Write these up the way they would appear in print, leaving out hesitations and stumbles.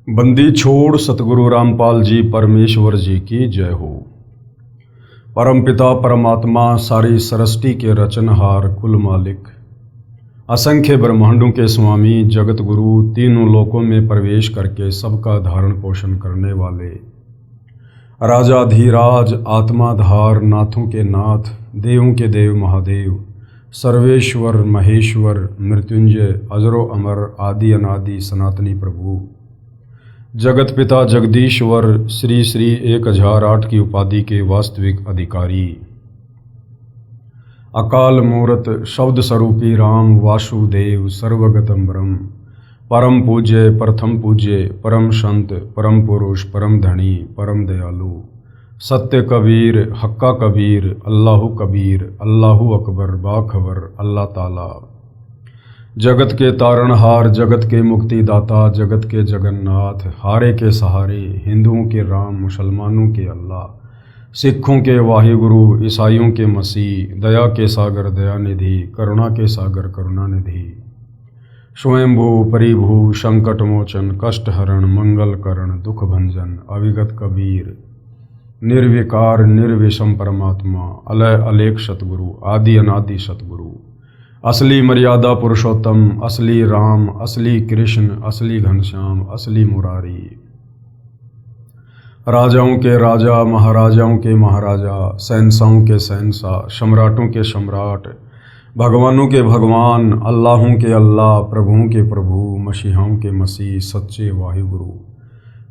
बंदी छोड़ सतगुरु रामपाल जी परमेश्वर जी की जय हो। परमपिता परमात्मा सारी सृष्टि के रचनहार कुल मालिक, असंख्य ब्रह्मांडों के स्वामी, जगत गुरु, तीनों लोकों में प्रवेश करके सबका धारण पोषण करने वाले, राजाधीराज, आत्माधार, नाथों के नाथ, देवों के देव महादेव, सर्वेश्वर महेश्वर, मृत्युंजय, अजरो अमर, आदि अनादि सनातनी प्रभु, जगत पिता जगदीश्वर, श्री श्री 1008 की उपाधि के वास्तविक अधिकारी, अकाल मूरत शब्द स्वरूपी राम वासुदेव, सर्वगतम ब्रह्म, परम पूज्य, प्रथम पूज्य, परम संत, परम पुरुष, परम धनी, परम दयालु, सत्य कबीर, हक्का कबीर, अल्लाहु कबीर, अल्लाहु अकबर, बाखबर, अल्लाह ताला, जगत के तारणहार, जगत के मुक्तिदाता, जगत के जगन्नाथ, हारे के सहारे, हिंदुओं के राम, मुसलमानों के अल्लाह, सिखों के वाहिगुरु, ईसाइयों के मसीह, दया के सागर दयानिधि, करुणा के सागर करुणानिधि, स्वयंभू परिभू, संकट मोचन, कष्ट हरण, मंगल करण, दुख भंजन, अविगत कबीर, निर्विकार निर्विषम परमात्मा, अलय अलेख सतगुरु, आदि अनादि सतगुरु, असली मर्यादा पुरुषोत्तम, असली राम, असली कृष्ण, असली घनश्याम, असली मुरारी, राजाओं के राजा, महाराजाओं के महाराजा, शहंशाहों के शहंशाह, सम्राटों के सम्राट, भगवानों के भगवान, अल्लाहों के अल्लाह, प्रभुओं के प्रभु, मसीहाओं के मसीह, सच्चे वाहिगुरु,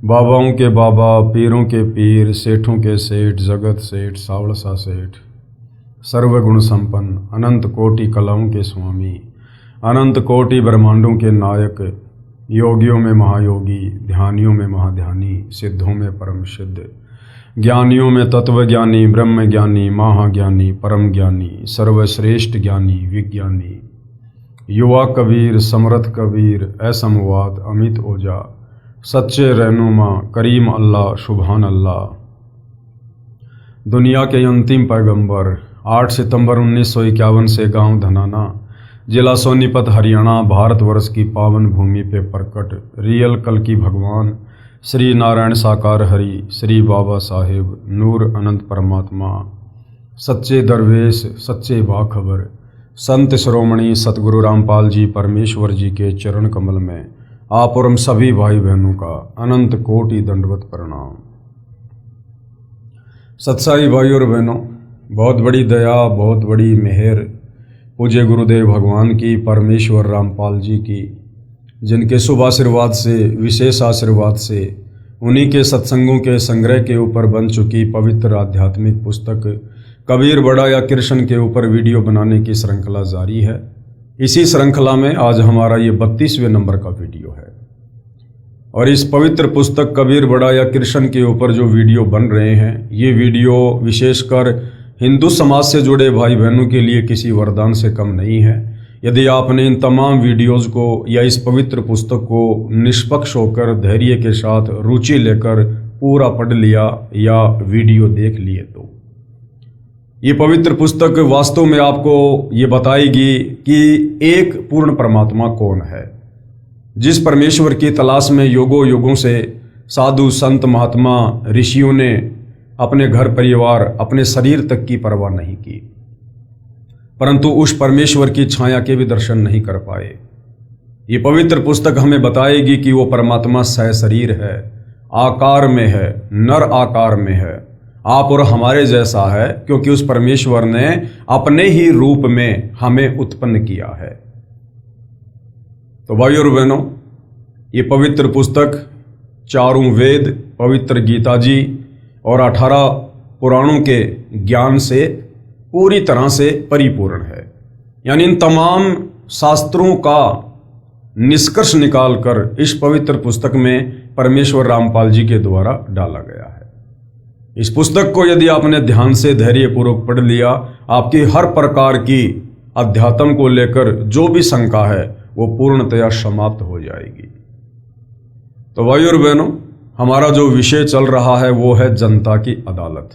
बाबाओं के बाबा, पीरों के पीर, सेठों के सेठ, जगत सेठ, सावड़सा सेठ, सर्वगुण संपन्न, अनंत कोटि कलाओं के स्वामी, अनंत कोटि ब्रह्मांडों के नायक, योगियों में महायोगी, ध्यानियों में महाध्यानी, सिद्धों में परम सिद्ध, ज्ञानियों में तत्वज्ञानी, ब्रह्म ज्ञानी, महाज्ञानी, परम ज्ञानी, सर्वश्रेष्ठ ज्ञानी, विज्ञानी, युवा कबीर, समर्थ कबीर, असमवाद, अमित ओजा, सच्चे रहनुमा, करीम अल्लाह, सुभान अल्लाह, दुनिया के अंतिम पैगंबर, 8 सितंबर 1951 से गांव धनाना, जिला सोनीपत, हरियाणा, भारतवर्ष की पावन भूमि पे प्रकट रियल कल की भगवान श्री नारायण साकार हरि, श्री बाबा साहेब, नूर अनंत परमात्मा, सच्चे दरवेश, सच्चे बाखबर, संत शिरोमणि सतगुरु रामपाल जी परमेश्वर जी के चरण कमल में आप और हम सभी भाई बहनों का अनंत कोटि दंडवत प्रणाम। सत्साई भाई और बहनों, बहुत बड़ी दया, बहुत बड़ी मेहर पूज्य गुरुदेव भगवान की, परमेश्वर रामपाल जी की, जिनके शुभ आशीर्वाद से, विशेष आशीर्वाद से, उन्हीं के सत्संगों के संग्रह के ऊपर बन चुकी पवित्र आध्यात्मिक पुस्तक कबीर बड़ा या कृष्ण के ऊपर वीडियो बनाने की श्रृंखला जारी है। इसी श्रृंखला में आज हमारा ये 32वें नंबर का वीडियो है और इस पवित्र पुस्तक कबीर बड़ा या कृष्ण के ऊपर जो वीडियो बन रहे हैं, ये वीडियो विशेषकर हिंदू समाज से जुड़े भाई बहनों के लिए किसी वरदान से कम नहीं है। यदि आपने इन तमाम वीडियोज़ को या इस पवित्र पुस्तक को निष्पक्ष होकर, धैर्य के साथ, रुचि लेकर पूरा पढ़ लिया या वीडियो देख लिए तो ये पवित्र पुस्तक वास्तव में आपको ये बताएगी कि एक पूर्ण परमात्मा कौन है, जिस परमेश्वर की तलाश में युगों युगों से साधु संत महात्मा ऋषियों ने अपने घर परिवार, अपने शरीर तक की परवाह नहीं की, परंतु उस परमेश्वर की छाया के भी दर्शन नहीं कर पाए। ये पवित्र पुस्तक हमें बताएगी कि वो परमात्मा सहशरीर है, आकार में है, नर आकार में है, आप और हमारे जैसा है, क्योंकि उस परमेश्वर ने अपने ही रूप में हमें उत्पन्न किया है। तो भाई और बहनों, ये पवित्र पुस्तक चारों वेद, पवित्र गीता जी और 18 पुराणों के ज्ञान से पूरी तरह से परिपूर्ण है। यानी इन तमाम शास्त्रों का निष्कर्ष निकालकर इस पवित्र पुस्तक में परमेश्वर रामपाल जी के द्वारा डाला गया है। इस पुस्तक को यदि आपने ध्यान से, धैर्यपूर्वक पढ़ लिया, आपकी हर प्रकार की अध्यात्म को लेकर जो भी शंका है वो पूर्णतया समाप्त हो जाएगी। तो भाई और बहनों, हमारा जो विषय चल रहा है वो है जनता की अदालत।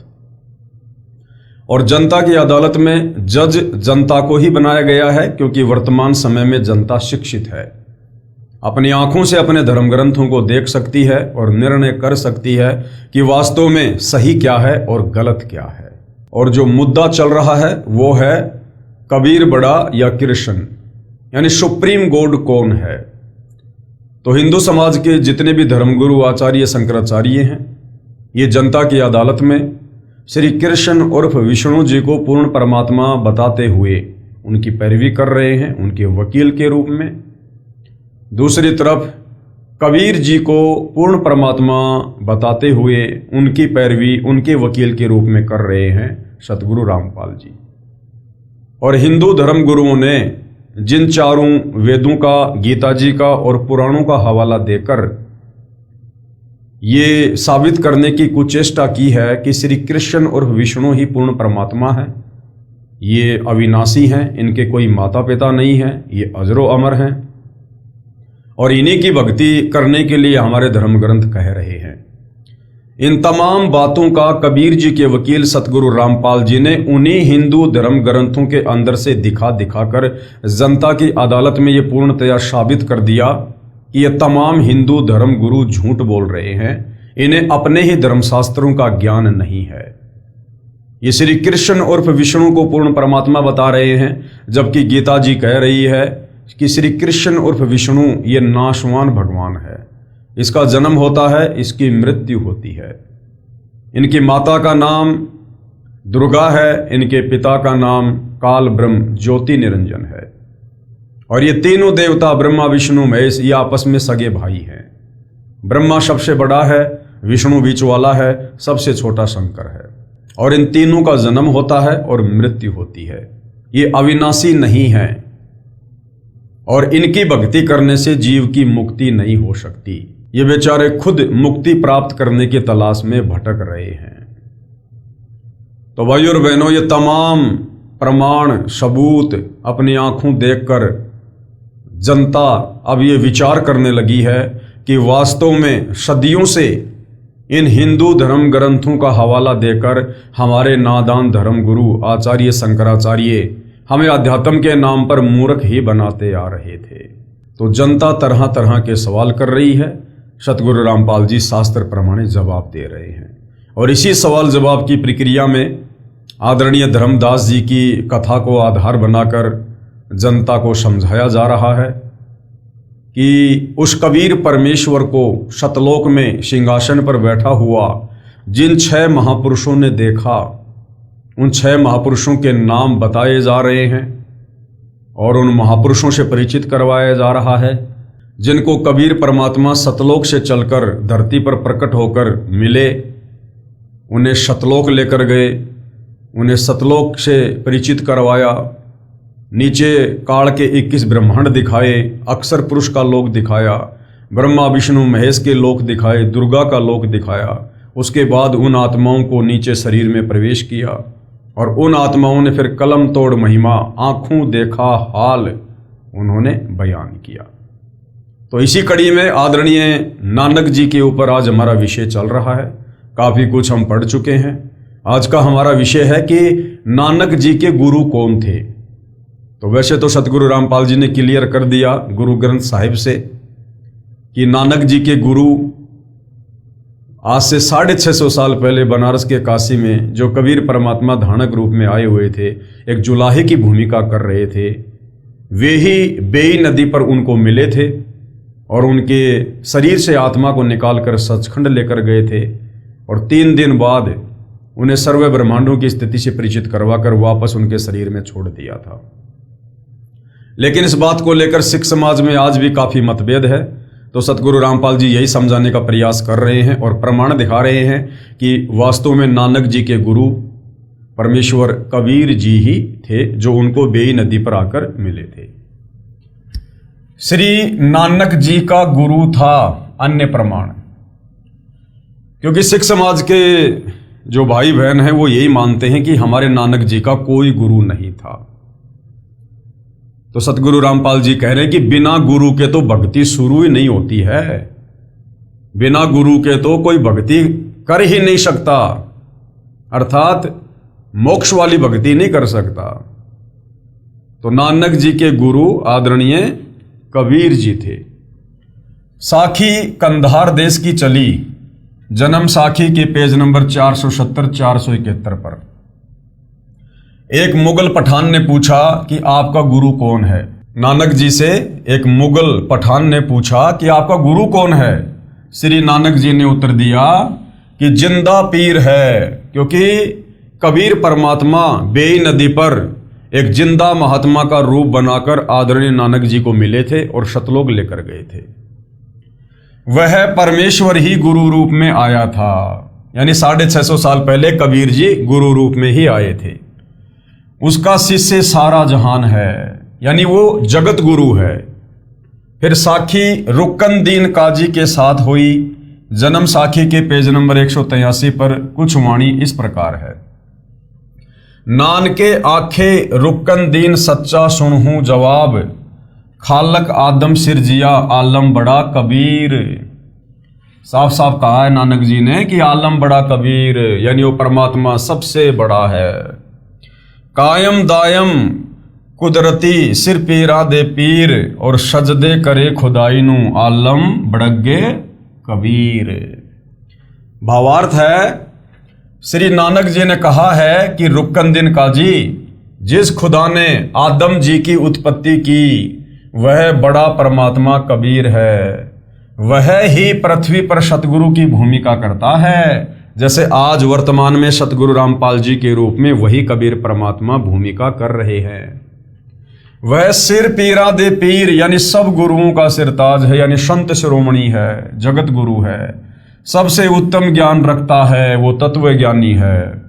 और जनता की अदालत में जज जनता को ही बनाया गया है, क्योंकि वर्तमान समय में जनता शिक्षित है। अपनी आंखों से अपने धर्म ग्रंथों को देख सकती है और निर्णय कर सकती है कि वास्तव में सही क्या है और गलत क्या है। और जो मुद्दा चल रहा है वो है कबीर बड़ा या कृष्ण, यानी सुप्रीम गॉड कौन है। तो हिंदू समाज के जितने भी धर्मगुरु आचार्य शंकराचार्य हैं, ये जनता की अदालत में श्री कृष्ण उर्फ विष्णु जी को पूर्ण परमात्मा बताते हुए उनकी पैरवी कर रहे हैं, उनके वकील के रूप में। दूसरी तरफ कबीर जी को पूर्ण परमात्मा बताते हुए उनकी पैरवी उनके वकील के रूप में कर रहे हैं सतगुरु रामपाल जी। और हिंदू धर्म गुरुओं ने जिन चारों वेदों का, गीता जी का और पुराणों का हवाला देकर ये साबित करने की कुचेष्टा की है कि श्री कृष्ण और विष्णु ही पूर्ण परमात्मा है, ये अविनाशी हैं, इनके कोई माता पिता नहीं हैं, ये अजरो अमर हैं और इन्हीं की भक्ति करने के लिए हमारे धर्म ग्रंथ कह रहे हैं। इन तमाम बातों का कबीर जी के वकील सतगुरु रामपाल जी ने उन्हीं हिंदू धर्म ग्रंथों के अंदर से दिखा कर जनता की अदालत में ये पूर्णतया साबित कर दिया कि ये तमाम हिंदू धर्म गुरु झूठ बोल रहे हैं, इन्हें अपने ही धर्मशास्त्रों का ज्ञान नहीं है। ये श्री कृष्ण उर्फ विष्णु को पूर्ण परमात्मा बता रहे हैं, जबकि गीता जी कह रही है कि श्री कृष्ण उर्फ विष्णु ये नाशवान भगवान है, इसका जन्म होता है, इसकी मृत्यु होती है। इनकी माता का नाम दुर्गा है, इनके पिता का नाम काल ब्रह्म ज्योति निरंजन है और ये तीनों देवता ब्रह्मा विष्णु महेश ये आपस में सगे भाई हैं। ब्रह्मा सबसे बड़ा है, विष्णु बीच वाला है, सबसे छोटा शंकर है और इन तीनों का जन्म होता है और मृत्यु होती है। ये अविनाशी नहीं है और इनकी भक्ति करने से जीव की मुक्ति नहीं हो सकती। ये बेचारे खुद मुक्ति प्राप्त करने की तलाश में भटक रहे हैं। तो भाइयों और बहनों, ये तमाम प्रमाण सबूत अपनी आंखों देखकर जनता अब ये विचार करने लगी है कि वास्तव में सदियों से इन हिंदू धर्म ग्रंथों का हवाला देकर हमारे नादान धर्म गुरु आचार्य शंकराचार्य हमें अध्यात्म के नाम पर मूर्ख ही बनाते आ रहे थे। तो जनता तरह तरह के सवाल कर रही है, सतगुरु रामपाल जी शास्त्र प्रमाणित जवाब दे रहे हैं और इसी सवाल जवाब की प्रक्रिया में आदरणीय धर्मदास जी की कथा को आधार बनाकर जनता को समझाया जा रहा है कि उस कबीर परमेश्वर को सतलोक में सिंहासन पर बैठा हुआ जिन 6 महापुरुषों ने देखा, उन 6 महापुरुषों के नाम बताए जा रहे हैं और उन महापुरुषों से परिचित करवाया जा रहा है, जिनको कबीर परमात्मा सतलोक से चलकर धरती पर प्रकट होकर मिले, उन्हें सतलोक लेकर गए, उन्हें सतलोक से परिचित करवाया, नीचे काल के 21 ब्रह्मांड दिखाए, अक्षर पुरुष का लोक दिखाया, ब्रह्मा विष्णु महेश के लोक दिखाए, दुर्गा का लोक दिखाया। उसके बाद उन आत्माओं को नीचे शरीर में प्रवेश किया और उन आत्माओं ने फिर कलम तोड़ महिमा, आंखों देखा हाल उन्होंने बयान किया। तो इसी कड़ी में आदरणीय नानक जी के ऊपर आज हमारा विषय चल रहा है। काफ़ी कुछ हम पढ़ चुके हैं। आज का हमारा विषय है कि नानक जी के गुरु कौन थे। तो वैसे तो सतगुरु रामपाल जी ने क्लियर कर दिया गुरु ग्रंथ साहिब से कि नानक जी के गुरु आज से 650 साल पहले बनारस के काशी में जो कबीर परमात्मा धानक रूप में आए हुए थे, एक जुलाहे की भूमिका कर रहे थे, वे ही बेई नदी पर उनको मिले थे और उनके शरीर से आत्मा को निकालकर सचखंड लेकर गए थे और 3 दिन बाद उन्हें सर्व ब्रह्मांडों की स्थिति से परिचित करवाकर वापस उनके शरीर में छोड़ दिया था। लेकिन इस बात को लेकर सिख समाज में आज भी काफ़ी मतभेद है। तो सतगुरु रामपाल जी यही समझाने का प्रयास कर रहे हैं और प्रमाण दिखा रहे हैं कि वास्तव में नानक जी के गुरु परमेश्वर कबीर जी ही थे, जो उनको बेई नदी पर आकर मिले थे। श्री नानक जी का गुरु था अन्य प्रमाण, क्योंकि सिख समाज के जो भाई बहन हैं वो यही मानते हैं कि हमारे नानक जी का कोई गुरु नहीं था। तो सतगुरु रामपाल जी कह रहे हैं कि बिना गुरु के तो भक्ति शुरू ही नहीं होती है, बिना गुरु के तो कोई भक्ति कर ही नहीं सकता, अर्थात मोक्ष वाली भक्ति नहीं कर सकता। तो नानक जी के गुरु आदरणीय कबीर जी थे साखी कंधार देश की चली, जन्म साखी के पेज नंबर 470-471 पर। एक मुगल पठान ने पूछा कि आपका गुरु कौन है। नानक जी से एक मुगल पठान ने पूछा कि आपका गुरु कौन है। श्री नानक जी ने उत्तर दिया कि जिंदा पीर है, क्योंकि कबीर परमात्मा बेई नदी पर एक जिंदा महात्मा का रूप बनाकर आदरणीय नानक जी को मिले थे और शतलोक लेकर गए थे। वह परमेश्वर ही गुरु रूप में आया था, यानी 650 साल पहले कबीर जी गुरु रूप में ही आए थे। उसका शिष्य सारा जहान है, यानी वो जगत गुरु है। फिर साखी रुकन दीन काजी के साथ हुई, जन्म साखी के पेज नंबर 183 पर कुछ वाणी इस प्रकार है। नान के आखे रुकन दीन सच्चा सुनहूं जवाब, खालक आदम सिरजिया आलम बड़ा कबीर। साफ साफ कहा है नानक जी ने कि आलम बड़ा कबीर, यानी वो परमात्मा सबसे बड़ा है। कायम दायम कुदरती सिर पीरा दे पीर, और सजदे करे खुदाई नू आलम बड़गे कबीर। भावार्थ है, श्री नानक जी ने कहा है कि रुकन दिन काजी, जिस खुदा ने आदम जी की उत्पत्ति की वह बड़ा परमात्मा कबीर है। वह ही पृथ्वी पर सतगुरु की भूमिका करता है, जैसे आज वर्तमान में सतगुरु रामपाल जी के रूप में वही कबीर परमात्मा भूमिका कर रहे हैं। वह सिर पीरा दे पीर, यानी सब गुरुओं का सिरताज है, यानी संत शिरोमणि है, जगत गुरु है, सबसे उत्तम ज्ञान रखता है, वो तत्व ज्ञानी है।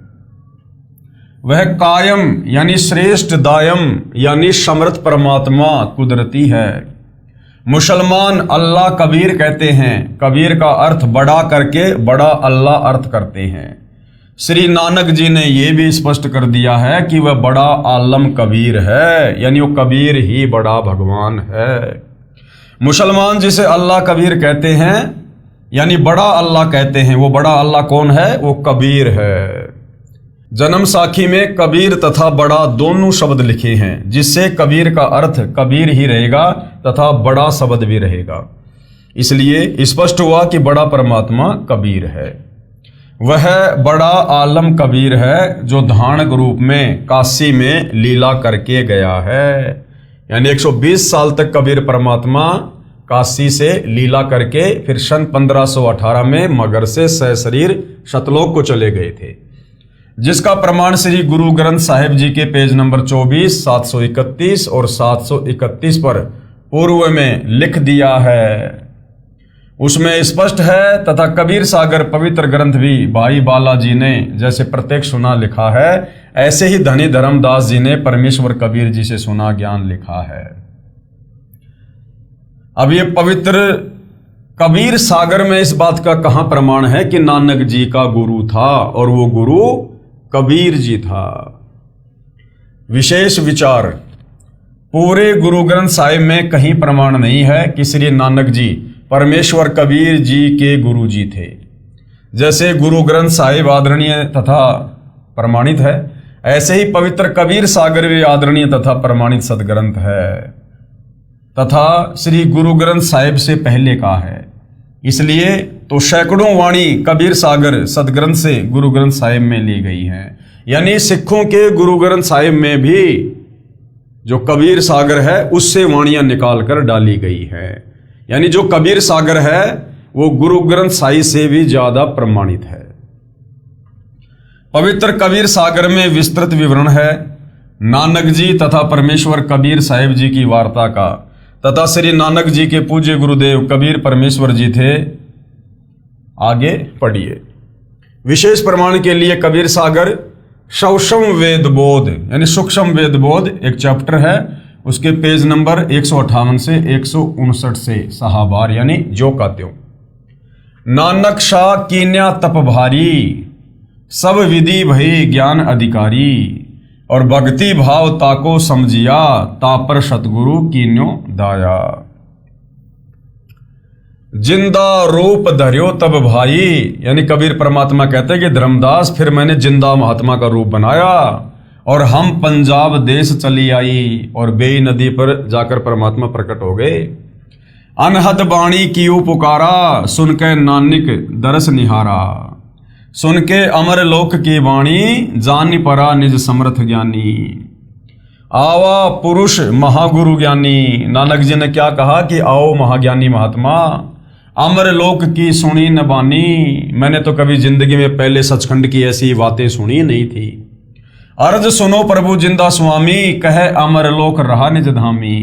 वह कायम यानी श्रेष्ठ, दायम यानी समर्थ परमात्मा कुदरती है। मुसलमान अल्लाह कबीर कहते हैं, कबीर का अर्थ बड़ा करके बड़ा अल्लाह अर्थ करते हैं। श्री नानक जी ने यह भी स्पष्ट कर दिया है कि वह बड़ा आलम कबीर है, यानी वो कबीर ही बड़ा भगवान है। मुसलमान जिसे अल्लाह कबीर कहते हैं, यानी बड़ा अल्लाह कहते हैं, वो बड़ा अल्लाह कौन है? वो कबीर है। जन्म साखी में कबीर तथा बड़ा दोनों शब्द लिखे हैं, जिससे कबीर का अर्थ कबीर ही रहेगा तथा बड़ा शब्द भी रहेगा। इसलिए स्पष्ट हुआ कि बड़ा परमात्मा कबीर है। वह बड़ा आलम कबीर है जो धानक रूप में काशी में लीला करके गया है, यानी 120 साल तक कबीर परमात्मा काशी से लीला करके फिर सन 1518 में मगर से सशरीर शतलोक को चले गए थे, जिसका प्रमाण श्री गुरु ग्रंथ साहिब जी के पेज नंबर 24, 731 और 731 पर पूर्व में लिख दिया है। उसमें स्पष्ट है तथा कबीर सागर पवित्र ग्रंथ भी भाई बालाजी ने जैसे प्रत्यक्ष सुना लिखा है, ऐसे ही धनी धर्मदास जी ने परमेश्वर कबीर जी से सुना ज्ञान लिखा है। अब ये पवित्र कबीर सागर में इस बात का कहां प्रमाण है कि नानक जी का गुरु था और वो गुरु कबीर जी था। विशेष विचार, पूरे गुरु ग्रंथ साहिब में कहीं प्रमाण नहीं है कि श्री नानक जी परमेश्वर कबीर जी के गुरु जी थे। जैसे गुरु ग्रंथ साहिब आदरणीय तथा प्रमाणित है, ऐसे ही पवित्र कबीर सागर भी आदरणीय तथा प्रमाणित सदग्रंथ है तथा श्री गुरु ग्रंथ साहिब से पहले का है। इसलिए तो सैकड़ों वाणी कबीर सागर सदग्रंथ से गुरु ग्रंथ साहिब में ली गई हैं। यानी सिखों के गुरु ग्रंथ साहिब में भी जो कबीर सागर है उससे वाणियां निकाल कर डाली गई हैं। यानी जो कबीर सागर है वो गुरु ग्रंथ साहिब से भी ज्यादा प्रमाणित है। पवित्र कबीर सागर में विस्तृत विवरण है नानक जी तथा परमेश्वर कबीर साहिब जी की वार्ता का, तथा श्री नानक जी के पूज्य गुरुदेव कबीर परमेश्वर जी थे। आगे पढ़िए। विशेष प्रमाण के लिए कबीर सागर सूक्ष्म वेद बोध यानी सूक्ष्म वेद बोध एक चैप्टर है, उसके पेज नंबर 158 से 159 से सहाबार यानी जो का त्यों। नानक शाह कीन्या तप भारी, सब विधि भई ज्ञान अधिकारी, और भक्ति भाव ताको समझिया, तापर सतगुरु कीन्यो दाया। जिंदा रूप धर्यो तब भाई, यानी कबीर परमात्मा कहते हैं कि धर्मदास फिर मैंने जिंदा महात्मा का रूप बनाया और हम पंजाब देश चली आई और बेई नदी पर जाकर परमात्मा प्रकट हो गए। अनहद बाणी की पुकारा, सुन के नानक दरस निहारा। सुन के अमर लोक की वाणी, जान परा निज समर्थ ज्ञानी। आवा पुरुष महागुरु ज्ञानी। नानक जी ने क्या कहा कि आओ महाज्ञानी महात्मा, अमर लोक की सुनी न बानी। मैंने तो कभी जिंदगी में पहले सचखंड की ऐसी बातें सुनी नहीं थी। अर्ज सुनो प्रभु जिंदा स्वामी, कहे अमर लोक रहा निज धामी।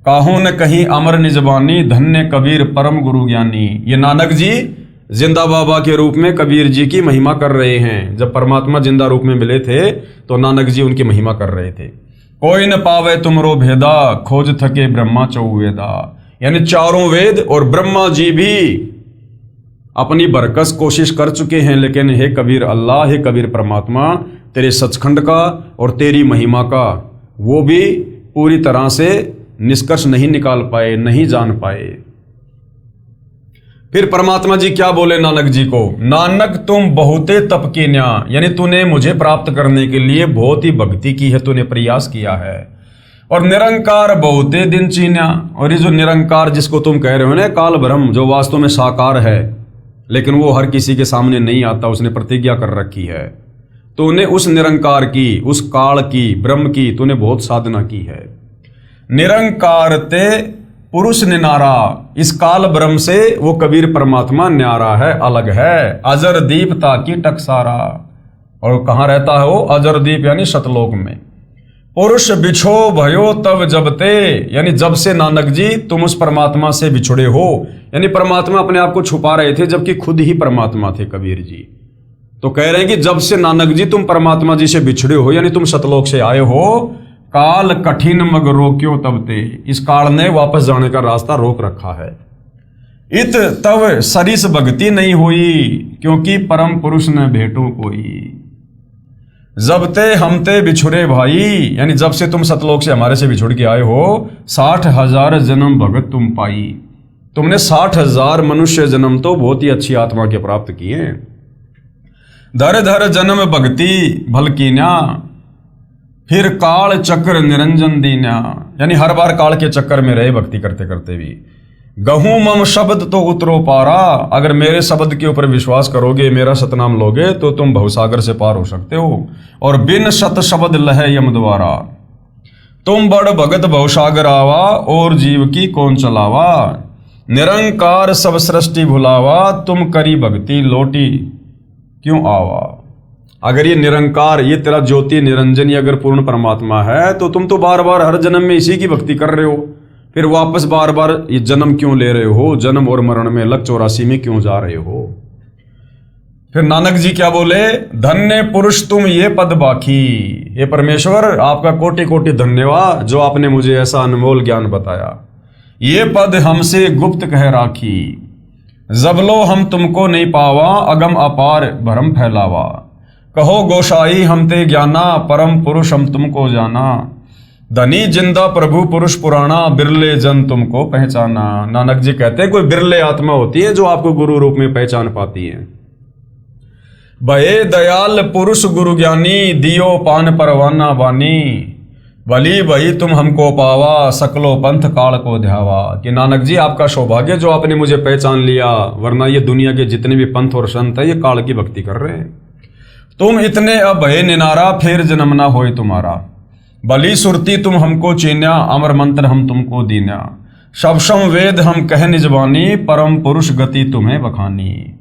काहू न कहीं अमर निजबानी, धन्य कबीर परम गुरु ज्ञानी। ये नानक जी जिंदा बाबा के रूप में कबीर जी की महिमा कर रहे हैं। जब परमात्मा जिंदा रूप में मिले थे तो नानक जी उनकी महिमा कर रहे थे। कोई न पावे तुमरो भेदा, खोज थके ब्रह्मा चौवेदा। यानी चारों वेद और ब्रह्मा जी भी अपनी बरकस कोशिश कर चुके हैं, लेकिन हे कबीर अल्लाह, हे कबीर परमात्मा, तेरे सचखंड का और तेरी महिमा का वो भी पूरी तरह से निष्कर्ष नहीं निकाल पाए, नहीं जान पाए। फिर परमात्मा जी क्या बोले नानक जी को, नानक तुम बहुते तप की न्या। यानी तूने मुझे प्राप्त करने के लिए बहुत ही भक्ति की है, तूने प्रयास किया है। और निरंकार बहुते दिन चीन्या। और ये जो निरंकार जिसको तुम कह रहे हो ना, काल ब्रह्म, जो वास्तव में साकार है लेकिन वो हर किसी के सामने नहीं आता, उसने प्रतिज्ञा कर रखी है। तूने उस निरंकार की, उस काल की, ब्रह्म की तूने बहुत साधना की है। निरंकार ते पुरुष निनारा। इस काल ब्रह्म से वो कबीर परमात्मा न्यारा है, अलग है। अजर दीप ताकि टकसारा। और कहाँ रहता है वो? अजर दीप यानी सतलोक में। पुरुष बिछो भयो तब जबते। यानी जब से नानक जी तुम उस परमात्मा से बिछुड़े हो, यानी परमात्मा अपने आप को छुपा रहे थे जबकि खुद ही परमात्मा थे कबीर जी। तो कह रहे हैं कि जब से नानक जी तुम परमात्मा जी से बिछड़े हो, यानी तुम सतलोक से आए हो, काल कठिन मग रोक्यो तबते। इस काल ने वापस जाने का रास्ता रोक रखा है। इत तब सरिस भक्ति नहीं हुई, क्योंकि परम पुरुष न भेटो कोई। जब ते हमते बिछुड़े भाई, यानी जब से तुम सतलोक से हमारे से बिछुड़ के आए हो, 60,000 जन्म भगत तुम पाई। तुमने 60,000 मनुष्य जन्म तो बहुत ही अच्छी आत्मा के प्राप्त किए। धर धर जन्म भक्ति भल कीन्या, फिर काल चक्र निरंजन दीन्या। यानी हर बार काल के चक्कर में रहे भक्ति करते करते भी। गहूं मम शब्द तो उतरो पारा। अगर मेरे शब्द के ऊपर विश्वास करोगे, मेरा सतनाम लोगे, तो तुम भवसागर से पार हो सकते हो। और बिन सत शब्द लह यम द्वारा। तुम बड़ भगत भवसागर आवा, और जीव की कौन चलावा। निरंकार सब सृष्टि भुलावा, तुम करी भक्ति लोटी क्यों आवा। अगर ये निरंकार, ये तेरा ज्योति निरंजन, ये अगर पूर्ण परमात्मा है, तो तुम तो बार बार हर जन्म में इसी की भक्ति कर रहे हो, फिर वापस बार बार ये जन्म क्यों ले रहे हो? जन्म और मरण में लक 84 में क्यों जा रहे हो? फिर नानक जी क्या बोले, धन्य पुरुष तुम ये पद बाकी। हे परमेश्वर, आपका कोटि कोटि धन्यवाद जो आपने मुझे ऐसा अनमोल ज्ञान बताया। ये पद हमसे गुप्त कह राखी, जबलो हम तुमको नहीं पावा, अगम अपार भरम फैलावा। कहो गोसाई हम ते ज्ञाना, परम पुरुष हम तुमको जाना। धनी जिंदा प्रभु पुरुष पुराना, बिरले जन तुमको पहचाना। नानक जी कहते हैं कोई बिरले आत्मा होती है जो आपको गुरु रूप में पहचान पाती है। भये दयाल पुरुष गुरु ज्ञानी, दियो पान परवाना बानी। भली भई तुम हमको पावा, सकलो पंथ काल को ध्यावा। कि नानक जी आपका सौभाग्य जो आपने मुझे पहचान लिया, वरना ये दुनिया के जितने भी पंथ और संत है ये काल की भक्ति कर रहे हैं। तुम इतने अब भय निनारा, फिर जन्म ना होए तुम्हारा। भली सुरती तुम हमको चीन्या, अमर मंत्र हम तुमको दीन्या। शबशम वेद हम कह निजबानी, परम पुरुष गति तुम्हें बखानी।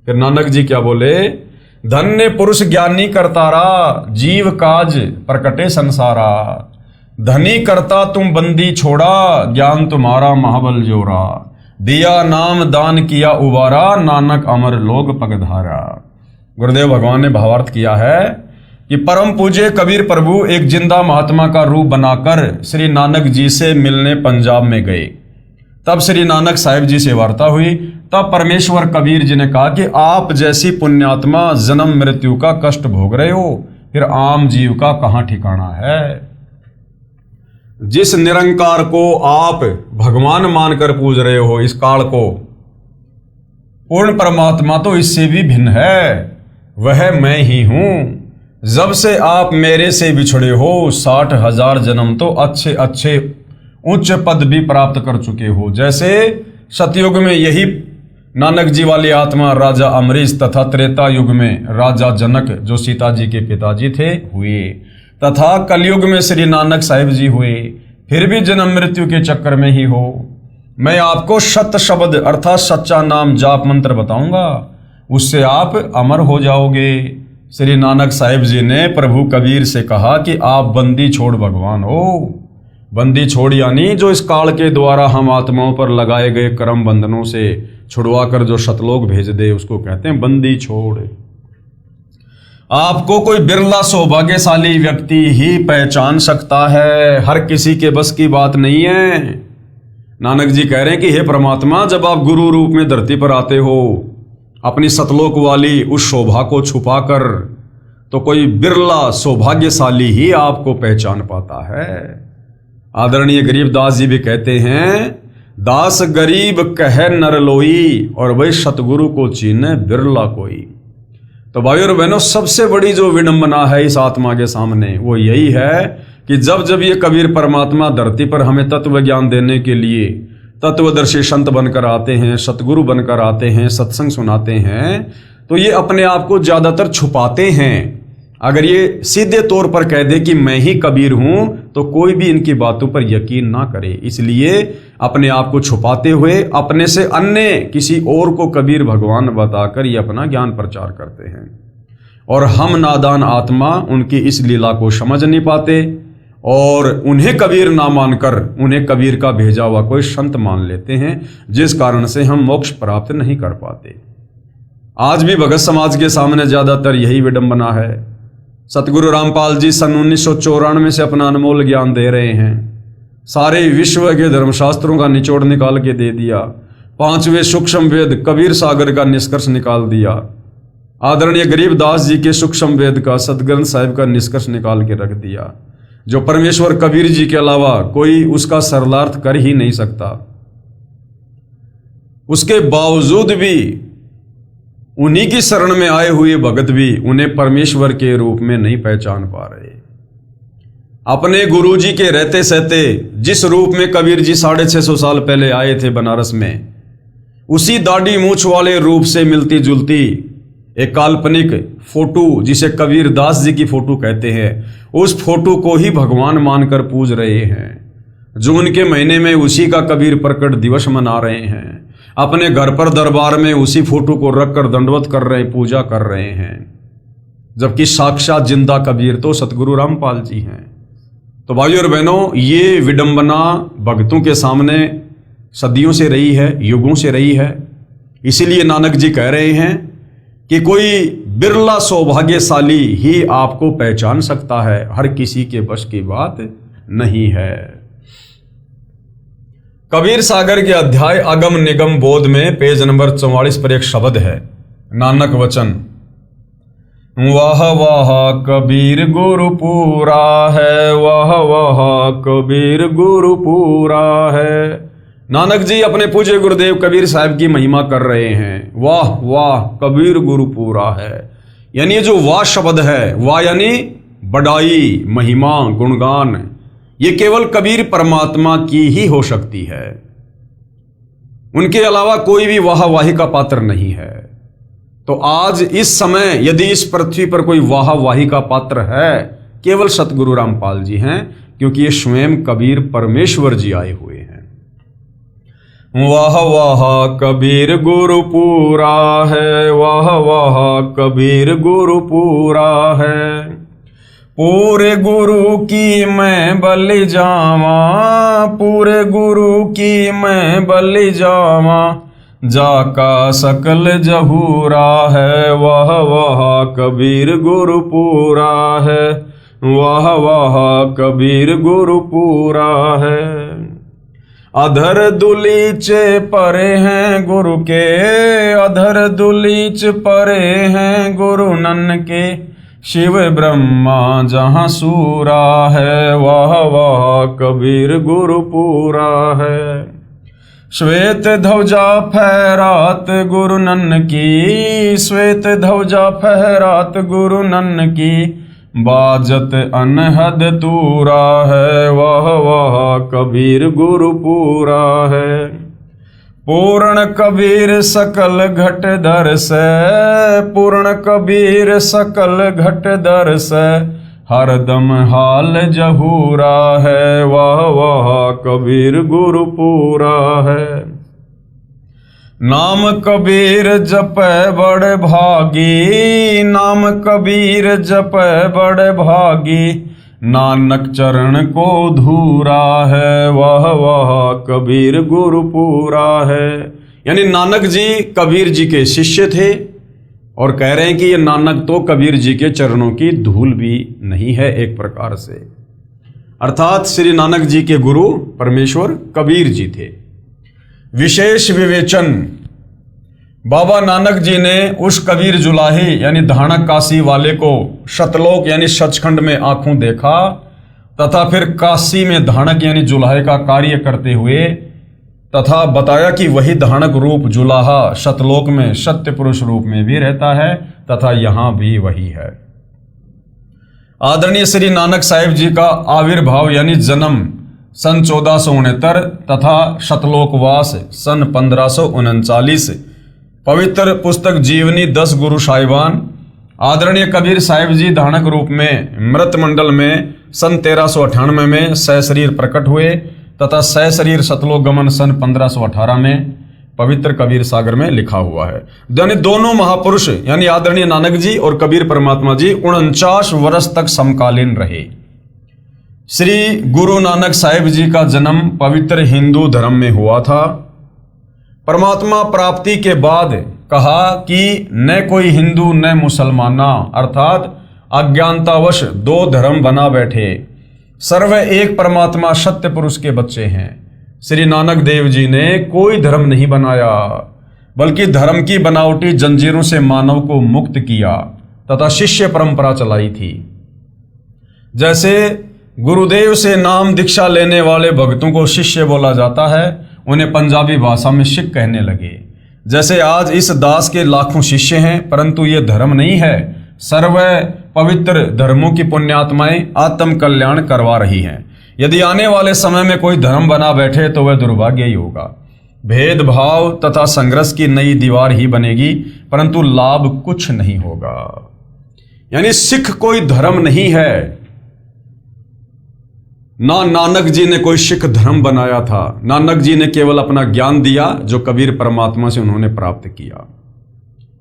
फिर नानक जी क्या बोले, धन्य पुरुष ज्ञानी करतारा, जीव काज प्रकटे संसारा। धनी करता तुम बंदी छोड़ा, ज्ञान तुम्हारा महाबल जोरा। दिया नाम दान किया उबारा, नानक अमर लोग पगधारा। गुरुदेव भगवान ने भावार्थ किया है कि परम पूज्य कबीर प्रभु एक जिंदा महात्मा का रूप बनाकर श्री नानक जी से मिलने पंजाब में गए। तब श्री नानक साहिब जी से वार्ता हुई। तब परमेश्वर कबीर जी ने कहा कि आप जैसी पुण्यात्मा जन्म मृत्यु का कष्ट भोग रहे हो, फिर आम जीव का कहां ठिकाना है। जिस निरंकार को आप भगवान मानकर पूज रहे हो, इस काल को, पूर्ण परमात्मा तो इससे भी भिन्न है, वह मैं ही हूं। जब से आप मेरे से बिछड़े हो, 60,000 जन्म तो अच्छे अच्छे उच्च पद भी प्राप्त कर चुके हो। जैसे सतयुग में यही नानक जी वाली आत्मा राजा अमरीश तथा त्रेता युग में राजा जनक जो सीता जी के पिताजी थे हुए, तथा कलयुग में श्री नानक साहिब जी हुए। फिर भी जन्म मृत्यु के चक्कर में ही हो। मैं आपको सत्य शब्द अर्थात सच्चा नाम जाप मंत्र बताऊंगा, उससे आप अमर हो जाओगे। श्री नानक साहिब जी ने प्रभु कबीर से कहा कि आप बंदी छोड़ भगवान हो। बंदी छोड़ यानी जो इस काल के द्वारा हम आत्माओं पर लगाए गए कर्म बंधनों से छुड़वाकर जो सतलोक भेज दे, उसको कहते हैं बंदी छोड़। आपको कोई बिरला सौभाग्यशाली व्यक्ति ही पहचान सकता है, हर किसी के बस की बात नहीं है। नानक जी कह रहे हैं कि हे परमात्मा, जब आप गुरु रूप में धरती पर आते हो अपनी सतलोक वाली उस शोभा को छुपाकर, तो कोई बिरला सौभाग्यशाली ही आपको पहचान पाता है। आदरणीय गरीबदास जी भी कहते हैं, दास गरीब कह नर लोई और वही सतगुरु को चीने बिरला कोई। तो भाइयों और बहनों, सबसे बड़ी जो विडंबना है इस आत्मा के सामने वो यही है कि जब जब ये कबीर परमात्मा धरती पर हमें तत्व ज्ञान देने के लिए तत्वदर्शी संत बनकर आते हैं, सतगुरु बनकर आते हैं, सत्संग सुनाते हैं, तो ये अपने आप को ज्यादातर छुपाते हैं। अगर ये सीधे तौर पर कह दे कि मैं ही कबीर हूं, तो कोई भी इनकी बातों पर यकीन ना करे। इसलिए अपने आप को छुपाते हुए अपने से अन्य किसी और को कबीर भगवान बताकर ये अपना ज्ञान प्रचार करते हैं। और हम नादान आत्मा उनकी इस लीला को समझ नहीं पाते और उन्हें कबीर ना मानकर उन्हें कबीर का भेजा हुआ कोई संत मान लेते हैं, जिस कारण से हम मोक्ष प्राप्त नहीं कर पाते। आज भी भगत समाज के सामने ज्यादातर यही विडंबना है। सतगुरु रामपाल जी सन 1994 से अपना अनमोल ज्ञान दे रहे हैं। सारे विश्व के धर्मशास्त्रों का निचोड़ निकाल के दे दिया। 5वें सूक्ष्म वेद कबीर सागर का निष्कर्ष निकाल दिया। आदरणीय गरीबदास जी के सूक्ष्म वेद का, सतग्रंथ साहिब का निष्कर्ष निकाल के रख दिया, जो परमेश्वर कबीर जी के अलावा कोई उसका सरलार्थ कर ही नहीं सकता। उसके बावजूद भी उन्हीं की शरण में आए हुए भगत भी उन्हें परमेश्वर के रूप में नहीं पहचान पा रहे। अपने गुरु जी के रहते सहते जिस रूप में कबीर जी 650 साल पहले आए थे बनारस में, उसी दाढ़ी मूछ वाले रूप से मिलती जुलती एक काल्पनिक फोटो जिसे कबीर दास जी की फोटो कहते हैं, उस फोटो को ही भगवान मानकर पूज रहे हैं। जून के महीने में उसी का कबीर प्रकट दिवस मना रहे हैं। अपने घर पर दरबार में उसी फोटो को रखकर दंडवत कर रहे हैं, पूजा कर रहे हैं, जबकि साक्षात जिंदा कबीर तो सतगुरु रामपाल जी हैं। तो भाइयों और बहनों, ये विडंबना भक्तों के सामने सदियों से रही है, युगों से रही है। इसीलिए नानक जी कह रहे हैं कि कोई बिरला सौभाग्यशाली ही आपको पहचान सकता है, हर किसी के बस की बात नहीं है। कबीर सागर के अध्याय अगम निगम बोध में पेज नंबर 44 पर एक शब्द है, नानक वचन, वाह वाह कबीर गुरु पूरा है, वाह वाह कबीर गुरु पूरा है। नानक जी अपने पूज्य गुरुदेव कबीर साहब की महिमा कर रहे हैं। वाह वाह कबीर गुरु पूरा है, यानी ये जो वाह शब्द है, वाह यानी बड़ाई, महिमा, गुणगान, ये केवल कबीर परमात्मा की ही हो सकती है। उनके अलावा कोई भी वाह वाही का पात्र नहीं है। तो आज इस समय यदि इस पृथ्वी पर कोई वाह वाही का पात्र है, केवल सतगुरु रामपाल जी हैं, क्योंकि ये स्वयं कबीर परमेश्वर जी आए हुए हैं। वाह वाह कबीर गुरु पूरा है, वाह वाह कबीर गुरु पूरा है। पूरे गुरु की मैं बलि जावा, पूरे गुरु की मैं बलि जावा, जाका सकल जहूरा है, वाह वाह कबीर गुरु पूरा है, वाह वाह कबीर गुरु पूरा है। अधर दुलीचे परे हैं गुरु के, अधर दुलीच परे हैं गुरु नन के, शिव ब्रह्मा जहाँ सूरा है, वाह वाह कबीर गुरु पूरा है। श्वेत ध्वजा फहरात गुरु नन की, श्वेत ध्वजा फहरात गुरु नन की, बाजत अनहद तूरा है, वाह वाह कबीर गुरुपूरा है। पूर्ण कबीर सकल घट दर से, पूर्ण कबीर सकल घट दर से, हरदम हाल जहूरा है, वाह वाह कबीर गुरुपूरा है। नाम कबीर जपै बड़ भागी, नाम कबीर जपै बड़ भागी, नानक चरण को धूरा है, वाह वाह कबीर गुरुपूरा है। यानी नानक जी कबीर जी के शिष्य थे और कह रहे हैं कि ये नानक तो कबीर जी के चरणों की धूल भी नहीं है एक प्रकार से। अर्थात श्री नानक जी के गुरु परमेश्वर कबीर जी थे। विशेष विवेचन, बाबा नानक जी ने उस कबीर जुलाहे यानी धानक काशी वाले को शतलोक यानी सचखंड में आंखों देखा तथा फिर काशी में धानक यानी जुलाहे का कार्य करते हुए तथा बताया कि वही धानक रूप जुलाहा शतलोक में सत्य पुरुष रूप में भी रहता है तथा यहां भी वही है। आदरणीय श्री नानक साहिब जी का आविर्भाव यानी जन्म सन 1469 तथा शतलोकवास सन 1539। पवित्र पुस्तक जीवनी 10 गुरु साहिबान। आदरणीय कबीर साहिब जी धानक रूप में मृत मंडल में सन 1398 में सशरीर प्रकट हुए तथा सशरीर सतलोक गमन सन 1518 में पवित्र कबीर सागर में लिखा हुआ है। यानी दोनों महापुरुष यानी आदरणीय नानक जी और कबीर परमात्मा जी 49 वर्ष तक समकालीन रहे। श्री गुरु नानक साहिब जी का जन्म पवित्र हिंदू धर्म में हुआ था। परमात्मा प्राप्ति के बाद कहा कि न कोई हिंदू न मुसलमाना, अर्थात अज्ञानतावश दो धर्म बना बैठे, सर्व एक परमात्मा सत्य पुरुष के बच्चे हैं। श्री नानक देव जी ने कोई धर्म नहीं बनाया बल्कि धर्म की बनावटी जंजीरों से मानव को मुक्त किया तथा शिष्य परंपरा चलाई थी। जैसे गुरुदेव से नाम दीक्षा लेने वाले भक्तों को शिष्य बोला जाता है, उन्हें पंजाबी भाषा में सिख कहने लगे। जैसे आज इस दास के लाखों शिष्य हैं, परंतु ये धर्म नहीं है, सर्व पवित्र धर्मों की पुण्यात्माएं आत्म कल्याण करवा रही हैं। यदि आने वाले समय में कोई धर्म बना बैठे तो वह दुर्भाग्य ही होगा। भेदभाव तथा संघर्ष की नई दीवार ही बनेगी, परंतु लाभ कुछ नहीं होगा। यानी सिख कोई धर्म नहीं है। ना नानक जी ने कोई सिख धर्म बनाया था। नानक जी ने केवल अपना ज्ञान दिया जो कबीर परमात्मा से उन्होंने प्राप्त किया,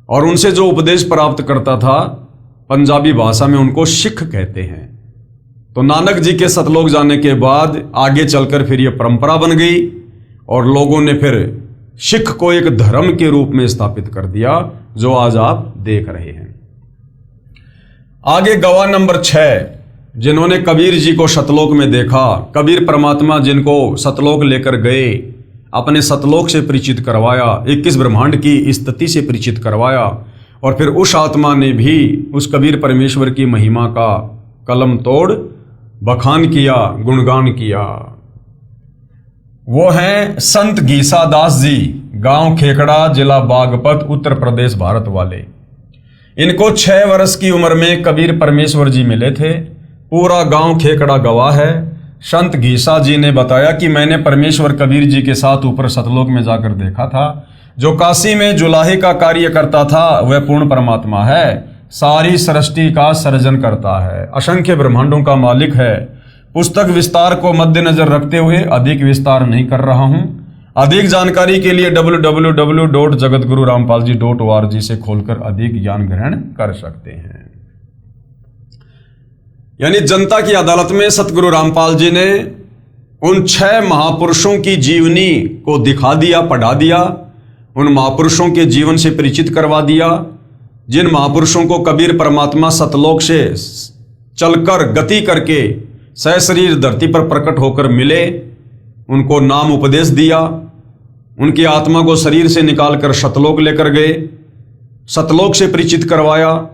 और उनसे जो उपदेश प्राप्त करता था पंजाबी भाषा में उनको सिख कहते हैं। तो नानक जी के सतलोक जाने के बाद आगे चलकर फिर यह परंपरा बन गई और लोगों ने फिर सिख को एक धर्म के रूप में स्थापित कर दिया, जो आज आप देख रहे हैं। आगे गवाह नंबर 6, जिन्होंने कबीर जी को सतलोक में देखा, कबीर परमात्मा जिनको सतलोक लेकर गए, अपने सतलोक से परिचित करवाया, 21 ब्रह्मांड की स्थिति से परिचित करवाया, और फिर उस आत्मा ने भी उस कबीर परमेश्वर की महिमा का कलम तोड़ बखान किया, गुणगान किया। वो हैं संत गीसा दास जी, गांव खेकड़ा, जिला बागपत, उत्तर प्रदेश, भारत वाले। इनको 6 वर्ष की उम्र में कबीर परमेश्वर जी मिले थे। पूरा गांव खेकड़ा गवाह है। संत गीसा जी ने बताया कि मैंने परमेश्वर कबीर जी के साथ ऊपर सतलोक में जाकर देखा था। जो काशी में जुलाहे का कार्य करता था वह पूर्ण परमात्मा है, सारी सृष्टि का सर्जन करता है, असंख्य ब्रह्मांडों का मालिक है। पुस्तक विस्तार को मद्देनजर रखते हुए अधिक विस्तार नहीं कर रहा हूं। अधिक जानकारी के लिए www.jagatgururampalji.org से खोलकर अधिक ज्ञान ग्रहण कर सकते हैं। यानी जनता की अदालत में सतगुरु रामपाल जी ने उन 6 महापुरुषों की जीवनी को दिखा दिया, पढ़ा दिया, उन महापुरुषों के जीवन से परिचित करवा दिया, जिन महापुरुषों को कबीर परमात्मा सतलोक से चलकर गति करके सशरीर धरती पर प्रकट होकर मिले, उनको नाम उपदेश दिया, उनकी आत्मा को शरीर से निकालकर सतलोक लेकर गए, सतलोक से परिचित करवाया,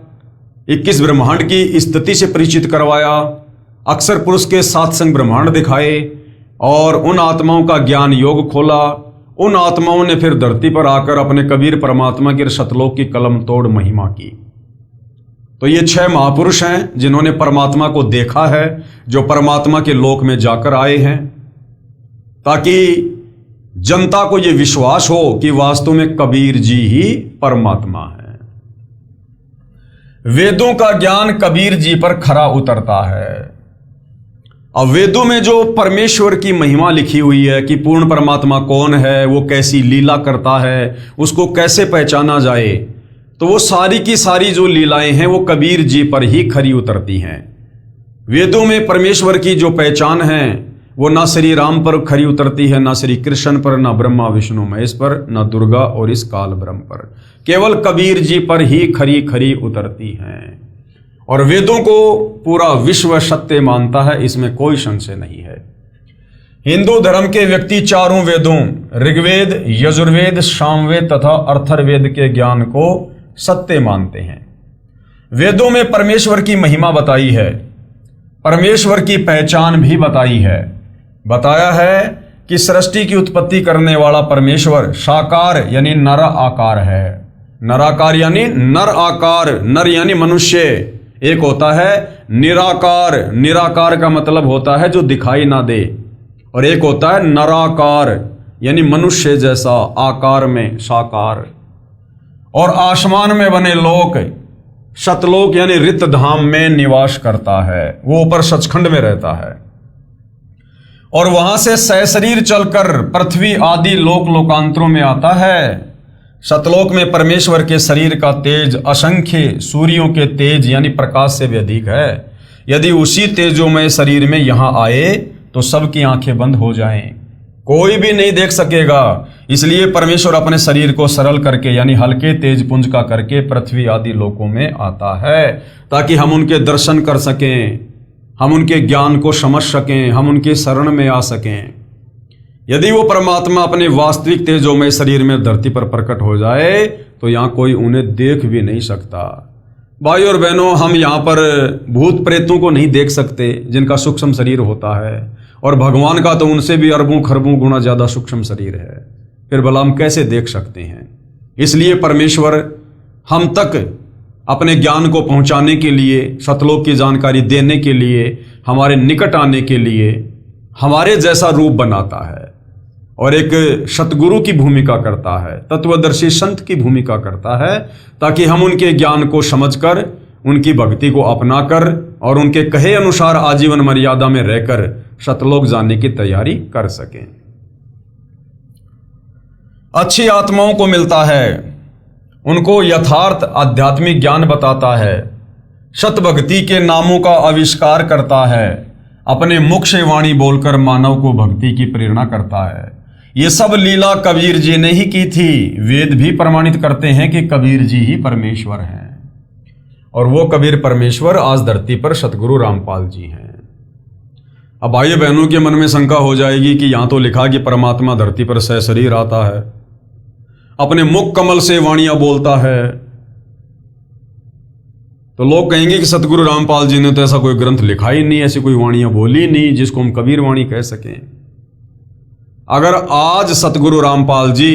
21 ब्रह्मांड की स्थिति से परिचित करवाया, अक्षर पुरुष के 7 संग ब्रह्मांड दिखाए और उन आत्माओं का ज्ञान योग खोला। उन आत्माओं ने फिर धरती पर आकर अपने कबीर परमात्मा के सतलोक की कलम तोड़ महिमा की। तो ये 6 महापुरुष हैं जिन्होंने परमात्मा को देखा है, जो परमात्मा के लोक में जाकर आए हैं, ताकि जनता को ये विश्वास हो कि वास्तव में कबीर जी ही परमात्मा है। वेदों का ज्ञान कबीर जी पर खरा उतरता है। अब वेदों में जो परमेश्वर की महिमा लिखी हुई है कि पूर्ण परमात्मा कौन है, वो कैसी लीला करता है, उसको कैसे पहचाना जाए, तो वो सारी की सारी जो लीलाएं हैं वो कबीर जी पर ही खरी उतरती हैं। वेदों में परमेश्वर की जो पहचान है वो ना श्री राम पर खरी उतरती है, ना श्री कृष्ण पर, ना ब्रह्मा विष्णु महेश पर, ना दुर्गा और इस काल ब्रह्म पर, केवल कबीर जी पर ही खरी खरी उतरती हैं। और वेदों को पूरा विश्व सत्य मानता है, इसमें कोई संशय नहीं है। हिंदू धर्म के व्यक्ति चारों वेदों ऋग्वेद, यजुर्वेद, सामवेद तथा अथर्ववेद के ज्ञान को सत्य मानते हैं। वेदों में परमेश्वर की महिमा बताई है, परमेश्वर की पहचान भी बताई है। बताया है कि सृष्टि की उत्पत्ति करने वाला परमेश्वर साकार यानी नर आकार है। नराकार यानी नर आकार, नर यानी मनुष्य। एक होता है निराकार, निराकार का मतलब होता है जो दिखाई ना दे, और एक होता है नराकार यानी मनुष्य जैसा आकार में साकार। और आसमान में बने लोक, सतलोक यानी रित धाम में निवास करता है, वो ऊपर सचखंड में रहता है। और वहां से सशरीर चलकर पृथ्वी आदि लोक लोकांतरों में आता है। सतलोक में परमेश्वर के शरीर का तेज असंख्य सूर्यों के तेज यानी प्रकाश से भी अधिक है। यदि उसी तेजोमय शरीर में यहां आए तो सबकी आंखें बंद हो जाएं, कोई भी नहीं देख सकेगा। इसलिए परमेश्वर अपने शरीर को सरल करके यानी हल्के तेज पुंज का करके पृथ्वी आदि लोकों में आता है, ताकि हम उनके दर्शन कर सकें, हम उनके ज्ञान को समझ सकें, हम उनके शरण में आ सकें। यदि वो परमात्मा अपने वास्तविक तेजोमय शरीर में धरती पर प्रकट हो जाए तो यहाँ कोई उन्हें देख भी नहीं सकता। भाई और बहनों, हम यहाँ पर भूत प्रेतों को नहीं देख सकते जिनका सूक्ष्म शरीर होता है, और भगवान का तो उनसे भी अरबों खरबों गुना ज्यादा सूक्ष्म शरीर है, फिर भला हम कैसे देख सकते हैं। इसलिए परमेश्वर हम तक अपने ज्ञान को पहुंचाने के लिए, सतलोक की जानकारी देने के लिए, हमारे निकट आने के लिए हमारे जैसा रूप बनाता है और एक सतगुरु की भूमिका करता है, तत्वदर्शी संत की भूमिका करता है, ताकि हम उनके ज्ञान को समझकर, उनकी भक्ति को अपनाकर और उनके कहे अनुसार आजीवन मर्यादा में रहकर सतलोक जाने की तैयारी कर सकें। अच्छी आत्माओं को मिलता है, उनको यथार्थ आध्यात्मिक ज्ञान बताता है, सत भक्ति के नामों का आविष्कार करता है, अपने मुख से वाणी बोलकर मानव को भक्ति की प्रेरणा करता है। ये सब लीला कबीर जी ने ही की थी। वेद भी प्रमाणित करते हैं कि कबीर जी ही परमेश्वर हैं, और वो कबीर परमेश्वर आज धरती पर सतगुरु रामपाल जी हैं। अब भाई बहनों के मन में शंका हो जाएगी कि यहां तो लिखा कि परमात्मा धरती पर सशरीर आता है, अपने मुख कमल से वाणियां बोलता है, तो लोग कहेंगे कि सतगुरु रामपाल जी ने तो ऐसा कोई ग्रंथ लिखा ही नहीं, ऐसी कोई वाणियां बोली नहीं जिसको हम कबीर वाणी कह सकें। अगर आज सतगुरु रामपाल जी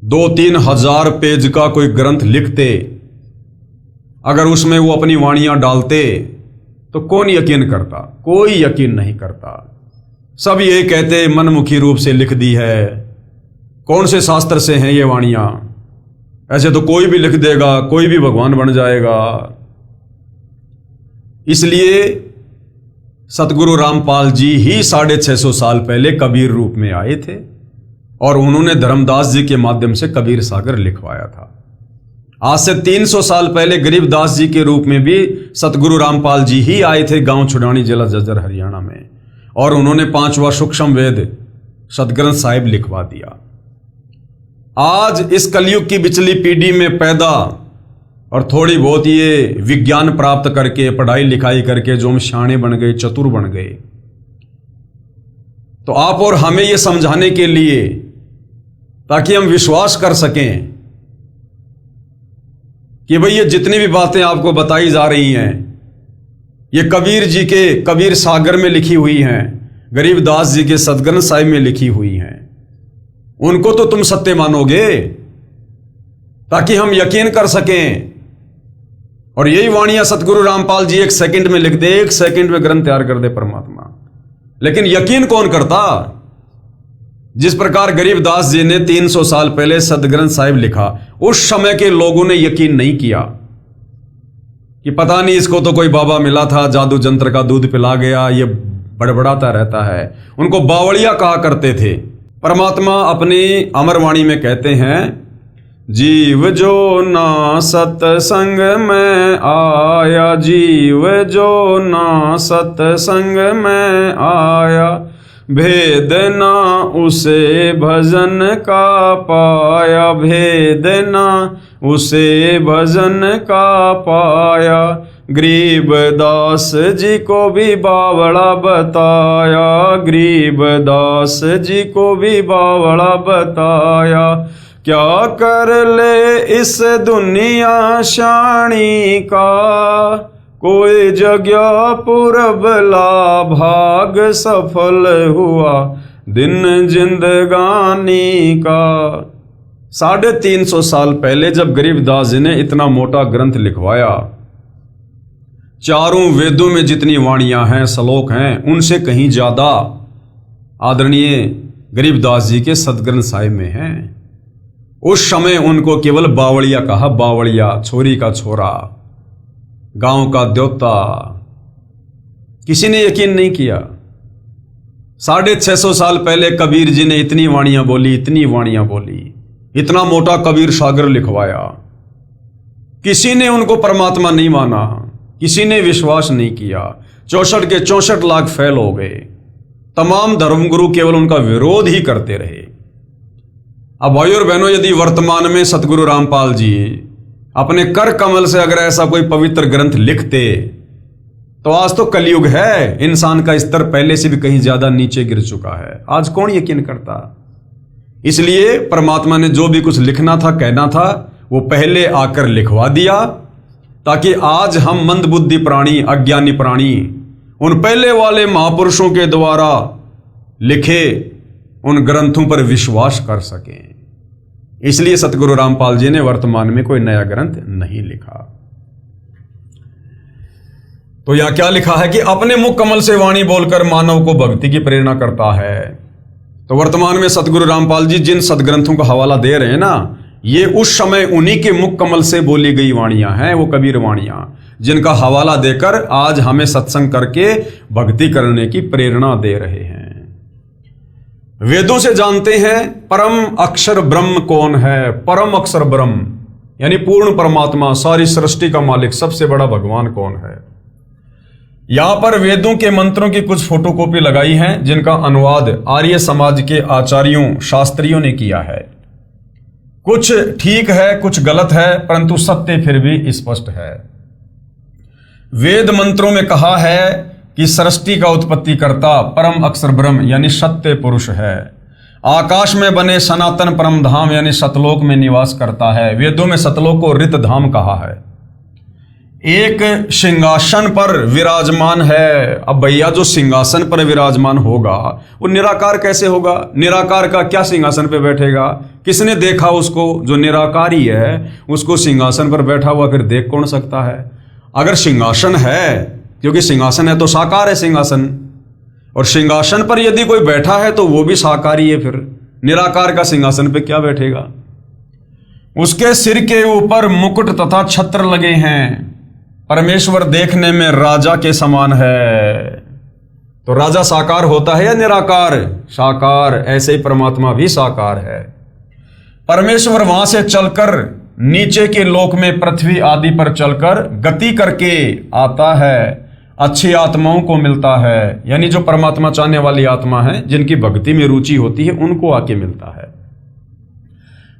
2-3 हजार पेज का कोई ग्रंथ लिखते, अगर उसमें वो अपनी वाणियां डालते, तो कौन यकीन करता? कोई यकीन नहीं करता। सब ये कहते मनमुखी रूप से लिख दी है, कौन से शास्त्र से हैं ये वाणियां, ऐसे तो कोई भी लिख देगा, कोई भी भगवान बन जाएगा। इसलिए सतगुरु रामपाल जी ही 650 साल पहले कबीर रूप में आए थे, और उन्होंने धर्मदास जी के माध्यम से कबीर सागर लिखवाया था। आज से 300 साल पहले गरीबदास जी के रूप में भी सतगुरु रामपाल जी ही आए थे गांव छुड़ानी जिला जज्जर हरियाणा में, और उन्होंने 5वां सूक्ष्म वेद सतग्रंथ साहिब लिखवा दिया। आज इस कलयुग की बिचली पीढ़ी में पैदा और थोड़ी बहुत ये विज्ञान प्राप्त करके, पढ़ाई लिखाई करके जो हम शाणे बन गए, चतुर बन गए, तो आप और हमें ये समझाने के लिए, ताकि हम विश्वास कर सकें कि भाई ये जितनी भी बातें आपको बताई जा रही हैं ये कबीर जी के कबीर सागर में लिखी हुई हैं, गरीबदास जी के सतग्रंथ साहिब में लिखी हुई हैं, उनको तो तुम सत्य मानोगे, ताकि हम यकीन कर सकें और यही वाणियां सतगुरु रामपाल जी 1 सेकंड में लिख दे, 1 सेकंड में ग्रंथ तैयार कर दे परमात्मा। लेकिन यकीन कौन करता? जिस प्रकार गरीबदास जी ने 300 साल पहले सदग्रंथ साहिब लिखा, उस समय के लोगों ने यकीन नहीं किया कि पता नहीं इसको तो कोई बाबा मिला था, जादू जंत्र का दूध पिला गया, ये बड़बड़ाता रहता है। उनको बावड़िया कहा करते थे। परमात्मा अपनी अमरवाणी में कहते हैं, जीव जो ना सत्संग में आया, जीव जो ना सत्संग में आया, भेद ना उसे भजन का पाया, भेद ना उसे भजन का पाया। गरीबदास जी को भी बावड़ा बताया, गरीबदास जी को भी बावड़ा बताया। क्या कर ले इस दुनिया शानी का, कोई जगह पुरबला भाग सफल हुआ दिन जिंदगानी का। 350 साल पहले जब गरीबदास जी ने इतना मोटा ग्रंथ लिखवाया, चारों वेदों में जितनी वाणियां हैं, श्लोक हैं, उनसे कहीं ज्यादा आदरणीय गरीबदास जी के सदग्रंथ साहिब में हैं। उस समय उनको केवल बावड़िया कहा, बावड़िया, छोरी का छोरा, गांव का देवता। किसी ने यकीन नहीं किया। 650 साल पहले कबीर जी ने इतनी वाणियां बोली, इतनी वाणियां बोली, इतना मोटा कबीर सागर लिखवाया। किसी ने उनको परमात्मा नहीं माना, किसी ने विश्वास नहीं किया। 64 के 64 लाख फैल हो गए। तमाम धर्मगुरु केवल उनका विरोध ही करते रहे। अब भाई और बहनों, यदि वर्तमान में सतगुरु रामपाल जी अपने कर कमल से अगर ऐसा कोई पवित्र ग्रंथ लिखते, तो आज तो कलयुग है, इंसान का स्तर पहले से भी कहीं ज्यादा नीचे गिर चुका है। आज कौन यकीन करता? इसलिए परमात्मा ने जो भी कुछ लिखना था, कहना था, वो पहले आकर लिखवा दिया, ताकि आज हम मंदबुद्धि प्राणी, अज्ञानी प्राणी, उन पहले वाले महापुरुषों के द्वारा लिखे उन ग्रंथों पर विश्वास कर सकें। इसलिए सतगुरु रामपाल जी ने वर्तमान में कोई नया ग्रंथ नहीं लिखा। तो यह क्या लिखा है कि अपने मुख कमल से वाणी बोलकर मानव को भक्ति की प्रेरणा करता है। तो वर्तमान में सतगुरु रामपाल जी जिन सदग्रंथों का हवाला दे रहे हैं ना, ये उस समय उन्हीं के मुख कमल से बोली गई वाणियां हैं, वो कबीर वाणियां, जिनका हवाला देकर आज हमें सत्संग करके भक्ति करने की प्रेरणा दे रहे हैं। वेदों से जानते हैं परम अक्षर ब्रह्म कौन है। परम अक्षर ब्रह्म यानी पूर्ण परमात्मा, सारी सृष्टि का मालिक, सबसे बड़ा भगवान कौन है। यहां पर वेदों के मंत्रों की कुछ फोटोकॉपी लगाई हैं, जिनका अनुवाद आर्य समाज के आचार्यों, शास्त्रियों ने किया है। कुछ ठीक है, कुछ गलत है, परंतु सत्य फिर भी स्पष्ट है। वेद मंत्रों में कहा है कि सृष्टि का उत्पत्ति करता परम अक्षर ब्रह्म यानी सत्य पुरुष है। आकाश में बने सनातन परम धाम यानी सतलोक में निवास करता है। वेदों में सतलोक को रित धाम कहा है। एक सिंहासन पर विराजमान है। अब भैया, जो सिंहासन पर विराजमान होगा वो निराकार कैसे होगा? निराकार का क्या सिंहासन पे बैठेगा? किसने देखा उसको? जो निराकारी है उसको सिंहासन पर बैठा हुआ फिर देख कौन सकता है? अगर सिंहासन है, क्योंकि सिंहासन है तो साकार है सिंहासन, और सिंहासन पर यदि कोई बैठा है तो वो भी साकारी है, फिर निराकार का सिंहासन पे क्या बैठेगा? उसके सिर के ऊपर मुकुट तथा छत्र लगे हैं। परमेश्वर देखने में राजा के समान है। तो राजा साकार होता है या निराकार? साकार। ऐसे ही परमात्मा भी साकार है। परमेश्वर वहां से चलकर नीचे के लोक में पृथ्वी आदि पर चलकर गति करके आता है, अच्छी आत्माओं को मिलता है। यानी जो परमात्मा चाहने वाली आत्मा है, जिनकी भक्ति में रुचि होती है, उनको आके मिलता है।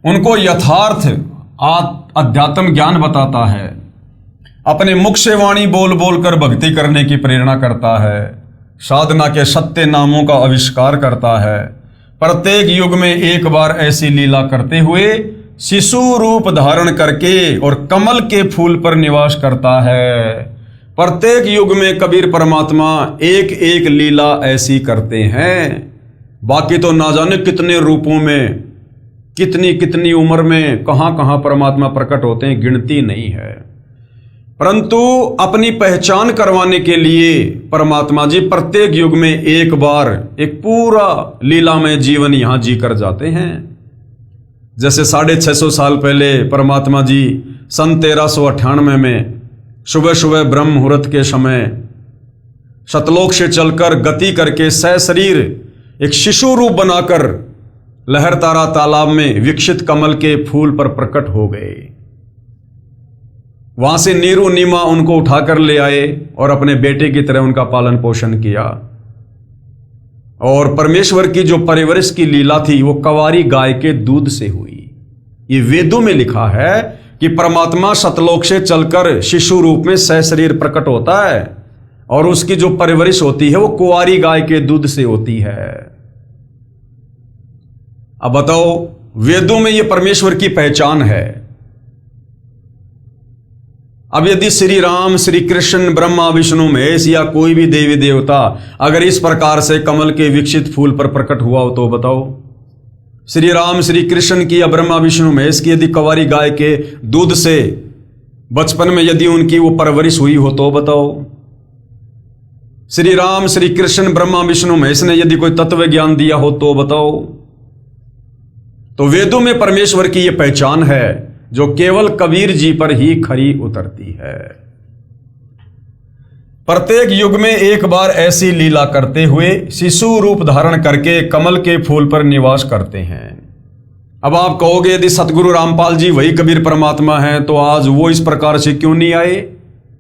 उनको यथार्थ अध्यात्म ज्ञान बताता है। अपने मुख से वाणी बोल बोल कर भक्ति करने की प्रेरणा करता है। साधना के सत्य नामों का आविष्कार करता है। प्रत्येक युग में एक बार ऐसी लीला करते हुए शिशु रूप धारण करके और कमल के फूल पर निवास करता है। प्रत्येक युग में कबीर परमात्मा एक एक लीला ऐसी करते हैं। बाकी तो ना जाने कितने रूपों में, कितनी कितनी उम्र में, कहां कहां परमात्मा प्रकट होते हैं, गिनती नहीं है। परंतु अपनी पहचान करवाने के लिए परमात्मा जी प्रत्येक युग में एक बार एक पूरा लीलामय जीवन यहां जी कर जाते हैं। जैसे 650 साल पहले परमात्मा जी सन 1398 में सुबह सुबह ब्रह्म मुहूर्त के समय सतलोक से चलकर गति करके सशरीर एक शिशु रूप बनाकर लहरतारा तालाब में विकसित कमल के फूल पर प्रकट हो गए। वहां से नीरू नीमा उनको उठाकर ले आए और अपने बेटे की तरह उनका पालन पोषण किया। और परमेश्वर की जो परवरिश की लीला थी वो कवारी गाय के दूध से हुई। ये वेदों में लिखा है कि परमात्मा सतलोक से चलकर शिशु रूप में सशरीर प्रकट होता है और उसकी जो परवरिश होती है वो कुंवारी गाय के दूध से होती है। अब बताओ, वेदों में ये परमेश्वर की पहचान है। अब यदि श्री राम, श्री कृष्ण, ब्रह्मा, विष्णु, महेश या कोई भी देवी देवता अगर इस प्रकार से कमल के विकसित फूल पर प्रकट हुआ हो तो बताओ, श्री राम, श्री कृष्ण की या ब्रह्मा, विष्णु, महेश की यदि कुंवारी गाय के दूध से बचपन में यदि उनकी वो परवरिश हुई हो तो बताओ, श्री राम, श्री कृष्ण, ब्रह्मा, विष्णु, महेश ने यदि कोई तत्व ज्ञान दिया हो तो बताओ। तो वेदों में परमेश्वर की यह पहचान है जो केवल कबीर जी पर ही खरी उतरती है। प्रत्येक युग में एक बार ऐसी लीला करते हुए शिशु रूप धारण करके कमल के फूल पर निवास करते हैं। अब आप कहोगे यदि सतगुरु रामपाल जी वही कबीर परमात्मा हैं तो आज वो इस प्रकार से क्यों नहीं आए?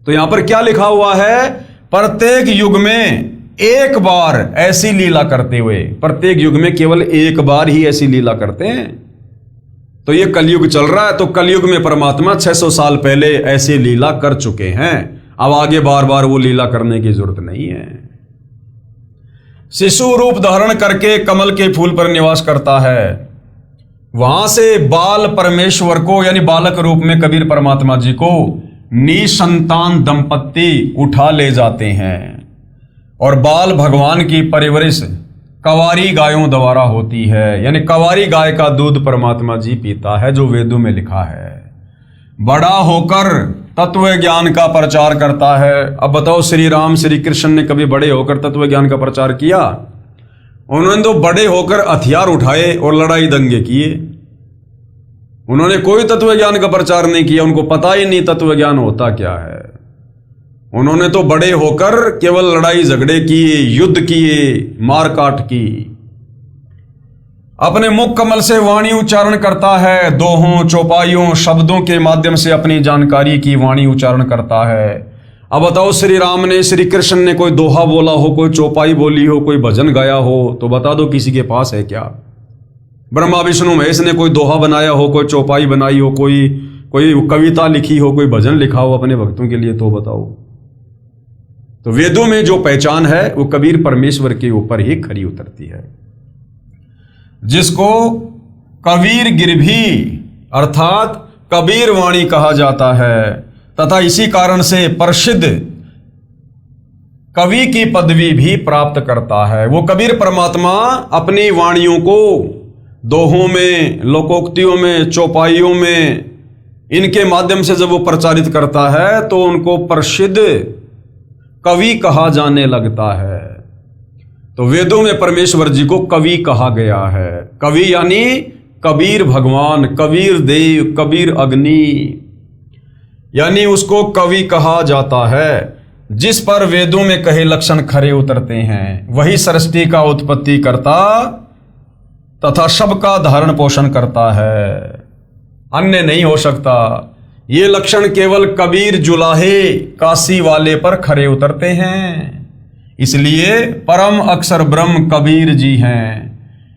तो यहां पर क्या लिखा हुआ है? प्रत्येक युग में एक बार ऐसी लीला करते हुए, प्रत्येक युग में केवल एक बार ही ऐसी लीला करते हैं। तो ये कलयुग चल रहा है, तो कलयुग में परमात्मा 600 साल पहले ऐसी लीला कर चुके हैं। अब आगे बार बार वो लीला करने की जरूरत नहीं है। शिशु रूप धारण करके कमल के फूल पर निवास करता है। वहां से बाल परमेश्वर को यानी बालक रूप में कबीर परमात्मा जी को निसंतान दंपत्ति उठा ले जाते हैं और बाल भगवान की परवरिश कवारी गायों द्वारा होती है। यानी कवारी गाय का दूध परमात्मा जी पीता है जो वेदों में लिखा है। बड़ा होकर तत्व ज्ञान का प्रचार करता है। अब बताओ, श्री राम, श्री कृष्ण ने कभी बड़े होकर तत्व ज्ञान का प्रचार किया? उन्होंने तो बड़े होकर हथियार उठाए और लड़ाई दंगे किए। उन्होंने कोई तत्व ज्ञान का प्रचार नहीं किया। उनको पता ही नहीं तत्व ज्ञान होता क्या है। उन्होंने तो बड़े होकर केवल लड़ाई झगड़े किए, युद्ध किए, मारकाट की। अपने मुख कमल से वाणी उच्चारण करता है। दोहों, चौपाइयों, शब्दों के माध्यम से अपनी जानकारी की वाणी उच्चारण करता है। अब बताओ, श्री राम ने, श्री कृष्ण ने कोई दोहा बोला हो, कोई चौपाई बोली हो, कोई भजन गाया हो तो बता दो किसी के पास है क्या? ब्रह्मा, विष्णु, महेश ने कोई दोहा बनाया हो, कोई चौपाई बनाई हो, कोई कविता लिखी हो, कोई भजन लिखा हो अपने भक्तों के लिए तो बताओ। तो वेदों में जो पहचान है वो कबीर परमेश्वर के ऊपर ही खरी उतरती है, जिसको कबीर गिरभी अर्थात कबीर वाणी कहा जाता है तथा इसी कारण से प्रसिद्ध कवि की पदवी भी प्राप्त करता है। वो कबीर परमात्मा अपनी वाणियों को दोहों में, लोकोक्तियों में, चौपाइयों में, इनके माध्यम से जब वो प्रचारित करता है तो उनको प्रसिद्ध कवि कहा जाने लगता है। तो वेदों में परमेश्वर जी को कवि कहा गया है। कवि यानी कबीर भगवान, कबीर देव, कबीर अग्नि, यानी उसको कवि कहा जाता है। जिस पर वेदों में कहे लक्षण खरे उतरते हैं वही सृष्टि का उत्पत्ति करता तथा सबका धारण पोषण करता है, अन्य नहीं हो सकता। ये लक्षण केवल कबीर जुलाहे काशी वाले पर खरे उतरते हैं। इसलिए परम अक्षर ब्रह्म कबीर जी हैं।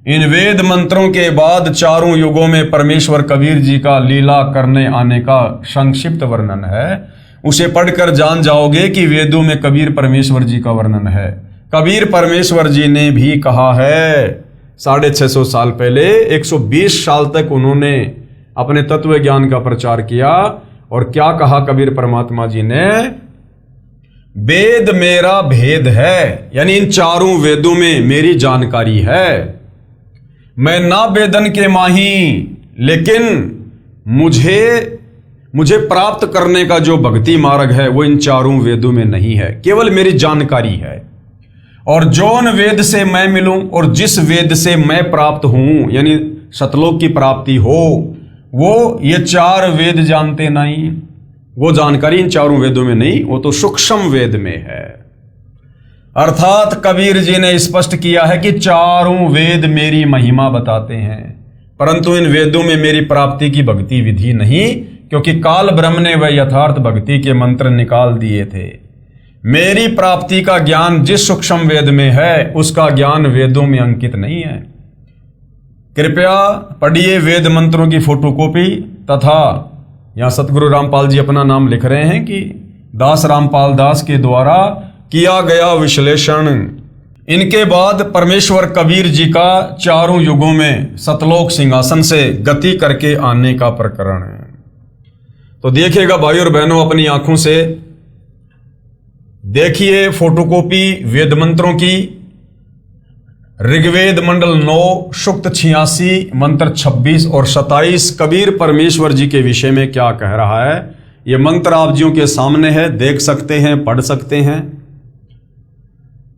इन वेद मंत्रों के बाद चारों युगों में परमेश्वर कबीर जी का लीला करने आने का संक्षिप्त वर्णन है। उसे पढ़कर जान जाओगे कि वेदों में कबीर परमेश्वर जी का वर्णन है। कबीर परमेश्वर जी ने भी कहा है 650 साल पहले, 120 साल तक उन्होंने अपने तत्व ज्ञान का प्रचार किया। और क्या कहा कबीर परमात्मा जी ने? वेद मेरा भेद है, यानी इन चारों वेदों में मेरी जानकारी है। मैं ना वेदन के माही, लेकिन मुझे मुझे प्राप्त करने का जो भक्ति मार्ग है वो इन चारों वेदों में नहीं है, केवल मेरी जानकारी है। और जौन वेद से मैं मिलूं और जिस वेद से मैं प्राप्त हूं, यानी सतलोक की प्राप्ति हो, वो ये चार वेद जानते नहीं। वो जानकारी इन चारों वेदों में नहीं, वो तो सूक्ष्म वेद में है। अर्थात कबीर जी ने स्पष्ट किया है कि चारों वेद मेरी महिमा बताते हैं, परंतु इन वेदों में मेरी प्राप्ति की भक्ति विधि नहीं, क्योंकि काल ब्रह्म ने वह यथार्थ भक्ति के मंत्र निकाल दिए थे। मेरी प्राप्ति का ज्ञान जिस सूक्ष्म वेद में है, उसका ज्ञान वेदों में अंकित नहीं है। कृपया पढ़िए वेद मंत्रों की फोटोकॉपी, तथा यहाँ सतगुरु रामपाल जी अपना नाम लिख रहे हैं कि दास रामपाल दास के द्वारा किया गया विश्लेषण। इनके बाद परमेश्वर कबीर जी का चारों युगों में सतलोक सिंहासन से गति करके आने का प्रकरण है। तो देखिएगा भाई और बहनों, अपनी आंखों से देखिए फोटोकॉपी वेद मंत्रों की। ऋग्वेद मंडल 9 सूक्त 86 मंत्र 26 और 27 कबीर परमेश्वर जी के विषय में क्या कह रहा है, ये मंत्र आप जियों के सामने है, देख सकते हैं, पढ़ सकते हैं।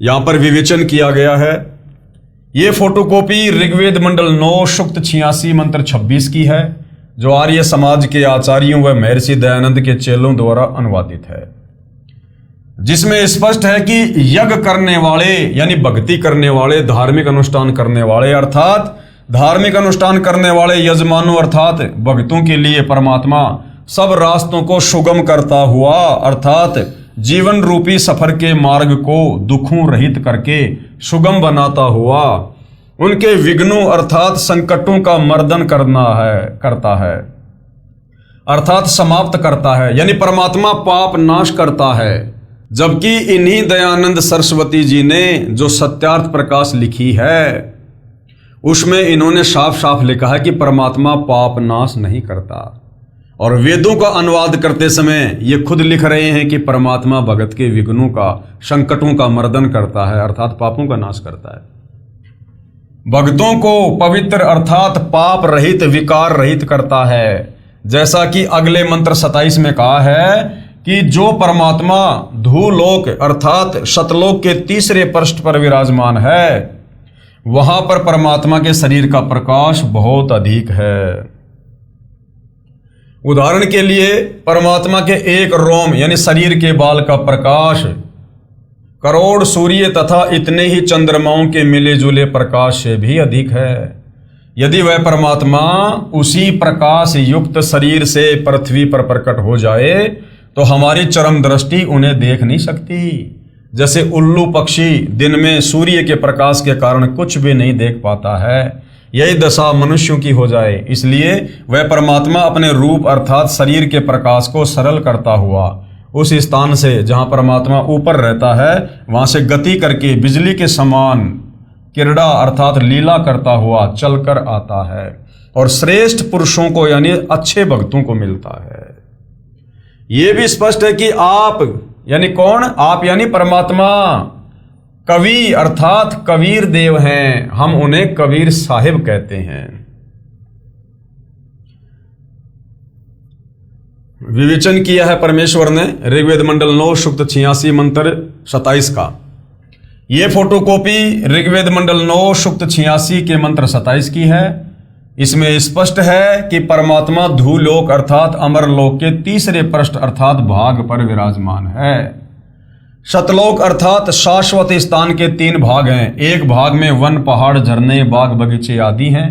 यहां पर विवेचन किया गया है। ये फोटोकॉपी ऋग्वेद मंडल 9 सूक्त 86 मंत्र 26 की है, जो आर्य समाज के आचार्यों व महर्षि दयानंद के चेलों द्वारा अनुवादित है, जिसमें स्पष्ट है कि यज्ञ करने वाले यानी भक्ति करने वाले, धार्मिक अनुष्ठान करने वाले, अर्थात धार्मिक अनुष्ठान करने वाले यजमानों अर्थात भक्तों के लिए परमात्मा सब रास्तों को सुगम करता हुआ, अर्थात जीवन रूपी सफर के मार्ग को दुखों रहित करके सुगम बनाता हुआ उनके विघ्नों अर्थात संकटों का मर्दन करता है, अर्थात समाप्त करता है, यानी परमात्मा पाप नाश करता है। जबकि इन्हीं दयानंद सरस्वती जी ने जो सत्यार्थ प्रकाश लिखी है, उसमें इन्होंने साफ साफ लिखा है कि परमात्मा पाप नाश नहीं करता। और वेदों का अनुवाद करते समय ये खुद लिख रहे हैं कि परमात्मा भगत के विघ्नों का, संकटों का मर्दन करता है, अर्थात पापों का नाश करता है। भक्तों को पवित्र अर्थात पाप रहित, विकार रहित करता है। जैसा कि अगले मंत्र 27 में कहा है कि जो परमात्मा धूलोक अर्थात सतलोक के तीसरे पृष्ठ पर विराजमान है, वहां पर परमात्मा के शरीर का प्रकाश बहुत अधिक है। उदाहरण के लिए परमात्मा के एक रोम यानी शरीर के बाल का प्रकाश करोड़ सूर्य तथा इतने ही चंद्रमाओं के मिले जुले प्रकाश से भी अधिक है। यदि वह परमात्मा उसी प्रकाश युक्त शरीर से पृथ्वी पर प्रकट हो जाए तो हमारी चरम दृष्टि उन्हें देख नहीं सकती। जैसे उल्लू पक्षी दिन में सूर्य के प्रकाश के कारण कुछ भी नहीं देख पाता है, यही दशा मनुष्यों की हो जाए। इसलिए वह परमात्मा अपने रूप अर्थात शरीर के प्रकाश को सरल करता हुआ उस स्थान से जहां परमात्मा ऊपर रहता है, वहां से गति करके बिजली के समान क्रीड़ा अर्थात लीला करता हुआ चलकर आता है और श्रेष्ठ पुरुषों को यानी अच्छे भक्तों को मिलता है। यह भी स्पष्ट है कि आप यानी कौन, आप यानी परमात्मा कवि अर्थात कबीर देव हैं, हम उन्हें कबीर साहिब कहते हैं। विवेचन किया है परमेश्वर ने ऋग्वेद मंडल 9 सूक्त 86 मंत्र 27 का। यह फोटोकॉपी ऋग्वेद मंडल 9 सूक्त 86 के मंत्र 27 की है। इसमें स्पष्ट है कि परमात्मा धूलोक अर्थात अमरलोक के तीसरे पृष्ठ अर्थात भाग पर विराजमान है। सतलोक अर्थात शाश्वत स्थान के 3 भाग हैं। एक भाग में वन, पहाड़, झरने, बाग, बगीचे आदि हैं।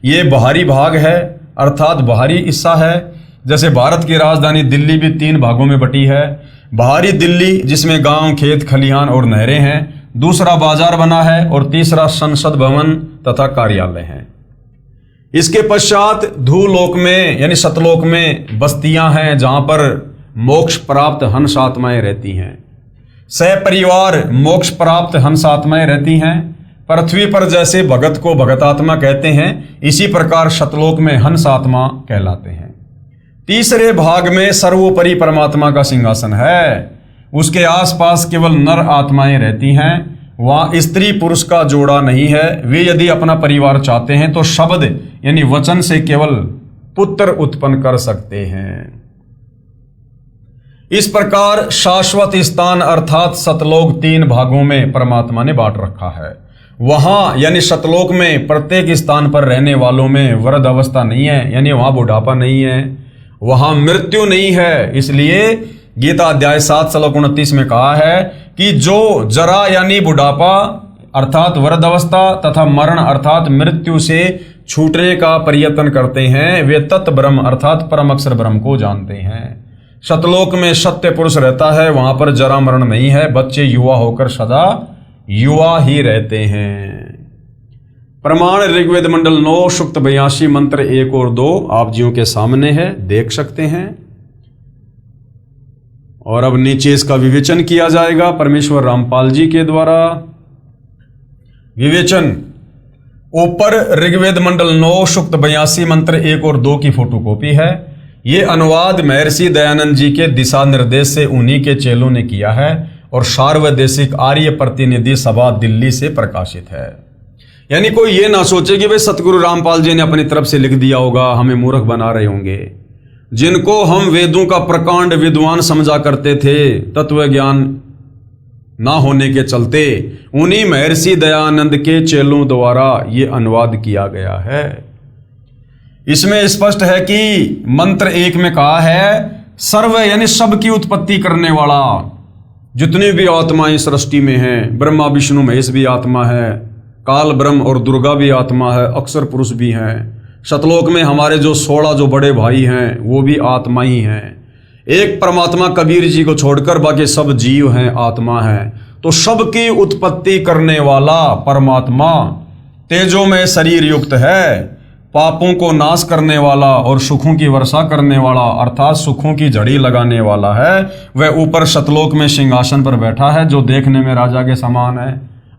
ये बाहरी भाग है अर्थात बाहरी हिस्सा है। जैसे भारत की राजधानी दिल्ली भी 3 भागों में बटी है। बाहरी दिल्ली जिसमें गांव, खेत, खलिहान और नहरें हैं। दूसरा बाजार बना है और तीसरा संसद भवन तथा कार्यालय हैं। इसके पश्चात धूलोक में यानी सतलोक में बस्तियां हैं जहां पर मोक्ष प्राप्त हंस आत्माएं रहती हैं। सपरिवार मोक्ष प्राप्त हंस आत्माएं रहती हैं। पृथ्वी पर जैसे भगत को भगत आत्मा कहते हैं, इसी प्रकार सतलोक में हंस आत्मा कहलाते हैं। तीसरे भाग में सर्वोपरि परमात्मा का सिंहासन है। उसके आसपास केवल नर आत्माएं रहती हैं। वहां स्त्री पुरुष का जोड़ा नहीं है। वे यदि अपना परिवार चाहते हैं तो शब्द यानी वचन से केवल पुत्र उत्पन्न कर सकते हैं। इस प्रकार शाश्वत स्थान अर्थात सतलोक 3 भागों में परमात्मा ने बांट रखा है। वहां यानी सतलोक में प्रत्येक स्थान पर रहने वालों में वृद्ध अवस्था नहीं है, यानी वहां बुढ़ापा नहीं है, वहां मृत्यु नहीं है। इसलिए गीता अध्याय 7 श्लोक 29 में कहा है कि जो जरा यानी बुढ़ापा अर्थात वृद्ध अवस्था तथा मरण अर्थात मृत्यु से छूटने का प्रयत्न करते हैं, वे तत् ब्रह्म अर्थात परम अक्षर ब्रह्म को जानते हैं। सतलोक में सत्य पुरुष रहता है, वहां पर जरा मरण नहीं है, बच्चे युवा होकर सदा युवा ही रहते हैं। प्रमाण ऋग्वेद मंडल 9 सूक्त 82 मंत्र 1 और 2 आप जियों के सामने है, देख सकते हैं। और अब नीचे इसका विवेचन किया जाएगा परमेश्वर रामपाल जी के द्वारा। विवेचन, ऊपर ऋग्वेद मंडल 9 सूक्त 82 मंत्र 1 और 2 की फोटोकॉपी है। ये अनुवाद महर्षि दयानंद जी के दिशा निर्देश से उन्हीं के चेलों ने किया है और सार्वदेशिक आर्य प्रतिनिधि सभा दिल्ली से प्रकाशित है। यानी कोई ये ना सोचे कि भाई सतगुरु रामपाल जी ने अपनी तरफ से लिख दिया होगा, हमें मूर्ख बना रहे होंगे। जिनको हम वेदों का प्रकांड विद्वान समझा करते थे, तत्व ज्ञान ना होने के चलते उन्हीं महर्षि दयानंद के चेलों द्वारा ये अनुवाद किया गया है। इसमें स्पष्ट है कि मंत्र 1 में कहा है सर्व यानी सब की उत्पत्ति करने वाला, जितनी भी आत्माएं सृष्टि में हैं, ब्रह्मा विष्णु महेश भी आत्मा है, काल ब्रह्म और दुर्गा भी आत्मा है, अक्षर पुरुष भी हैं। सतलोक में हमारे जो 16 जो बड़े भाई हैं वो भी आत्मा ही हैं। एक परमात्मा कबीर जी को छोड़कर बाकी सब जीव हैं, आत्मा हैं। तो सबकी उत्पत्ति करने वाला परमात्मा तेजोमय शरीर युक्त है, पापों को नाश करने वाला और सुखों की वर्षा करने वाला अर्थात सुखों की झड़ी लगाने वाला है। वह ऊपर सतलोक में सिंहासन पर बैठा है जो देखने में राजा के समान है,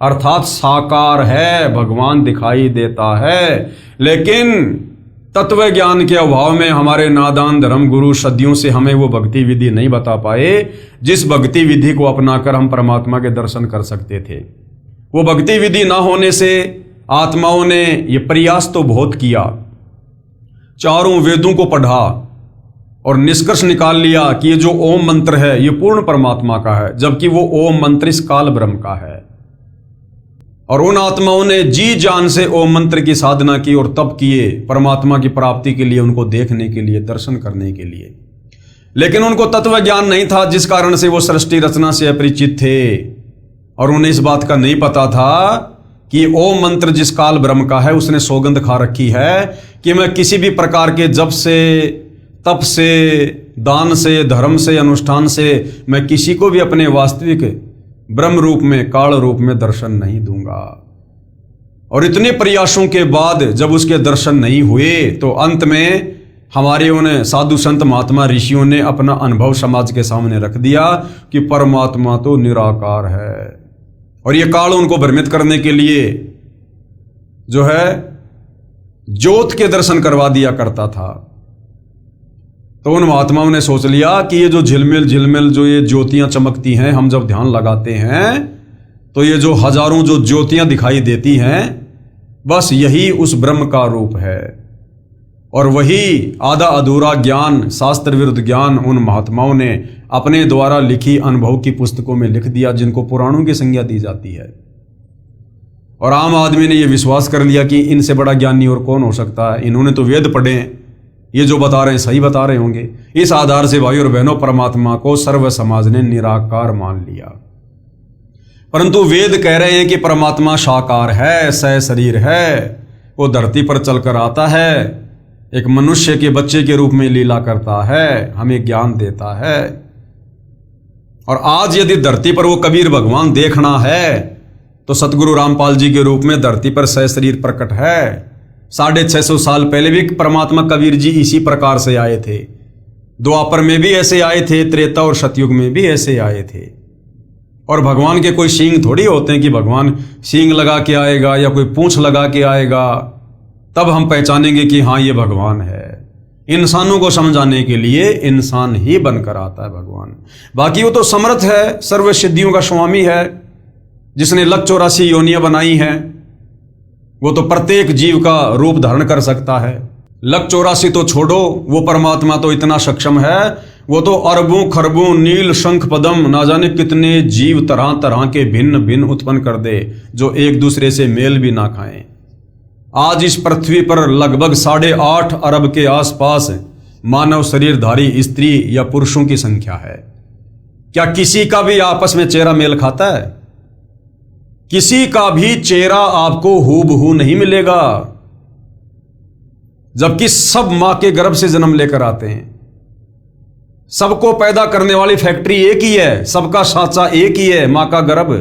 अर्थात साकार है, भगवान दिखाई देता है। लेकिन तत्व ज्ञान के अभाव में हमारे नादान धर्म गुरु सदियों से हमें वो भक्ति विधि नहीं बता पाए जिस भक्ति विधि को अपनाकर हम परमात्मा के दर्शन कर सकते थे। वो भक्ति विधि ना होने से आत्माओं ने ये प्रयास तो बहुत किया, चारों वेदों को पढ़ा और निष्कर्ष निकाल लिया कि ये जो ओम मंत्र है ये पूर्ण परमात्मा का है, जबकि वो ओम मंत्र इस काल ब्रह्म का है। और उन आत्माओं ने जी जान से ओम मंत्र की साधना की और तप किए परमात्मा की प्राप्ति के लिए, उनको देखने के लिए, दर्शन करने के लिए। लेकिन उनको तत्व ज्ञान नहीं था, जिस कारण से वो सृष्टि रचना से अपरिचित थे और उन्हें इस बात का नहीं पता था कि ओम मंत्र जिस काल ब्रह्म का है उसने सौगंध खा रखी है कि मैं किसी भी प्रकार के जप से, तप से, दान से, धर्म से, अनुष्ठान से मैं किसी को भी अपने वास्तविक ब्रह्म रूप में, काल रूप में दर्शन नहीं दूंगा। और इतने प्रयासों के बाद जब उसके दर्शन नहीं हुए तो अंत में हमारे उन साधु संत महात्मा ऋषियों ने अपना अनुभव समाज के सामने रख दिया कि परमात्मा तो निराकार है। और ये काल उनको भ्रमित करने के लिए जो है ज्योत के दर्शन करवा दिया करता था। तो उन महात्माओं ने सोच लिया कि ये जो झिलमिल झिलमिल जो ये ज्योतियां चमकती हैं, हम जब ध्यान लगाते हैं तो ये जो हजारों जो ज्योतियां दिखाई देती हैं, बस यही उस ब्रह्म का रूप है। और वही आधा अधूरा ज्ञान, शास्त्र विरुद्ध ज्ञान उन महात्माओं ने अपने द्वारा लिखी अनुभव की पुस्तकों में लिख दिया, जिनको पुराणों की संज्ञा दी जाती है। और आम आदमी ने यह विश्वास कर लिया कि इनसे बड़ा ज्ञानी और कौन हो सकता है, इन्होंने तो वेद पढ़े हैं, ये जो बता रहे हैं सही बता रहे होंगे। इस आधार से भाई और बहनों परमात्मा को सर्व समाज ने निराकार मान लिया। परंतु वेद कह रहे हैं कि परमात्मा साकार है, सह शरीर है, वो धरती पर चलकर आता है, एक मनुष्य के बच्चे के रूप में लीला करता है, हमें ज्ञान देता है। और आज यदि धरती पर वो कबीर भगवान देखना है तो सतगुरु रामपाल जी के रूप में धरती पर सह शरीर प्रकट है। 650 साल पहले भी परमात्मा कबीर जी इसी प्रकार से आए थे। द्वापर में भी ऐसे आए थे, त्रेता और सतयुग में भी ऐसे आए थे। और भगवान के कोई सींग थोड़ी होते हैं कि भगवान सींग लगा के आएगा या कोई पूंछ लगा के आएगा तब हम पहचानेंगे कि हाँ ये भगवान है। इंसानों को समझाने के लिए इंसान ही बनकर आता है भगवान। बाकी वो तो समर्थ है, सर्व सिद्धियों का स्वामी है, जिसने 184 योनियां बनाई हैं। वो तो प्रत्येक जीव का रूप धारण कर सकता है। 184 तो छोड़ो, वो परमात्मा तो इतना सक्षम है, वो तो अरबों खरबों नील शंख पदम ना जाने कितने जीव तरह तरह के भिन्न भिन्न उत्पन्न कर दे, जो एक दूसरे से मेल भी ना खाएं। आज इस पृथ्वी पर लगभग 8.5 अरब के आसपास मानव शरीरधारी स्त्री या पुरुषों की संख्या है। क्या किसी का भी आपस में चेहरा मेल खाता है? किसी का भी चेहरा आपको हूबहू नहीं मिलेगा, जबकि सब मां के गर्भ से जन्म लेकर आते हैं। सबको पैदा करने वाली फैक्ट्री एक ही है, सबका साचा एक ही है, मां का गर्भ,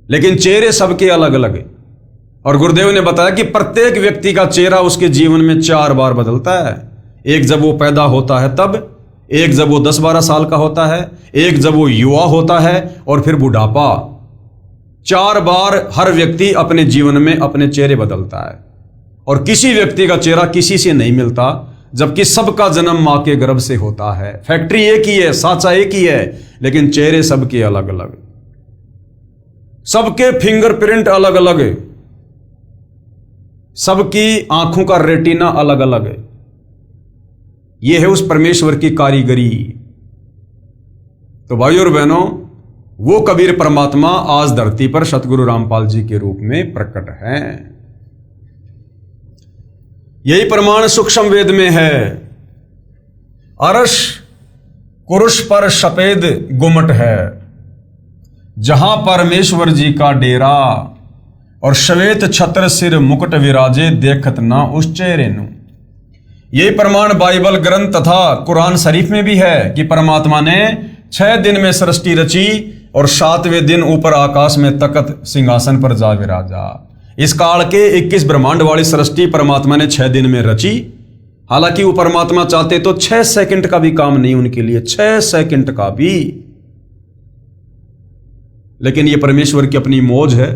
लेकिन चेहरे सबके अलग अलग। और गुरुदेव ने बताया कि प्रत्येक व्यक्ति का चेहरा उसके जीवन में 4 बार बदलता है। एक जब वो पैदा होता है तब, एक जब वो 10-12 साल का होता है, एक जब वो युवा होता है, और फिर बुढ़ापा। 4 बार हर व्यक्ति अपने जीवन में अपने चेहरे बदलता है, और किसी व्यक्ति का चेहरा किसी से नहीं मिलता, जबकि सबका जन्म मां के गर्भ से होता है। फैक्ट्री एक ही है, साचा एक ही है, लेकिन चेहरे सबके अलग अलग, सबके फिंगरप्रिंट अलग अलग, सबकी आंखों का रेटिना अलग अलग। यह है उस परमेश्वर की कारीगरी। तो भाइयों और बहनों, वो कबीर परमात्मा आज धरती पर सतगुरु रामपाल जी के रूप में प्रकट हैं। यही प्रमाण सूक्ष्म वेद में है। अरश कुरुश पर सफेद गुमट है, जहां परमेश्वर जी का डेरा, और श्वेत छत्र सिर मुकुट विराजे, देखत ना उस चेहरे नु। यही प्रमाण बाइबल ग्रंथ तथा कुरान शरीफ में भी है कि परमात्मा ने 6 दिन में सृष्टि रची और 7वें दिन ऊपर आकाश में तकत सिंहासन पर जा विराजा। इस काल के 21 ब्रह्मांड वाली सृष्टि परमात्मा ने 6 दिन में रची। हालांकि वो परमात्मा चाहते तो 6 सेकंड का भी काम नहीं उनके लिए, 6 सेकंड का भी, लेकिन ये परमेश्वर की अपनी मौज है,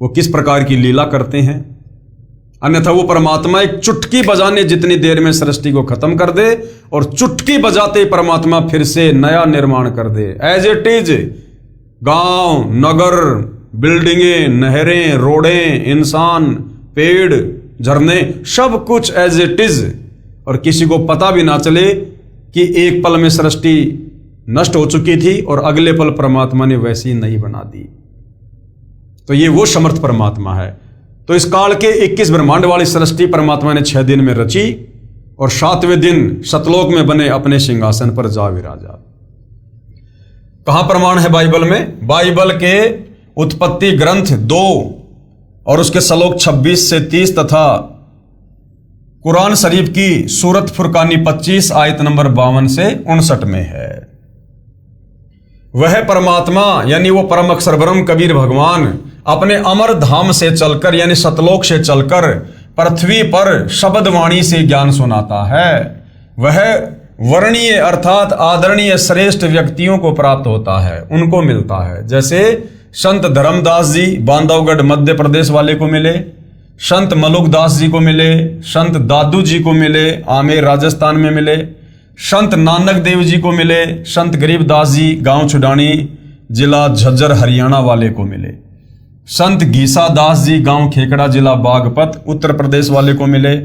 वो किस प्रकार की लीला करते हैं। अन्यथा वो परमात्मा एक चुटकी बजाने जितनी देर में सृष्टि को खत्म कर दे, और चुटकी बजाते परमात्मा फिर से नया निर्माण कर दे। एज इट इज, गांव, नगर, बिल्डिंगें, नहरें, रोडें, इंसान, पेड़, झरने, सब कुछ एज इट इज, और किसी को पता भी ना चले कि एक पल में सृष्टि नष्ट हो चुकी थी और अगले पल परमात्मा ने वैसी नई बना दी। तो ये वो समर्थ परमात्मा है। तो इस काल के 21 ब्रह्मांड वाली सृष्टि परमात्मा ने 6 दिन में रची, और 7वें दिन सतलोक में बने अपने सिंहासन पर जा विराजा। कहां प्रमाण है बाइबल में? बाइबल के उत्पत्ति ग्रंथ 2 और उसके श्लोक 26 से 30 तथा कुरान शरीफ की सूरत फुरकानी 25 आयत नंबर 52 से 59 में है। वह परमात्मा यानी वो परम अक्षर ब्रह्म कबीर भगवान अपने अमर धाम से चलकर यानी सतलोक से चलकर पृथ्वी पर शब्द वाणी से ज्ञान सुनाता है। वह वर्णीय अर्थात आदरणीय श्रेष्ठ व्यक्तियों को प्राप्त होता है, उनको मिलता है। जैसे संत धर्मदास जी बांधवगढ़ मध्य प्रदेश वाले को मिले, संत मलुकदास जी को मिले, संत दादू जी को मिले, आमेर राजस्थान में मिले, संत नानक देव जी को मिले, संत गरीबदास जी गांव छुडानी जिला झज्जर हरियाणा वाले को मिले, संत घीसा दास जी गांव खेकड़ा जिला बागपत उत्तर प्रदेश वाले को मिले,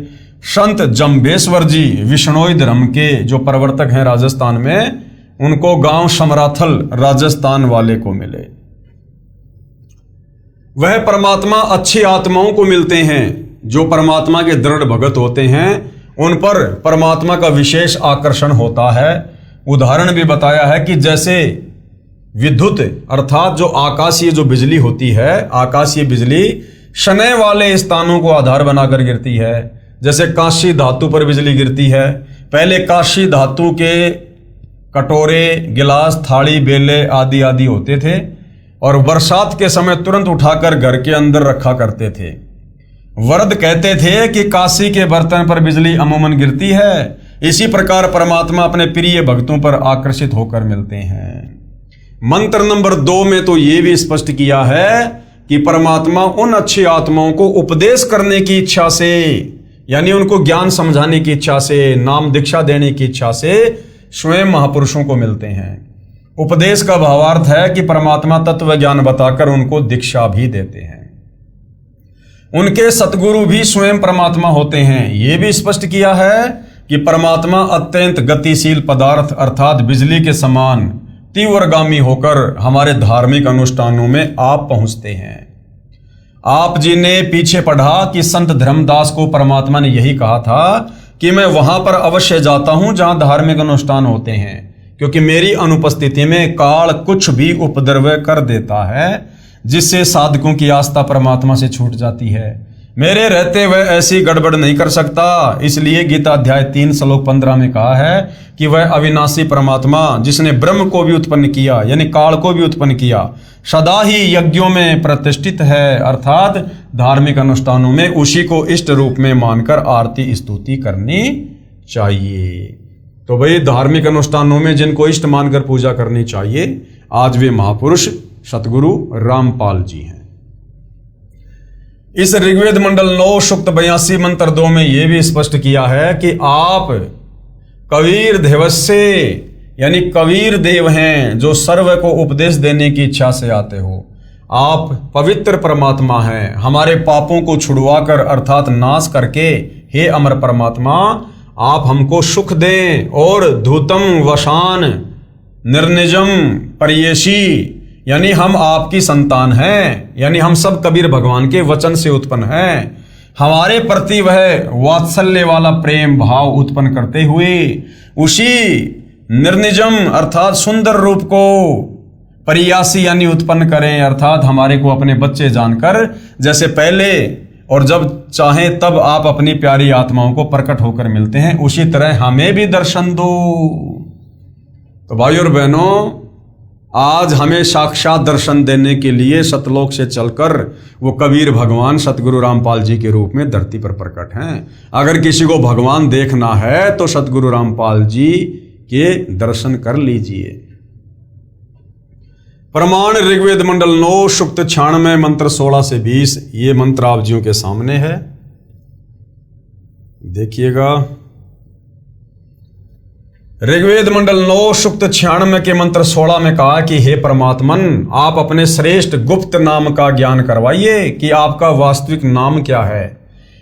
संत जम्बेश्वर जी विष्णोई धर्म के जो प्रवर्तक हैं राजस्थान में, उनको गांव समराथल राजस्थान वाले को मिले। वह परमात्मा अच्छी आत्माओं को मिलते हैं। जो परमात्मा के दृढ़ भगत होते हैं उन पर परमात्मा का विशेष आकर्षण होता है। उदाहरण भी बताया है कि जैसे विद्युत अर्थात जो आकाशीय जो बिजली होती है, आकाशीय बिजली शनै वाले स्थानों को आधार बनाकर गिरती है। जैसे कांसी धातु पर बिजली गिरती है। पहले कांसी धातु के कटोरे, गिलास, थाली, बेले आदि आदि होते थे और बरसात के समय तुरंत उठाकर घर के अंदर रखा करते थे। वरद कहते थे कि काशी के बर्तन पर बिजली अमूमन गिरती है। इसी प्रकार परमात्मा अपने प्रिय भक्तों पर आकर्षित होकर मिलते हैं। मंत्र नंबर 2 में तो ये भी स्पष्ट किया है कि परमात्मा उन अच्छी आत्माओं को उपदेश करने की इच्छा से यानी उनको ज्ञान समझाने की इच्छा से, नाम दीक्षा देने की इच्छा से स्वयं महापुरुषों को मिलते हैं। उपदेश का भावार्थ है कि परमात्मा तत्व ज्ञान बताकर उनको दीक्षा भी देते हैं। उनके सतगुरु भी स्वयं परमात्मा होते हैं। यह भी स्पष्ट किया है कि परमात्मा अत्यंत गतिशील पदार्थ अर्थात बिजली के समान तीव्रगामी होकर हमारे धार्मिक अनुष्ठानों में आप पहुंचते हैं। आप जी ने पीछे पढ़ा कि संत धर्मदास को परमात्मा ने यही कहा था कि मैं वहां पर अवश्य जाता हूं जहां धार्मिक अनुष्ठान होते हैं, क्योंकि मेरी अनुपस्थिति में काल कुछ भी उपद्रव कर देता है जिससे साधकों की आस्था परमात्मा से छूट जाती है। मेरे रहते वह ऐसी गड़बड़ नहीं कर सकता। इसलिए गीता अध्याय 3 श्लोक 15 में कहा है कि वह अविनाशी परमात्मा जिसने ब्रह्म को भी उत्पन्न किया यानी काल को भी उत्पन्न किया, सदा ही यज्ञों में प्रतिष्ठित है, अर्थात धार्मिक अनुष्ठानों में उसी को इष्ट रूप में मानकर आरती स्तुति करनी चाहिए। तो भाई धार्मिक अनुष्ठानों में जिनको इष्ट मानकर पूजा करनी चाहिए, आज वे महापुरुष सतगुरु रामपाल जी हैं। इस ऋग्वेद मंडल 9 सूक्त 82 मंत्र 2 में यह भी स्पष्ट किया है कि आप कबीर देवस्य यानी कबीर देव हैं जो सर्व को उपदेश देने की इच्छा से आते हो। आप पवित्र परमात्मा हैं, हमारे पापों को छुड़वाकर अर्थात नाश करके हे अमर परमात्मा आप हमको सुख दें और धूतम वशान निर्निजम परियेशी यानी हम आपकी संतान हैं, यानी हम सब कबीर भगवान के वचन से उत्पन्न हैं। हमारे प्रति वह वात्सल्य वाला प्रेम भाव उत्पन्न करते हुए उसी निर्निजम अर्थात सुंदर रूप को परियासी यानी उत्पन्न करें, अर्थात हमारे को अपने बच्चे जानकर जैसे पहले और जब चाहें तब आप अपनी प्यारी आत्माओं को प्रकट होकर मिलते हैं, उसी तरह हमें भी दर्शन दो। तो भाइयों और बहनों, आज हमें साक्षात दर्शन देने के लिए सतलोक से चलकर वो कबीर भगवान सतगुरु रामपाल जी के रूप में धरती पर प्रकट हैं। अगर किसी को भगवान देखना है तो सतगुरु रामपाल जी के दर्शन कर लीजिए। प्रमाण ऋग्वेद मंडल 9 सूक्त 96 मंत्र 16 से 20 ये मंत्र आप जियों के सामने है, देखिएगा। ऋग्वेद मंडल 9 सूक्त 96 के मंत्र 16 में कहा कि हे परमात्मन आप अपने श्रेष्ठ गुप्त नाम का ज्ञान करवाइए कि आपका वास्तविक नाम क्या है।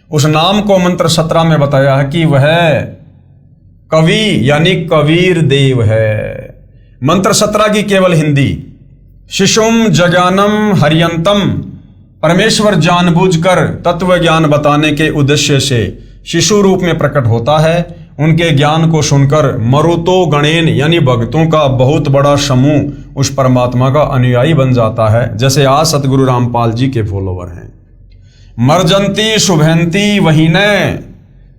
उस नाम को मंत्र 17 में बताया है कि वह कवि यानी कबीर देव है। मंत्र 17 की केवल हिंदी, शिशुम जज्ञानम हरियंतम, परमेश्वर जानबूझकर तत्व ज्ञान बताने के उद्देश्य से शिशु रूप में प्रकट होता है। उनके ज्ञान को सुनकर मरुतो गणेन यानी भक्तों का बहुत बड़ा समूह उस परमात्मा का अनुयायी बन जाता है, जैसे आज सतगुरु रामपाल जी के फॉलोवर हैं। मर्जंती शुभंती वहीने,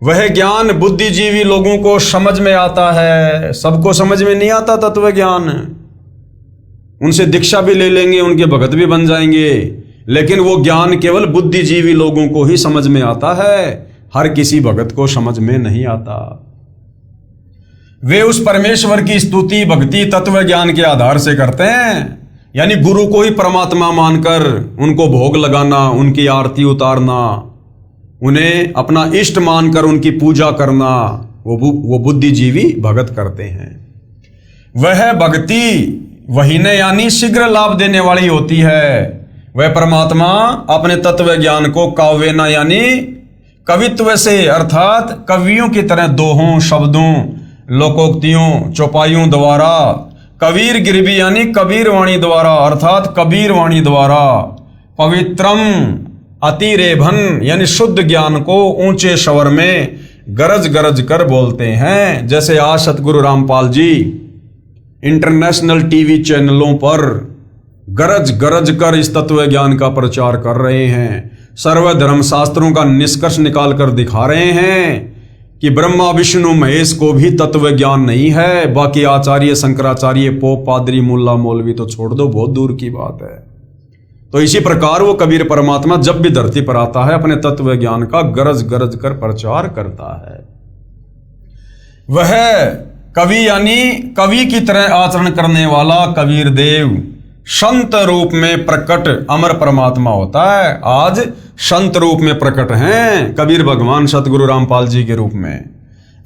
वह ज्ञान बुद्धिजीवी लोगों को समझ में आता है, सबको समझ में नहीं आता तत्व ज्ञान। उनसे दीक्षा भी ले लेंगे, उनके भगत भी बन जाएंगे, लेकिन वो ज्ञान केवल बुद्धिजीवी लोगों को ही समझ में आता है, हर किसी भगत को समझ में नहीं आता। वे उस परमेश्वर की स्तुति भक्ति तत्व ज्ञान के आधार से करते हैं, यानी गुरु को ही परमात्मा मानकर उनको भोग लगाना, उनकी आरती उतारना, उन्हें अपना इष्ट मानकर उनकी पूजा करना, वो बुद्धिजीवी भगत करते हैं। वह भक्ति वही ने यानी शीघ्र लाभ देने वाली होती है। वह परमात्मा अपने तत्व ज्ञान को काव्यना यानी कवित्व से अर्थात कवियों की तरह दोहों शब्दों लोकोक्तियों चौपाइयों द्वारा, कबीर गिरवी यानी कबीर वाणी द्वारा अर्थात कबीर वाणी द्वारा, पवित्रम अतिरेभन यानी शुद्ध ज्ञान को ऊंचे स्वर में गरज गरज कर बोलते हैं। जैसे आज सतगुरु रामपाल जी इंटरनेशनल टीवी चैनलों पर गरज गरज कर इस तत्व ज्ञान का प्रचार कर रहे हैं, सर्व धर्म शास्त्रों का निष्कर्ष निकाल कर दिखा रहे हैं कि ब्रह्मा विष्णु महेश को भी तत्व ज्ञान नहीं है। बाकी आचार्य शंकराचार्य पोप पादरी मुल्ला मौलवी तो छोड़ दो, बहुत दूर की बात है। तो इसी प्रकार वो कबीर परमात्मा जब भी धरती पर आता है अपने तत्व ज्ञान का गरज गरज कर प्रचार करता है। वह कवि यानी कवि की तरह आचरण करने वाला कबीर देव संत रूप में प्रकट अमर परमात्मा होता है। आज संत रूप में प्रकट हैं कबीर भगवान सतगुरु रामपाल जी के रूप में।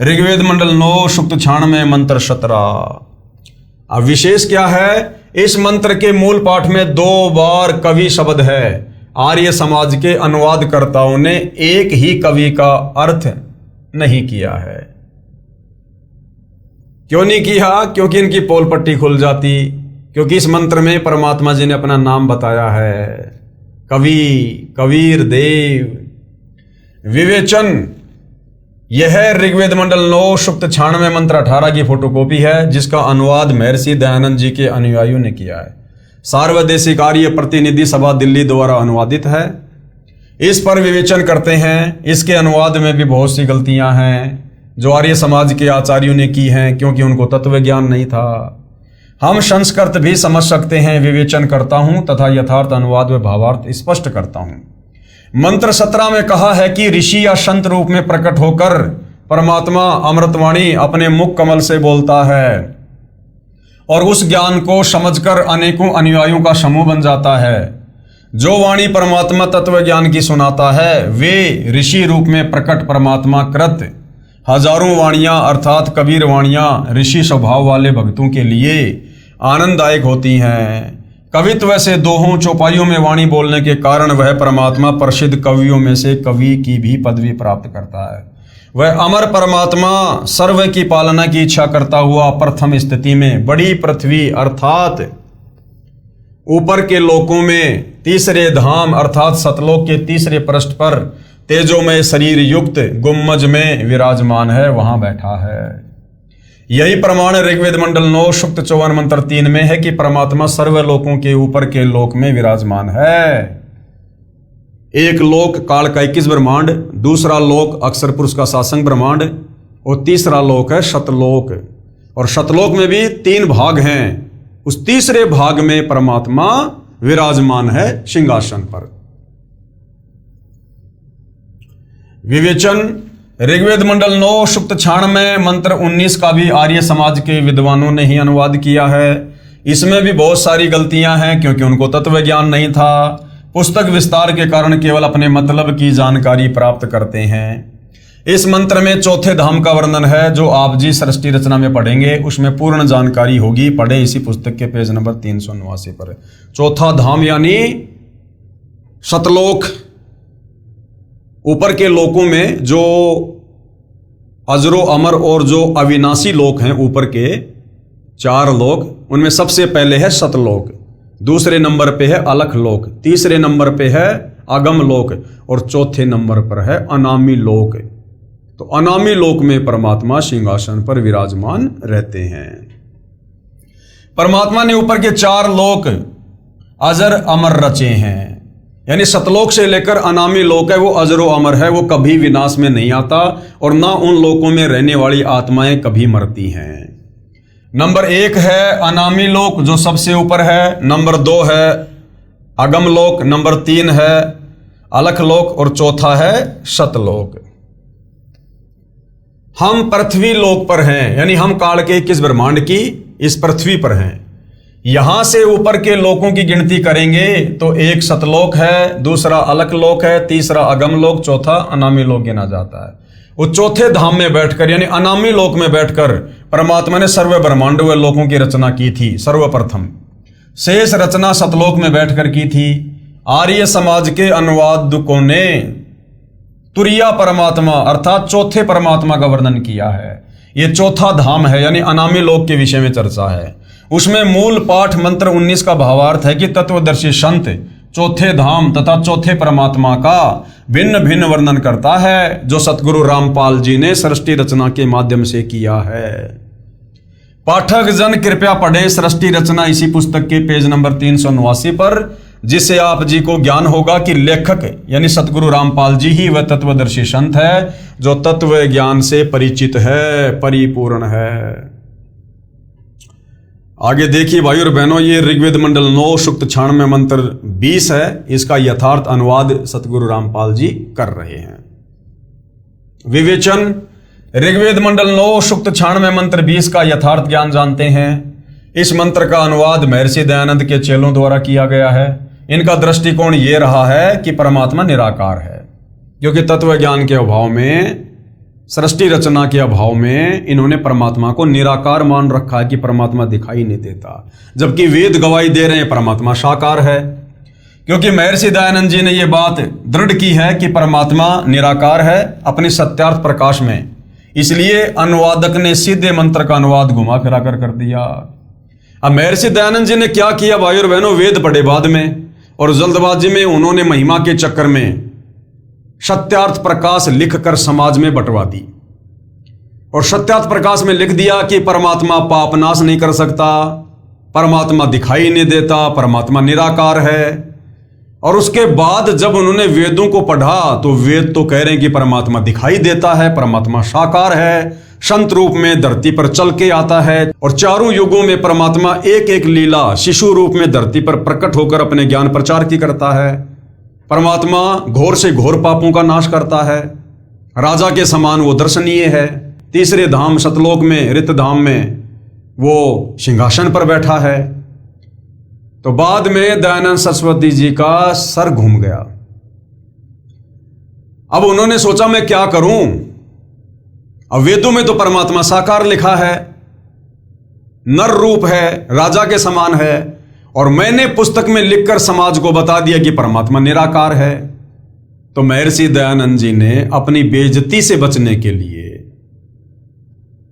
ऋग्वेद मंडल 9 सूक्त 96 मंत्र 17। अब विशेष क्या है, इस मंत्र के मूल पाठ में 2 बार कवि शब्द है। आर्य समाज के अनुवादकर्ताओं ने एक ही कवि का अर्थ नहीं किया है। क्यों नहीं किया? क्योंकि इनकी पोल पट्टी खुल जाती, क्योंकि इस मंत्र में परमात्मा जी ने अपना नाम बताया है, कवि, कबीर देव। विवेचन, यह ऋग्वेद मंडल 9 सूक्त 96 मंत्र 18 की फोटोकॉपी है, जिसका अनुवाद महर्षि दयानंद जी के अनुयायियों ने किया है। सार्वदेशिक आर्य प्रतिनिधि सभा दिल्ली द्वारा अनुवादित है। इस पर विवेचन करते हैं। इसके अनुवाद में भी बहुत सी गलतियां हैं जो आर्य समाज के आचार्यों ने की हैं, क्योंकि उनको तत्व ज्ञान नहीं था। हम संस्कृत भी समझ सकते हैं। विवेचन करता हूं तथा यथार्थ अनुवाद व भावार्थ स्पष्ट करता हूं। मंत्र 17 में कहा है कि ऋषि या संत रूप में प्रकट होकर परमात्मा अमृतवाणी अपने मुख कमल से बोलता है और उस ज्ञान को समझकर अनेकों अनुयायियों का समूह बन जाता है। जो वाणी परमात्मा तत्व ज्ञान की सुनाता है वे ऋषि रूप में प्रकट परमात्मा कृत हजारों वाणियां अर्थात कबीर वाणियां ऋषि स्वभाव वाले भक्तों के लिए आनंददायक होती हैं। कवित्व से दोहों चौपाइयों में वाणी बोलने के कारण वह परमात्मा प्रसिद्ध कवियों में से कवि की भी पदवी प्राप्त करता है। वह अमर परमात्मा सर्व की पालना की इच्छा करता हुआ प्रथम स्थिति में बड़ी पृथ्वी अर्थात ऊपर के लोकों में तीसरे धाम अर्थात सतलोक के तीसरे पृष्ठ पर तेजोमय शरीर युक्त गुम्मज में विराजमान है, वहां बैठा है। यही प्रमाण ऋग्वेद मंडल 9 सूक्त 54 मंत्र 3 में है कि परमात्मा सर्व लोकों के ऊपर के लोक में विराजमान है। एक लोक काल का 21 ब्रह्मांड, दूसरा लोक अक्षर पुरुष का सासंग ब्रह्मांड और तीसरा लोक है शतलोक। और शतलोक में भी 3 भाग हैं। उस तीसरे भाग में परमात्मा विराजमान है सिंहासन पर। विवेचन, ऋग्वेद मंडल 9 सूक्त 96 मंत्र 19 का भी आर्य समाज के विद्वानों ने ही अनुवाद किया है। इसमें भी बहुत सारी गलतियां हैं, क्योंकि उनको तत्व ज्ञान नहीं था। पुस्तक विस्तार के कारण केवल अपने मतलब की जानकारी प्राप्त करते हैं। इस मंत्र में चौथे धाम का वर्णन है, जो आप जी सृष्टि रचना में पढ़ेंगे उसमें पूर्ण जानकारी होगी। पढ़े इसी पुस्तक के पेज नंबर 389 पर। चौथा धाम यानी सतलोक, ऊपर के लोकों में जो अजरो अमर और जो अविनाशी लोक हैं, ऊपर के 4 लोक, उनमें सबसे पहले है सतलोक, दूसरे नंबर पे है अलख लोक, तीसरे नंबर पे है अगम लोक और चौथे नंबर पर है अनामी लोक। तो अनामी लोक में परमात्मा सिंहासन पर विराजमान रहते हैं। परमात्मा ने ऊपर के 4 लोक अजर अमर रचे हैं, यानी सतलोक से लेकर अनामी लोक है वो अजरो अमर है, वो कभी विनाश में नहीं आता और ना उन लोकों में रहने वाली आत्माएं कभी मरती हैं। नंबर 1 है अनामी लोक जो सबसे ऊपर है, नंबर 2 है अगम लोक, नंबर 3 है अलख लोक और चौथा है सतलोक। हम पृथ्वी लोक पर हैं, यानी हम काल के 21 ब्रह्मांड की इस पृथ्वी पर हैं। यहां से ऊपर के लोकों की गिनती करेंगे तो एक सतलोक है, दूसरा अलख लोक है, तीसरा अगम लोक, चौथा अनामी लोक गिना जाता है। वो चौथे धाम में बैठकर यानी अनामी लोक में बैठकर परमात्मा ने सर्व ब्रह्मांड व लोकों की रचना की थी सर्वप्रथम। शेष रचना सतलोक में बैठकर की थी। आर्य समाज के अनुवादकों ने तुरिया परमात्मा अर्थात चौथे परमात्मा का वर्णन किया है। ये चौथा धाम है, यानी अनामी लोक के विषय में चर्चा है। उसमें मूल पाठ मंत्र 19 का भावार्थ है कि तत्वदर्शी संत चौथे धाम तथा चौथे परमात्मा का भिन्न भिन्न वर्णन करता है, जो सतगुरु रामपाल जी ने सृष्टि रचना के माध्यम से किया है। पाठक जन कृपया पढ़ें सृष्टि रचना इसी पुस्तक के पेज नंबर 389 पर, जिससे आप जी को ज्ञान होगा कि लेखक यानी सतगुरु रामपाल जी ही वह तत्वदर्शी संत है जो तत्व ज्ञान से परिचित है, परिपूर्ण है। आगे देखिए भाई और बहनों, ये ऋग्वेद मंडल 9 सूक्त 96 मंत्र 20 है। इसका यथार्थ अनुवाद सतगुरु रामपाल जी कर रहे हैं। विवेचन, ऋग्वेद मंडल 9 सूक्त 96 मंत्र 20 का यथार्थ ज्ञान जानते हैं। इस मंत्र का अनुवाद महर्षि दयानंद के चेलों द्वारा किया गया है। इनका दृष्टिकोण ये रहा है कि परमात्मा निराकार है, क्योंकि तत्व ज्ञान के अभाव में, सृष्टि रचना के अभाव में इन्होंने परमात्मा को निराकार मान रखा है कि परमात्मा दिखाई नहीं देता, जबकि वेद गवाही दे रहे हैं परमात्मा साकार है। क्योंकि महर्षि दयानंद जी ने यह बात दृढ़ की है कि परमात्मा निराकार है अपने सत्यार्थ प्रकाश में। इसलिए अनुवादक ने सीधे मंत्र का अनुवाद घुमा फिरा कर दिया। अब महर्षि दयानंद जी ने क्या किया भाई और बहनों, वेद पढ़े बाद में और जल्दबाजी में उन्होंने महिमा के चक्कर में सत्यार्थ प्रकाश लिखकर समाज में बंटवा दी। और सत्यार्थ प्रकाश में लिख दिया कि परमात्मा पाप नाश नहीं कर सकता, परमात्मा दिखाई नहीं देता, परमात्मा निराकार है। और उसके बाद जब उन्होंने वेदों को पढ़ा तो वेद तो कह रहे हैं कि परमात्मा दिखाई देता है, परमात्मा साकार है, संत रूप में धरती पर चल के आता है, और चारों युगों में परमात्मा एक एक लीला शिशु रूप में धरती पर प्रकट होकर अपने ज्ञान प्रचार की करता है। परमात्मा घोर से घोर पापों का नाश करता है, राजा के समान वो दर्शनीय है। तीसरे धाम सतलोक में, रित धाम में वो सिंहासन पर बैठा है। तो बाद में दयानंद सरस्वती जी का सर घूम गया। अब उन्होंने सोचा मैं क्या करूं, अब वेदों में तो परमात्मा साकार लिखा है, नर रूप है, राजा के समान है, और मैंने पुस्तक में लिखकर समाज को बता दिया कि परमात्मा निराकार है। तो महर्षि दयानंद जी ने अपनी बेइज्जती से बचने के लिए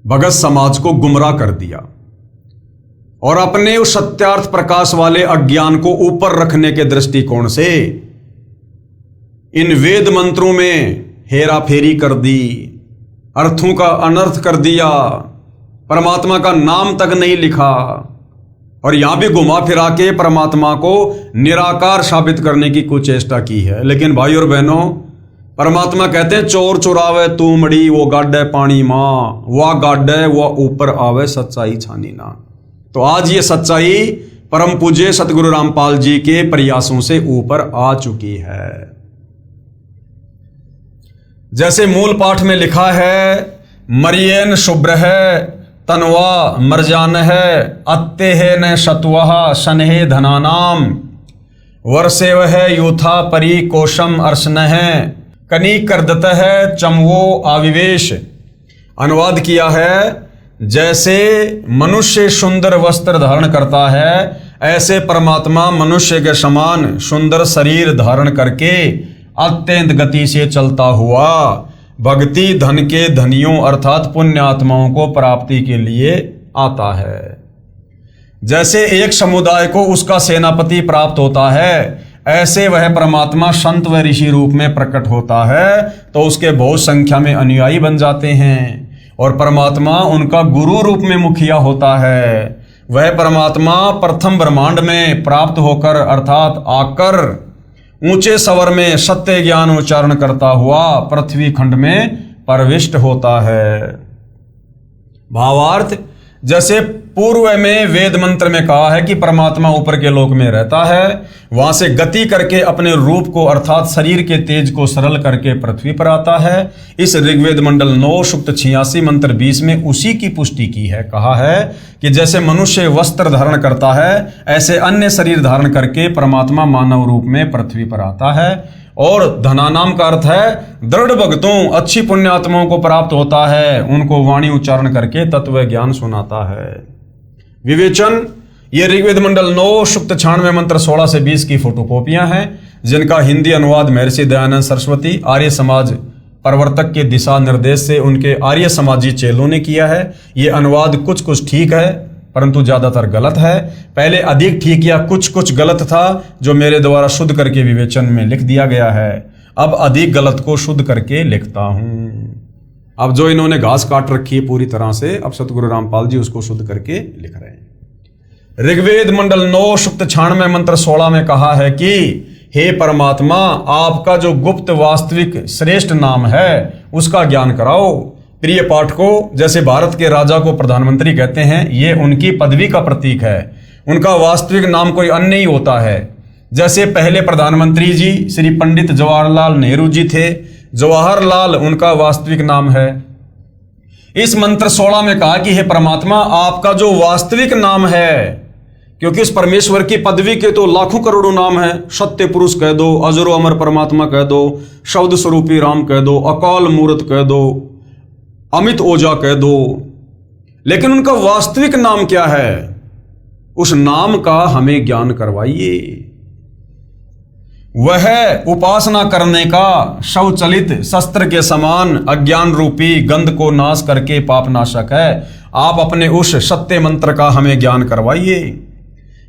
भगत समाज को गुमराह कर दिया और अपने उस सत्यार्थ प्रकाश वाले अज्ञान को ऊपर रखने के दृष्टिकोण से इन वेद मंत्रों में हेरा फेरी कर दी, अर्थों का अनर्थ कर दिया, परमात्मा का नाम तक नहीं लिखा, और यहां भी घुमा फिरा के परमात्मा को निराकार साबित करने की कुछ चेष्टा की है। लेकिन भाई और बहनों, परमात्मा कहते हैं चोर चुरावे तू मड़ी, वो गाड्डे पानी मां, वह गाड्डे वह ऊपर आवे सच्चाई छानी ना। तो आज ये सच्चाई परम पूज्य सतगुरु रामपाल जी के प्रयासों से ऊपर आ चुकी है। जैसे मूल पाठ में लिखा है, मरियन शुभ्र है तनवा मरजान है, अत्ते है न शतवह सनहे धनानाम, वर्षे वह यूथा परी कोशम अर्शन है, कनी करदत है चमवो आविवेश। अनुवाद किया है, जैसे मनुष्य सुंदर वस्त्र धारण करता है, ऐसे परमात्मा मनुष्य के समान सुंदर शरीर धारण करके अत्यंत गति से चलता हुआ भक्ति धन के धनियों अर्थात पुण्य आत्माओं को प्राप्ति के लिए आता है। जैसे एक समुदाय को उसका सेनापति प्राप्त होता है, ऐसे वह परमात्मा संत व ऋषि रूप में प्रकट होता है तो उसके बहुत संख्या में अनुयायी बन जाते हैं, और परमात्मा उनका गुरु रूप में मुखिया होता है। वह परमात्मा प्रथम ब्रह्मांड में प्राप्त होकर अर्थात आकर ऊंचे स्वर में सत्य ज्ञान उच्चारण करता हुआ पृथ्वी खंड में प्रविष्ट होता है। भावार्थ, जैसे पूर्व में वेद मंत्र में कहा है कि परमात्मा ऊपर के लोक में रहता है, वहां से गति करके अपने रूप को अर्थात शरीर के तेज को सरल करके पृथ्वी पर आता है। इस ऋग्वेद मंडल 9 सूक्त 86 मंत्र 20 में उसी की पुष्टि की है। कहा है कि जैसे मनुष्य वस्त्र धारण करता है, ऐसे अन्य शरीर धारण करके परमात्मा मानव रूप में पृथ्वी पर आता है। और धनानाम का अर्थ है दृढ़ भक्तों, अच्छी पुण्यात्माओं को प्राप्त होता है, उनको वाणी उच्चारण करके तत्व ज्ञान सुनाता है। विवेचन, ये ऋग्वेद मंडल 9 सूक्त 96 मंत्र 16 से 20 की फोटोकॉपियां हैं, जिनका हिंदी अनुवाद महर्षि दयानंद सरस्वती आर्य समाज प्रवर्तक के दिशा निर्देश से उनके आर्य समाजी चेलों ने किया है। ये अनुवाद कुछ कुछ ठीक है परंतु ज्यादातर गलत है। पहले अधिक ठीक या कुछ कुछ गलत था जो मेरे द्वारा शुद्ध करके विवेचन में लिख दिया गया है। अब अधिक गलत को शुद्ध करके लिखता हूं। अब जो इन्होंने घास काट रखी है पूरी तरह से, अब सतगुरु रामपाल जी उसको शुद्ध करके लिख रहे हैं। ऋग्वेद मंडल 9 सूक्त 96 मंत्र 16 में कहा है कि हे परमात्मा, आपका जो गुप्त वास्तविक श्रेष्ठ नाम है उसका ज्ञान कराओ। प्रिय पाठकों, जैसे भारत के राजा को प्रधानमंत्री कहते हैं, ये उनकी पदवी का प्रतीक है। उनका वास्तविक नाम कोई अन्य ही होता है। जैसे पहले प्रधानमंत्री जी श्री पंडित जवाहरलाल नेहरू जी थे, जवाहरलाल उनका वास्तविक नाम है। इस मंत्र 16 में कहा कि हे परमात्मा, आपका जो वास्तविक नाम है, क्योंकि इस परमेश्वर की पदवी के तो लाखों करोड़ों नाम है। सत्य पुरुष कह दो, अजरो अमर परमात्मा कह दो, शब्द स्वरूपी राम कह दो, अकाल मूर्त कह दो, अमित ओजा कह दो, लेकिन उनका वास्तविक नाम क्या है? उस नाम का हमें ज्ञान करवाइए। वह उपासना करने का शवचलित शस्त्र के समान अज्ञान रूपी गंध को नाश करके पापनाशक है। आप अपने उस सत्य मंत्र का हमें ज्ञान करवाइए।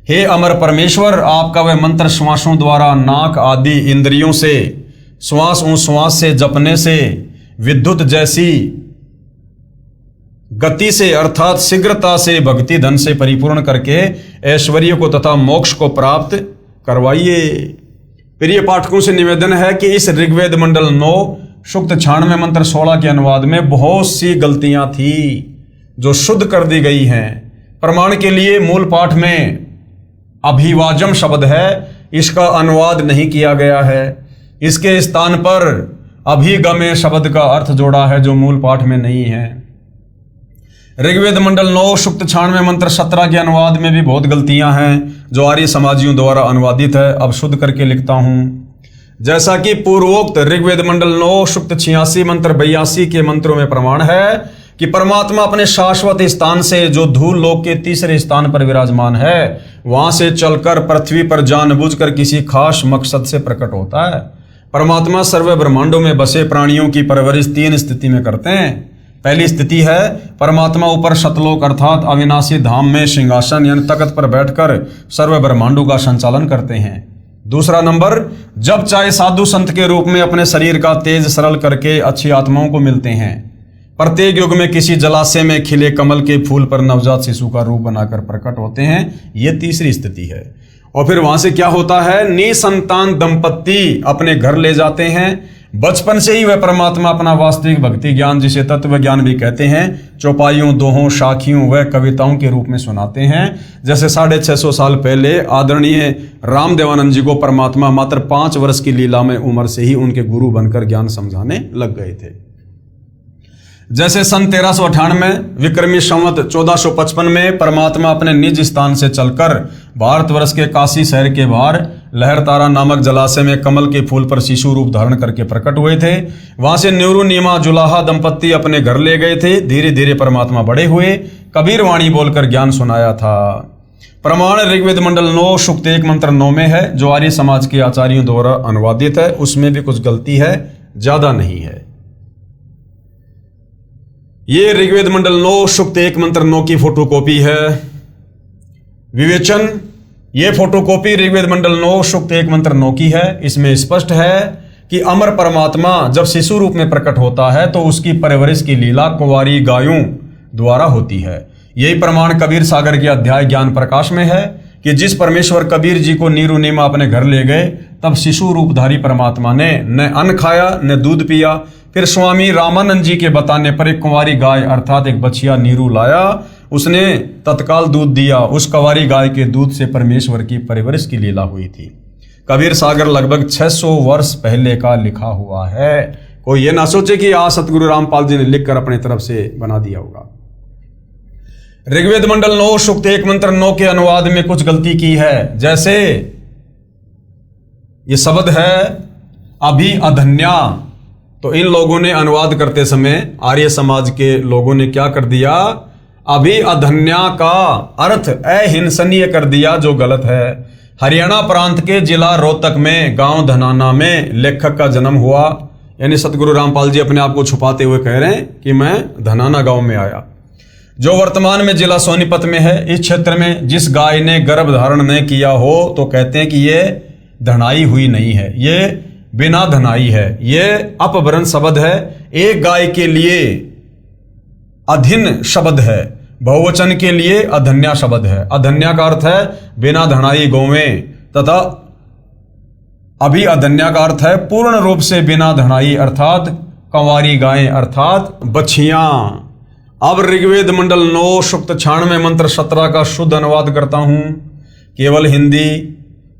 हे अमर परमेश्वर, आपका वह मंत्र श्वासों द्वारा नाक आदि इंद्रियों से श्वास से जपने से विद्युत जैसी गति से अर्थात शीघ्रता से भक्ति धन से परिपूर्ण करके ऐश्वर्य को तथा मोक्ष को प्राप्त करवाइए। प्रिय पाठकों से निवेदन है कि इस ऋग्वेद मंडल 9 सूक्त 96 मंत्र 16 के अनुवाद में बहुत सी गलतियां थी जो शुद्ध कर दी गई हैं। प्रमाण के लिए मूल पाठ में अभिवाजम शब्द है, इसका अनुवाद नहीं किया गया है। इसके स्थान पर अभिगमे शब्द का अर्थ जोड़ा है जो मूल पाठ में नहीं है। ऋग्वेद मंडल 9 सूक्त 96 मंत्र 17 के अनुवाद में भी बहुत गलतियां हैं जो आर्य समाजियों द्वारा अनुवादित है। अब शुद्ध करके लिखता हूं। जैसा कि पूर्वोक्त ऋग्वेद मंडल 9 सूक्त 86 मंत्र 82 के मंत्रों में प्रमाण है कि परमात्मा अपने शाश्वत स्थान से जो धूल लोक के तीसरे स्थान पर विराजमान है वहां से चलकर पृथ्वी पर जानबूझकर किसी खास मकसद से प्रकट होता है। परमात्मा सर्व ब्रह्मांडों में बसे प्राणियों की परवरिश 3 स्थिति में करते हैं। पहली स्थिति है परमात्मा ऊपर सतलोक अर्थात अविनाशी धाम में सिंहासन यानी तख्त पर बैठकर सर्व ब्रह्मांडों का संचालन करते हैं। दूसरा नंबर, जब चाहे साधु संत के रूप में अपने शरीर का तेज सरल करके अच्छी आत्माओं को मिलते हैं। प्रत्येक युग में किसी जलाशय में खिले कमल के फूल पर नवजात शिशु का रूप बनाकर प्रकट होते हैं। यह तीसरी स्थिति है। और फिर वहां से क्या होता है, निसंतान दंपत्ति अपने घर ले जाते हैं। बचपन से ही वह परमात्मा अपना वास्तविक भक्ति ज्ञान, जिसे तत्व ज्ञान भी कहते हैं, चौपाइयों, दोहों, साखियों व कविताओं के रूप में सुनाते हैं। जैसे 650 साल पहले आदरणीय रामदेवानंद जी को परमात्मा मात्र 5 वर्ष की लीला में उम्र से ही उनके गुरु बनकर ज्ञान समझाने लग गए थे। जैसे सन 1398 विक्रमी संवत 1455 में परमात्मा अपने निज स्थान से चलकर भारतवर्ष के काशी शहर के बाहर लहरतारा नामक जलाशय में कमल के फूल पर शिशु रूप धारण करके प्रकट हुए थे। वहां से न्यूरु नीमा जुलाहा दंपत्ति अपने घर ले गए थे। धीरे धीरे परमात्मा बड़े हुए, कबीर वाणी बोलकर ज्ञान सुनाया था। प्रमाण ऋग्वेद मंडल 9 सूक्त 1 मंत्र 9 में है जो आर्य समाज के आचार्यों द्वारा अनुवादित है। उसमें भी कुछ गलती है, ज्यादा नहीं है। ये ऋग्वेद मंडल 9 सूक्त 1 मंत्र 9 की फोटोकॉपी है। विवेचन, ये फोटोकॉपी ऋग्वेद मंडल 9 सूक्त 1 मंत्र 9 की है। इसमें स्पष्ट है कि अमर परमात्मा जब शिशु रूप में प्रकट होता है तो उसकी परवरिश की लीला कुंवारी गायों द्वारा होती है। यही प्रमाण कबीर सागर के अध्याय ज्ञान प्रकाश में है कि जिस परमेश्वर कबीर जी को नीरू नीमा अपने घर ले गए, तब शिशु रूपधारी परमात्मा ने न अन्न खाया न दूध पिया। फिर स्वामी रामानंद जी के बताने पर एक कुंवारी गाय अर्थात एक बछिया नीरू लाया। उसने तत्काल दूध दिया। उस कुंवारी गाय के दूध से परमेश्वर की परवरिश की लीला हुई थी। कबीर सागर लगभग 600 वर्ष पहले का लिखा हुआ है। कोई ये ना सोचे कि आज सतगुरु रामपाल जी ने लिखकर अपनी तरफ से बना दिया होगा। ऋग्वेद मंडल 9 सूक्त 1 मंत्र 9 के अनुवाद में कुछ गलती की है। जैसे ये शब्द है अभी अधन्या, तो इन लोगों ने अनुवाद करते समय आर्य समाज के लोगों ने क्या कर दिया, अभी अधन्या का अर्थ अहिंसनीय कर दिया, जो गलत है। हरियाणा प्रांत के जिला रोहतक में गांव धनाना में लेखक का जन्म हुआ। यानी सतगुरु रामपाल जी अपने आप को छुपाते हुए कह रहे हैं कि मैं धनाना गांव में आया, जो वर्तमान में जिला सोनीपत में है। इस क्षेत्र में जिस गाय ने गर्भ धारण न किया हो तो कहते हैं कि ये धनाई हुई नहीं है, ये बिना धनाई है। ये अपभ्रंश शब्द है। एक गाय के लिए अधीन शब्द है, बहुवचन के लिए अधन्या शब्द है। अधन्या का अर्थ है बिना धनाई गौवें, तथा अभी अधन्या का अर्थ है पूर्ण रूप से बिना धनाई अर्थात कंवारी गायें अर्थात बछियां। अब ऋग्वेद मंडल 9 सूक्त 96 मंत्र 17 का शुद्ध अनुवाद करता हूं, केवल हिंदी।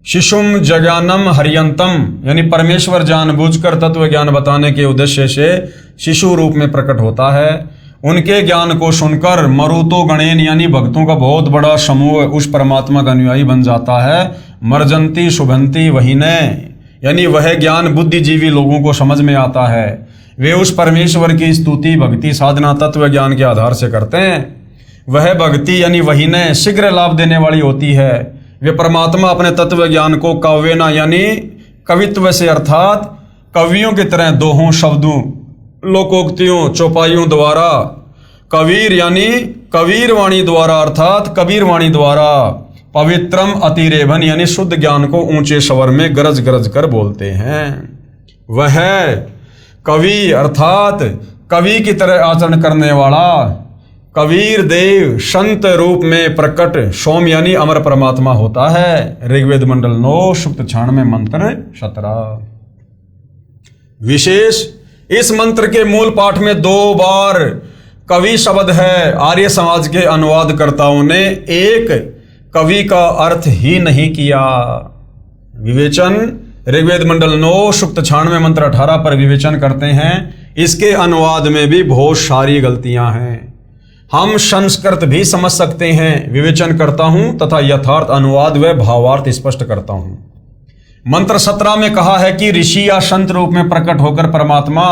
शिशुम जज्ञानम हरियंतम, यानी परमेश्वर जानबूझकर तत्व ज्ञान बताने के उद्देश्य से शिशु रूप में प्रकट होता है। उनके ज्ञान को सुनकर मरुतो गणेन यानी भक्तों का बहुत बड़ा समूह उस परमात्मा का अनुयायी बन जाता है। मर्जंती शुभंती वहीने, यानी वह ज्ञान बुद्धिजीवी लोगों को समझ में आता है। वे उस परमेश्वर की स्तुति भक्ति साधना तत्व ज्ञान के आधार से करते हैं। वह भक्ति यानी वहीने शीघ्र लाभ देने वाली होती है। वे परमात्मा अपने तत्व ज्ञान को काव्यना यानी कवित्व से अर्थात कवियों की तरह दोहों, शब्दों, लोकोक्तियों, चौपाइयों द्वारा, कबीर यानी कबीर वाणी द्वारा अर्थात कबीर वाणी द्वारा, पवित्रम अतिरेभन यानी शुद्ध ज्ञान को ऊंचे स्वर में गरज गरज कर बोलते हैं। वह कवि अर्थात कवि की तरह आचरण करने वाला कबीर देव संत रूप में प्रकट सोम यानी अमर परमात्मा होता है। ऋग्वेद मंडल 9 सूक्त 96 मंत्र 17। विशेष इस मंत्र के मूल पाठ में 2 बार कवि शब्द है। आर्य समाज के अनुवादकर्ताओं ने एक कवि का अर्थ ही नहीं किया। विवेचन ऋग्वेद मंडल 9 सूक्त 96 मंत्र 18 पर विवेचन करते हैं। इसके अनुवाद में भी बहुत सारी गलतियां हैं। हम संस्कृत भी समझ सकते हैं। विवेचन करता हूं तथा यथार्थ अनुवाद व भावार्थ स्पष्ट करता हूं। मंत्र 17 में कहा है कि ऋषि या संत रूप में प्रकट होकर परमात्मा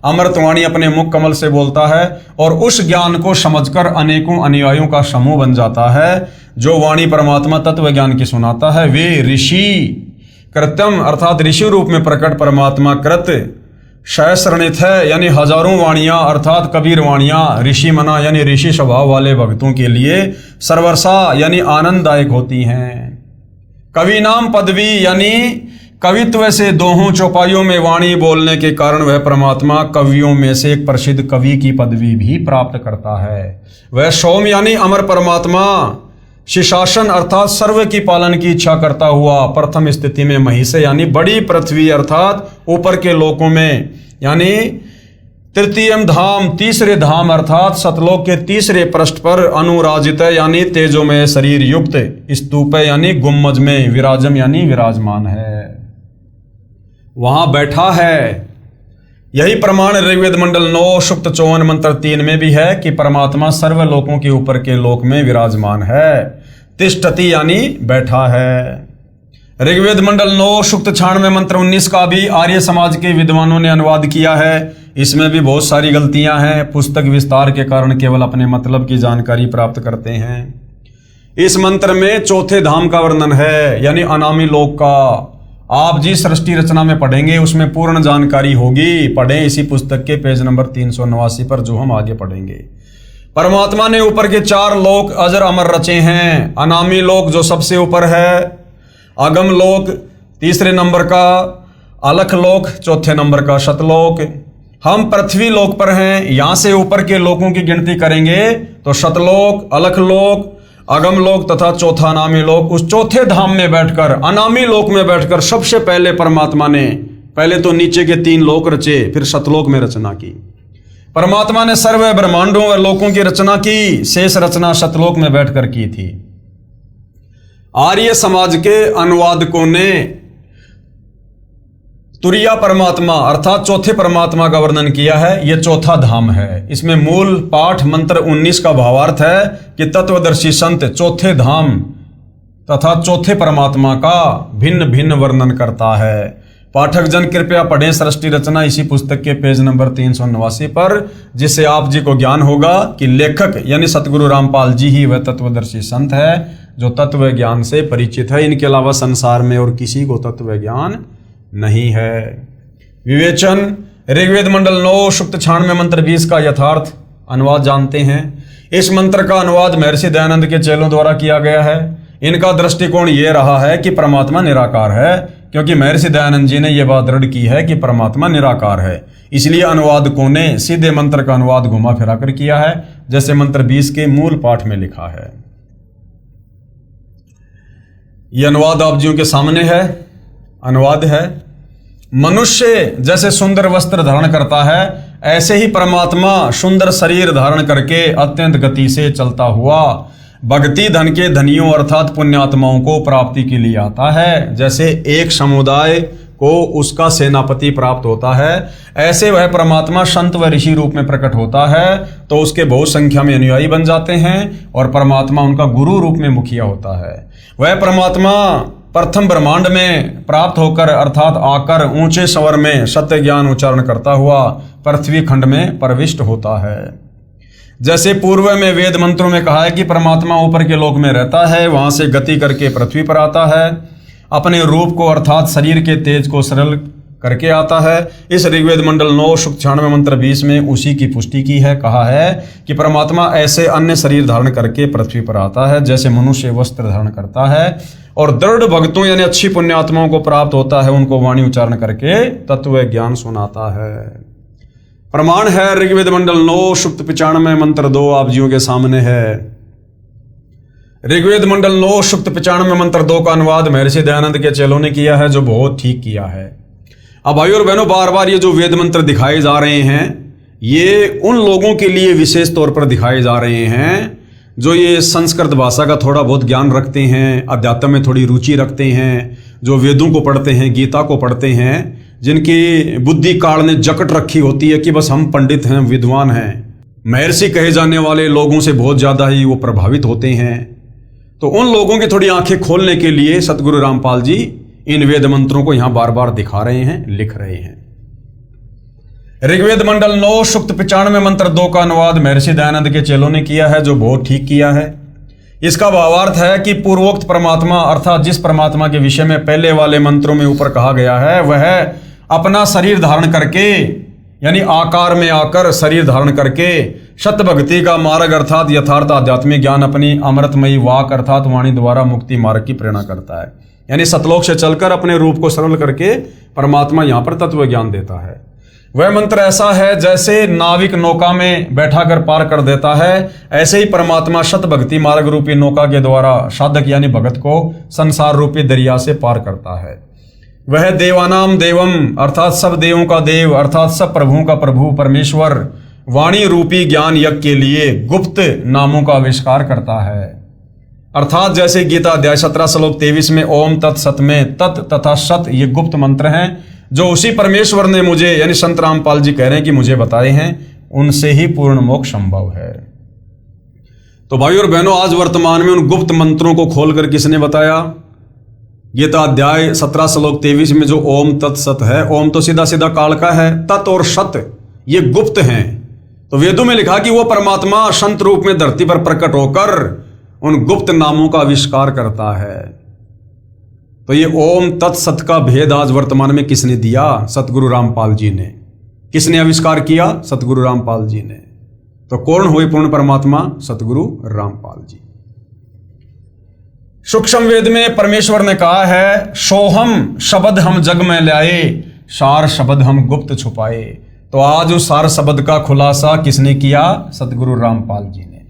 अमृतवाणी अपने मुख कमल से बोलता है और उस ज्ञान को समझकर अनेकों अनुयायियों का समूह बन जाता है। जो वाणी परमात्मा तत्व ज्ञान की सुनाता है वे ऋषि कृत्यम अर्थात ऋषि रूप में प्रकट परमात्मा कृत सहस्रणित है यानी हजारों वाणियां अर्थात कबीर वाणियां ऋषि मना यानी ऋषि स्वभाव वाले भक्तों के लिए सर्वर्षा यानी आनंददायक होती हैं। कवि नाम पदवी यानी कवित्व से दोहों चौपाइयों में वाणी बोलने के कारण वह परमात्मा कवियों में से एक प्रसिद्ध कवि की पदवी भी प्राप्त करता है। वह सोम यानी अमर परमात्मा शिशासन अर्थात सर्व की पालन की इच्छा करता हुआ प्रथम स्थिति में महिषे यानी बड़ी पृथ्वी अर्थात ऊपर के लोकों में यानी तृतीयम धाम तीसरे धाम अर्थात सतलोक के तीसरे पृष्ठ पर अनुराजित यानी तेजोमय शरीर युक्त स्तूप यानी गुम्मज में विराजम यानी विराजमान है, वहां बैठा है। यही प्रमाण ऋग्वेद मंडल 9 सूक्त 54 मंत्र 3 में भी है कि परमात्मा सर्व लोकों के ऊपर के लोक में विराजमान है। तिष्ठति यानी बैठा है। ऋग्वेद मंडल 9 सूक्त 96 मंत्र 19 का भी आर्य समाज के विद्वानों ने अनुवाद किया है। इसमें भी बहुत सारी गलतियां हैं। पुस्तक विस्तार के कारण केवल अपने मतलब की जानकारी प्राप्त करते हैं। इस मंत्र में चौथे धाम का वर्णन है यानी अनामी लोक का। आप जिस सृष्टि रचना में पढ़ेंगे उसमें पूर्ण जानकारी होगी। पढ़ें इसी पुस्तक के पेज नंबर 389 पर जो हम आगे पढ़ेंगे। परमात्मा ने ऊपर के 4 लोक अजर अमर रचे हैं। अनामी लोक जो सबसे ऊपर है, अगम लोक तीसरे नंबर का, अलख लोक चौथे नंबर का, शतलोक। हम पृथ्वी लोक पर हैं। यहां से ऊपर के लोकों की गिनती करेंगे तो शतलोक, अलख लोक, अगम लोक तथा चौथा अनामी लोक। उस चौथे धाम में बैठकर अनामी लोक में बैठकर सबसे पहले परमात्मा ने पहले तो नीचे के 3 लोक रचे, फिर शतलोक में रचना की। परमात्मा ने सर्व ब्रह्मांडों व लोकों की रचना की। शेष रचना शतलोक में बैठकर की थी। आर्य समाज के अनुवादकों ने तुरिया परमात्मा अर्थात चौथे परमात्मा का वर्णन किया है। यह चौथा धाम है। इसमें मूल पाठ मंत्र 19 का भावार्थ है कि तत्वदर्शी संत चौथे धाम तथा चौथे परमात्मा का भिन्न भिन्न वर्णन करता है। पाठक जन कृपया पढ़ें सृष्टि रचना इसी पुस्तक के पेज नंबर 389 पर, जिससे आप जी को ज्ञान होगा कि लेखक यानी सतगुरु रामपाल जी ही वह तत्वदर्शी संत है जो तत्व ज्ञान से परिचित है। इनके अलावा संसार में और किसी को तत्व ज्ञान नहीं है। विवेचन ऋग्वेद मंडल 9 सूक्त 96 मंत्र 20 का यथार्थ अनुवाद जानते हैं। इस मंत्र का अनुवाद महर्षि दयानंद के चेलों द्वारा किया गया है। इनका दृष्टिकोण यह रहा है कि परमात्मा निराकार है, क्योंकि महर्षि दयानंद जी ने यह बात दृढ़ की है कि परमात्मा निराकार है। इसलिए अनुवादकों ने सीधे मंत्र का अनुवाद घुमा फिरा कर किया है, जैसे मंत्र 20 के मूल पाठ में लिखा है। यह अनुवाद आप जियों के सामने है। अनुवाद है, मनुष्य जैसे सुंदर वस्त्र धारण करता है ऐसे ही परमात्मा सुंदर शरीर धारण करके अत्यंत गति से चलता हुआ भक्ति धन के धनियों अर्थात पुण्यात्माओं को प्राप्ति के लिए आता है। जैसे एक समुदाय को उसका सेनापति प्राप्त होता है, ऐसे वह परमात्मा संत व ऋषि रूप में प्रकट होता है तो उसके बहुत संख्या में अनुयायी बन जाते हैं और परमात्मा उनका गुरु रूप में मुखिया होता है। वह परमात्मा प्रथम ब्रह्मांड में प्राप्त होकर अर्थात आकर ऊंचे स्वर में सत्य ज्ञान उच्चारण करता हुआ पृथ्वी खंड में प्रविष्ट होता है। जैसे पूर्व में वेद मंत्रों में कहा है कि परमात्मा ऊपर के लोक में रहता है, वहां से गति करके पृथ्वी पर आता है। अपने रूप को अर्थात शरीर के तेज को सरल करके आता है। इस ऋग्वेद मंडल 9 सूक्त 96 मंत्र 20 में उसी की पुष्टि की है। कहा है कि परमात्मा ऐसे अन्य शरीर धारण करके पृथ्वी पर आता है जैसे मनुष्य वस्त्र धारण करता है, और दृढ़ भक्तों यानी अच्छी पुण्यात्माओं को प्राप्त होता है, उनको वाणी उच्चारण करके तत्व ज्ञान सुनाता है। प्रमाण है ऋग्वेद मंडल 9 सूक्त 95 मंत्र 2 आप जियों के सामने है। ऋग्वेद मंडल 9 सूक्त 95 मंत्र 2 का अनुवाद महर्षि दयानंद के चेलों ने किया है, जो बहुत ठीक किया है। अब भाइयों और बहनों, बार बार ये जो वेद मंत्र दिखाए जा रहे हैं, ये उन लोगों के लिए विशेष तौर पर दिखाए जा रहे हैं जो ये संस्कृत भाषा का थोड़ा बहुत ज्ञान रखते हैं, अध्यात्म में थोड़ी रुचि रखते हैं, जो वेदों को पढ़ते हैं, गीता को पढ़ते हैं, जिनकी बुद्धि काल ने जकट रखी होती है कि बस हम पंडित हैं, विद्वान हैं, महर्षि कहे जाने वाले लोगों से बहुत ज़्यादा ही वो प्रभावित होते हैं। तो उन लोगों की थोड़ी आंखें खोलने के लिए सतगुरु रामपाल जी इन वेद मंत्रों को यहां बार बार दिखा रहे हैं, लिख रहे हैं। ऋग्वेद मंडल 9 सूक्त 95 मंत्र 2 का अनुवाद महर्षि दयानंद के चेलों ने किया है, जो बहुत ठीक किया है। इसका भावार्थ है कि पूर्वोक्त परमात्मा अर्थात जिस परमात्मा के विषय में पहले वाले मंत्रों में ऊपर कहा गया है, वह अपना शरीर धारण करके यानी आकार में आकर शरीर धारण करके सत्य भक्ति का मार्ग अर्थात यथार्थ आध्यात्मिक ज्ञान अपनी अमृतमयी वाक अर्थात वाणी द्वारा मुक्ति मार्ग की प्रेरणा करता है। यानी सतलोक से चलकर अपने रूप को सरल करके परमात्मा यहां पर तत्व ज्ञान देता है। वह मंत्र ऐसा है जैसे नाविक नौका में बैठा कर पार कर देता है, ऐसे ही परमात्मा सत भक्ति मार्ग रूपी नौका के द्वारा साधक यानी भगत को संसार रूपी दरिया से पार करता है। वह देवानाम देवम अर्थात सब देवों का देव अर्थात सब प्रभुओं का प्रभु परमेश्वर वाणी रूपी ज्ञान यज्ञ के लिए गुप्त नामों का आविष्कार करता है। अर्थात जैसे गीता अध्याय 17 श्लोक 23 में ओम तत् सत में तत् तथा सत ये गुप्त मंत्र हैं, जो उसी परमेश्वर ने मुझे यानी संत रामपाल जी कह रहे हैं कि मुझे बताए हैं, उनसे ही पूर्ण मोक्ष संभव है। तो भाइयों और बहनों, आज वर्तमान में उन गुप्त मंत्रों को खोलकर किसने बताया? गीता अध्याय 17 श्लोक 23 में जो ओम तत् सत है, ओम तो सीधा सीधा काल का है, तत् और सत ये गुप्त हैं। तो वेदों में लिखा कि वो परमात्मा संत रूप में धरती पर प्रकट होकर उन गुप्त नामों का आविष्कार करता है। तो ये ओम तत्सत का भेद आज वर्तमान में किसने दिया? सतगुरु रामपाल जी ने। किसने आविष्कार किया? सतगुरु रामपाल जी ने। तो कौन हुए पूर्ण परमात्मा? सतगुरु रामपाल जी। सूक्ष्म वेद में परमेश्वर ने कहा है, सोहम शब्द हम जग में लाए, सार शब्द हम गुप्त छुपाए। तो आज उस सार शब्द का खुलासा किसने किया? सतगुरु रामपाल जी ने।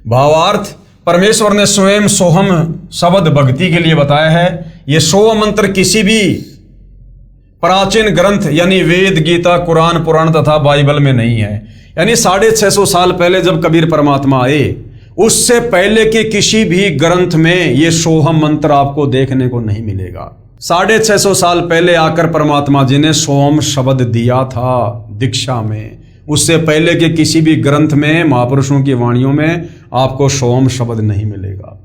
भावार्थ, परमेश्वर ने स्वयं सोहम शब्द भक्ति के लिए बताया है। यह 100 मंत्र किसी भी प्राचीन ग्रंथ यानी वेद, गीता, कुरान, पुराण तथा बाइबल में नहीं है। यानी 650 साल पहले जब कबीर परमात्मा आए, उससे पहले के किसी भी ग्रंथ में यह सोहम मंत्र आपको देखने को नहीं मिलेगा। 650 साल पहले आकर परमात्मा जी ने सोहम शब्द दिया था दीक्षा में। उससे पहले के किसी भी ग्रंथ में, महापुरुषों की वाणियों में आपको सोम शब्द नहीं मिलेगा।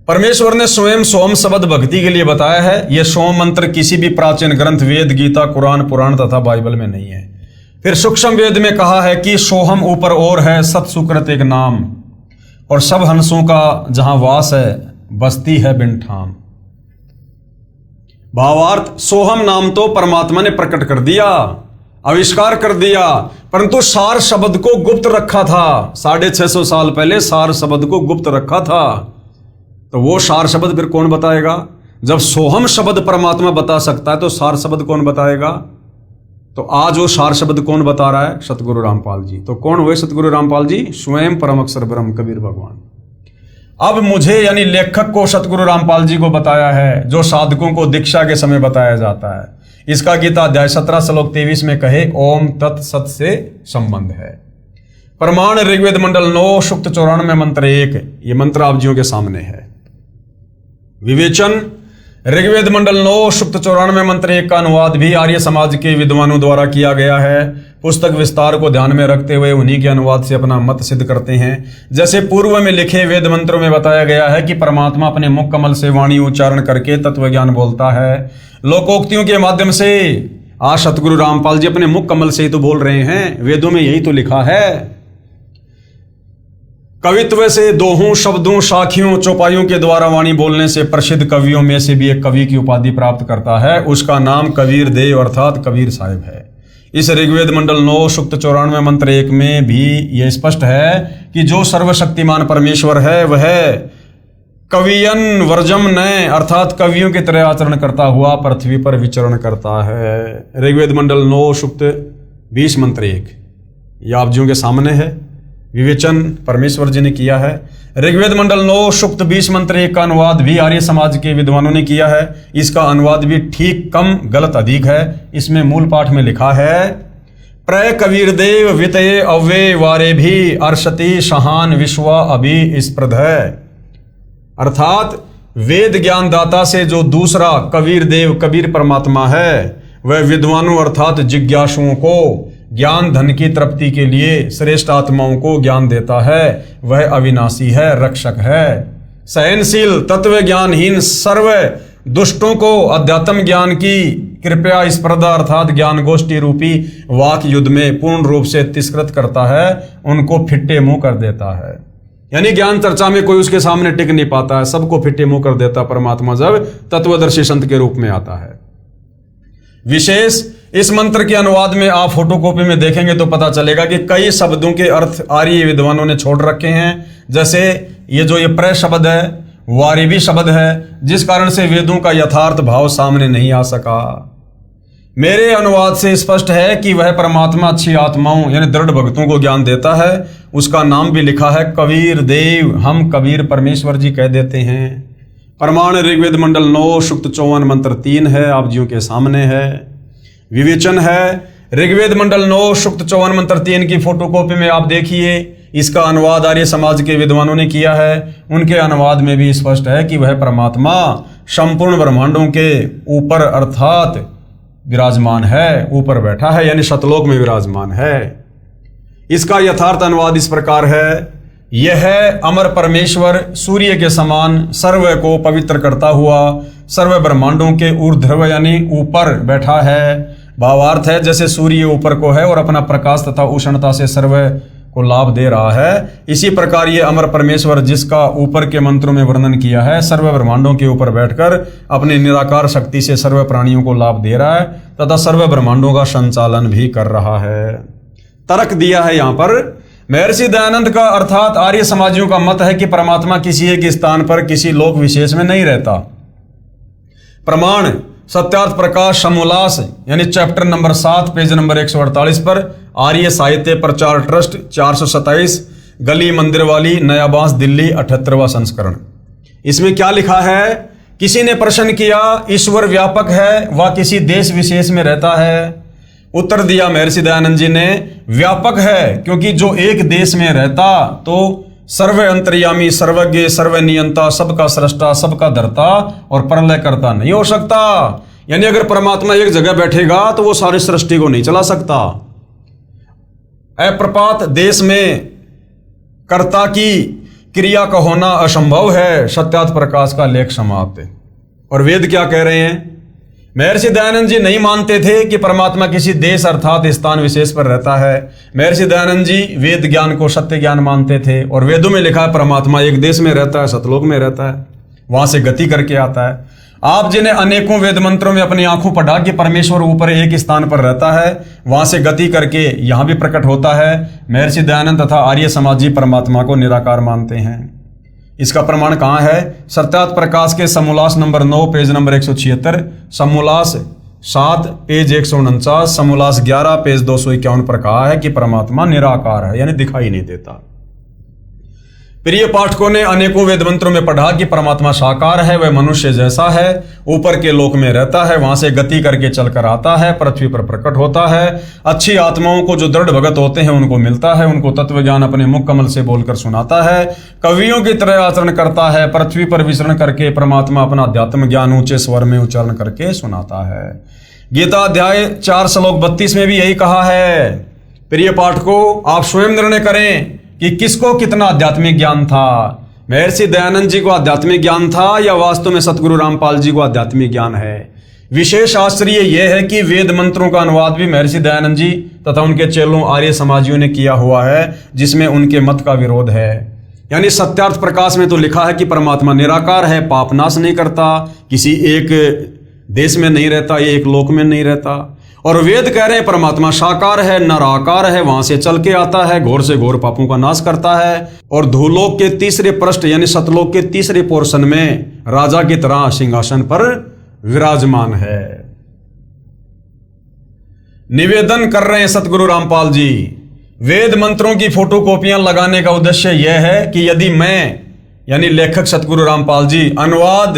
परमेश्वर ने स्वयं सोम शब्द भक्ति के लिए बताया है। यह सोम मंत्र किसी भी प्राचीन ग्रंथ वेद, गीता, कुरान, पुराण तथा बाइबल में नहीं है। फिर सूक्ष्म वेद में कहा है कि सोहम ऊपर और है, सत सुकृत एक नाम, और सब हंसों का जहां वास है, बस्ती है बिन ठाम। भावार्थ, सोहम नाम तो परमात्मा ने प्रकट कर दिया, आविष्कार कर दिया, परंतु सार शब्द को गुप्त रखा था। 650 साल पहले सार शब्द को गुप्त रखा था। तो वो सार शब्द फिर कौन बताएगा? जब सोहम शब्द परमात्मा बता सकता है तो सार शब्द कौन बताएगा? तो आज वो सार शब्द कौन बता रहा है? सतगुरु रामपाल जी। तो कौन हुए सतगुरु रामपाल जी? स्वयं परम अक्षर ब्रह्म कबीर भगवान। अब मुझे यानी लेखक को सतगुरु रामपाल जी को बताया है, जो साधकों को दीक्षा के समय बताया जाता है। इसका गीता अध्याय 17 श्लोक 23 में कहे ओम तत्सत से संबंध है। प्रमाण ऋग्वेद मंडल 9 सूक्त 94 मंत्र 1, ये मंत्र आप जियों के सामने है। विवेचन, ऋग्वेद मंडल 9 सूक्त 94 मंत्र 1 का अनुवाद भी आर्य समाज के विद्वानों द्वारा किया गया है। पुस्तक विस्तार को ध्यान में रखते हुए उन्हीं के अनुवाद से अपना मत सिद्ध करते हैं। जैसे पूर्व में लिखे वेद मंत्रों में बताया गया है कि परमात्मा अपने मुख कमल से वाणी उच्चारण करके तत्व ज्ञान बोलता है। लोकोक्तियों के माध्यम से आज सतगुरु रामपाल जी अपने मुख कमल से ही तो बोल रहे हैं, वेदों में यही तो लिखा है। कवित्व से दोहों, शब्दों, साखियों, चौपाइयों के द्वारा वाणी बोलने से प्रसिद्ध कवियों में से भी एक कवि की उपाधि प्राप्त करता है। उसका नाम कबीर देव अर्थात कबीर साहिब है। इस ऋग्वेद मंडल 9 सूक्त 94 मंत्र 1 में भी यह स्पष्ट है कि जो सर्वशक्तिमान परमेश्वर है वह कवियन वर्जम नय अर्थात कवियों की तरह आचरण करता हुआ पृथ्वी पर विचरण करता है। ऋग्वेद मंडल 9 सूक्त 20 मंत्र 1 यह आप जियों के सामने है। विवेचन परमेश्वर जी ने किया है। ऋग्वेद मंडल 9 सूक्त 20 मंत्र 1 का अनुवाद भी आर्य समाज के विद्वानों ने किया है। इसका अनुवाद भी ठीक कम गलत अधिक है। इसमें मूल पाठ में लिखा है प्रय कबीर देव वितये अव्ये वारे भी अर्षति शहान विश्वा अभि स्प्रध है। अर्थात वेद ज्ञान दाता से जो दूसरा कबीर देव कबीर परमात्मा है वह विद्वानों अर्थात जिज्ञासुओं को ज्ञान धन की तृप्ति के लिए श्रेष्ठ आत्माओं को ज्ञान देता है। वह अविनाशी है, रक्षक है, सहनशील, तत्व ज्ञानहीन सर्व दुष्टों को अध्यात्म ज्ञान की कृपया स्पर्धा अर्थात ज्ञान गोष्ठी रूपी वाक युद्ध में पूर्ण रूप से तिरस्कृत करता है, उनको फिट्टे मुंह कर देता है। यानी ज्ञान चर्चा में कोई उसके सामने टिक नहीं पाता है, सबको फिट्टे मुंह कर देता परमात्मा जब तत्वदर्शी संत के रूप में आता है। विशेष इस मंत्र के अनुवाद में आप फोटोकॉपी में देखेंगे तो पता चलेगा कि कई शब्दों के अर्थ आर्य विद्वानों ने छोड़ रखे हैं। जैसे ये प्रय शब्द है, वारिवी शब्द है, जिस कारण से वेदों का यथार्थ भाव सामने नहीं आ सका। मेरे अनुवाद से स्पष्ट है कि वह परमात्मा अच्छी आत्माओं यानी दृढ़ भक्तों को ज्ञान देता है। उसका नाम भी लिखा है कबीर देव, हम कबीर परमेश्वर जी कह देते हैं। प्रमाण ऋग्वेद मंडल 9 सूक्त 54 मंत्र 3 है, आप जियों के सामने है। विवेचन है ऋग्वेद मंडल 9 सूक्त 54 मंत्र 3 की फोटोकॉपी में आप देखिए। इसका अनुवाद आर्य समाज के विद्वानों ने किया है। उनके अनुवाद में भी स्पष्ट है कि वह परमात्मा संपूर्ण ब्रह्मांडों के ऊपर अर्थात विराजमान है, ऊपर बैठा है यानी सतलोक में विराजमान है। इसका यथार्थ अनुवाद इस प्रकार है, यह अमर परमेश्वर सूर्य के समान सर्व को पवित्र करता हुआ सर्व ब्रह्मांडों के ऊर्ध्व यानी ऊपर बैठा है। भावार्थ है जैसे सूर्य ऊपर को है और अपना प्रकाश तथा उष्णता से सर्व को लाभ दे रहा है, इसी प्रकार ये अमर परमेश्वर जिसका ऊपर के मंत्रों में वर्णन किया है सर्व ब्रह्मांडों के ऊपर बैठकर अपनी निराकार शक्ति से सर्व प्राणियों को लाभ दे रहा है तथा सर्व ब्रह्मांडों का संचालन भी कर रहा है। तर्क दिया है यहाँ पर महर्षि दयानंद का अर्थात आर्य समाजियों का मत है कि परमात्मा किसी एक स्थान पर किसी लोक विशेष में नहीं रहता। प्रमाण सत्यार्थ प्रकाश समोल्लास यानी चैप्टर नंबर 7 पेज नंबर 148 पर आर्य साहित्य प्रचार ट्रस्ट 427 गली मंदिर वाली नया बांस दिल्ली 78वां संस्करण। इसमें क्या लिखा है? किसी ने प्रश्न किया ईश्वर व्यापक है व किसी देश विशेष में रहता है? उत्तर दिया महर्षि दयानंद जी ने व्यापक है क्योंकि जो एक देश में रहता तो सर्व अंतर्यामी सर्वज्ञ सर्वनियंता सबका सृष्टा सबका धर्ता और प्रलय करता नहीं हो सकता। यानी अगर परमात्मा एक जगह बैठेगा तो वो सारी सृष्टि को नहीं चला सकता। अप्रपात देश में कर्ता की क्रिया का होना असंभव है। सत्यार्थ प्रकाश का लेख समाप्त। और वेद क्या कह रहे हैं? महर्षि दयानंद जी नहीं मानते थे कि परमात्मा किसी देश अर्थात स्थान विशेष पर रहता है। महर्षि दयानंद जी वेद ज्ञान को सत्य ज्ञान मानते थे और वेदों में लिखा है परमात्मा एक देश में रहता है, सतलोक में रहता है, वहां से गति करके आता है। आप जिन्हें अनेकों वेद मंत्रों में अपनी आंखों पढ़ा कि परमेश्वर ऊपर एक स्थान पर रहता है, वहां से गति करके यहां भी प्रकट होता है। महर्षि दयानंद तथा आर्य समाजी परमात्मा को निराकार मानते हैं। इसका प्रमाण कहाँ है? सत्यार्थ प्रकाश के समोल्लास नंबर 9 पेज नंबर 176, समोल्लास 7 पेज 149, समोल्लास 11 पेज 251 पर कहा है कि परमात्मा निराकार है यानी दिखाई नहीं देता। प्रिय पाठकों ने अनेकों वेद मंत्रों में पढ़ा कि परमात्मा साकार है, वह मनुष्य जैसा है, ऊपर के लोक में रहता है, वहां से गति करके चलकर आता है, पृथ्वी पर प्रकट होता है। अच्छी आत्माओं को जो दृढ़ भगत होते हैं उनको मिलता है, उनको तत्व ज्ञान अपने मुख कमल से बोलकर सुनाता है, कवियों की तरह आचरण करता है। पृथ्वी पर विचरण करके परमात्मा अपना अध्यात्म ज्ञान ऊंचे स्वर में उच्चारण करके सुनाता है। गीता अध्याय 4 श्लोक 32 में भी यही कहा है। प्रिय पाठकों, आप स्वयं निर्णय करें कि किसको कितना आध्यात्मिक ज्ञान था। महर्षि दयानंद जी को आध्यात्मिक ज्ञान था या वास्तव में सतगुरु रामपाल जी को आध्यात्मिक ज्ञान है। विशेष आश्चर्य यह है कि वेद मंत्रों का अनुवाद भी महर्षि दयानंद जी तथा उनके चेलों आर्य समाजियों ने किया हुआ है, जिसमें उनके मत का विरोध है। यानी सत्यार्थ प्रकाश में तो लिखा है कि परमात्मा निराकार है, पाप नाश नहीं करता, किसी एक देश में नहीं रहता, ये एक लोक में नहीं रहता। और वेद कह रहे हैं परमात्मा साकार है, निराकार है, वहां से चल के आता है, घोर से घोर पापों का नाश करता है। और धूलोक के तीसरे पृष्ठ यानी सतलोक के तीसरे पोर्शन में राजा की तरह सिंहासन पर विराजमान है। निवेदन कर रहे हैं सतगुरु रामपाल जी, वेद मंत्रों की फोटोकॉपियां लगाने का उद्देश्य यह है कि यदि मैं यानी लेखक सतगुरु रामपाल जी अनुवाद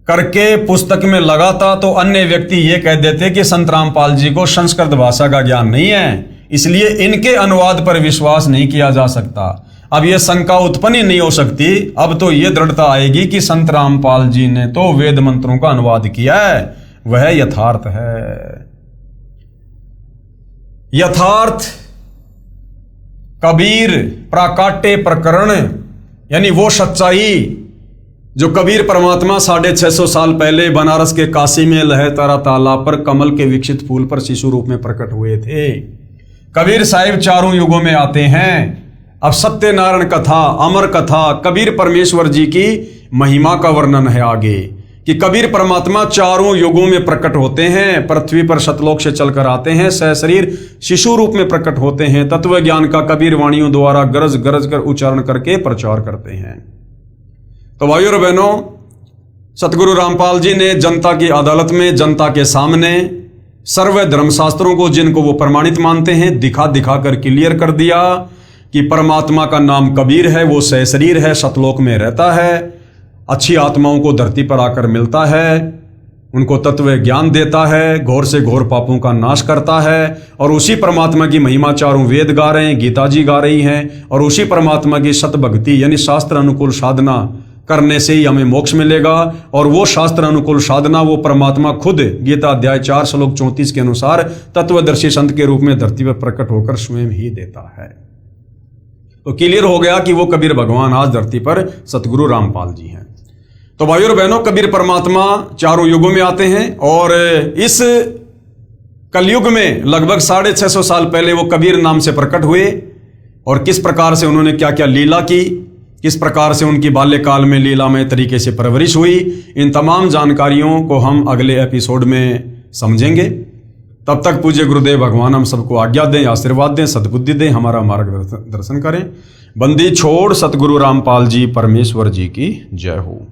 करके पुस्तक में लगाता तो अन्य व्यक्ति ये कह देते कि संत रामपाल जी को संस्कृत भाषा का ज्ञान नहीं है, इसलिए इनके अनुवाद पर विश्वास नहीं किया जा सकता। अब यह शंका उत्पन्न ही नहीं हो सकती, अब तो यह दृढ़ता आएगी कि संत रामपाल जी ने तो वेद मंत्रों का अनुवाद किया है, वह यथार्थ है। यथार्थ कबीर प्राकाट्य प्रकरण यानी वो सच्चाई जो कबीर परमात्मा 650 साल पहले बनारस के काशी में लहतारा तालाब पर कमल के विकसित फूल पर शिशु रूप में प्रकट हुए थे। कबीर साहिब चारों युगों में आते हैं। अब सत्यनारायण कथा, अमर कथा, कबीर परमेश्वर जी की महिमा का वर्णन है आगे कि कबीर परमात्मा चारों युगों में प्रकट होते हैं, पृथ्वी पर सतलोक से चलकर आते हैं, सहशरीर शिशु रूप में प्रकट होते हैं, तत्व ज्ञान का कबीर वाणियों द्वारा गरज गरज कर उच्चारण करके प्रचार करते हैं। तो भाइयों और बहनों, सतगुरु रामपाल जी ने जनता की अदालत में, जनता के सामने सर्व धर्मशास्त्रों को जिनको वो प्रमाणित मानते हैं दिखा दिखा कर क्लियर कर दिया कि परमात्मा का नाम कबीर है, वो सहशरीर है, सतलोक में रहता है, अच्छी आत्माओं को धरती पर आकर मिलता है, उनको तत्व ज्ञान देता है, घोर से घोर पापों का नाश करता है। और उसी परमात्मा की महिमा चारों वेद गा रहे हैं, गीता जी गा रही हैं, और उसी परमात्मा की सत भक्ति यानी शास्त्र अनुकूल साधना करने से ही हमें मोक्ष मिलेगा। और वो शास्त्र अनुकूल साधना वो परमात्मा खुद गीता अध्याय 4 श्लोक 34 के अनुसार तत्वदर्शी संत के रूप में धरती पर प्रकट होकर स्वयं ही देता है। तो क्लियर हो गया कि वो कबीर भगवान आज धरती पर सतगुरु रामपाल जी हैं। तो भाइयों और बहनों, कबीर परमात्मा चारों युगों में आते हैं और इस कलयुग में लगभग 650 साल पहले वो कबीर नाम से प्रकट हुए। और किस प्रकार से उन्होंने क्या क्या लीला की, किस प्रकार से उनकी बाल्यकाल में लीलामय तरीके से परवरिश हुई, इन तमाम जानकारियों को हम अगले एपिसोड में समझेंगे। तब तक पूज्य गुरुदेव भगवान हम सबको आज्ञा दें, आशीर्वाद दें, सद्बुद्धि दें, हमारा मार्गदर्शन करें। बंदी छोड़ सतगुरु रामपाल जी परमेश्वर जी की जय हो।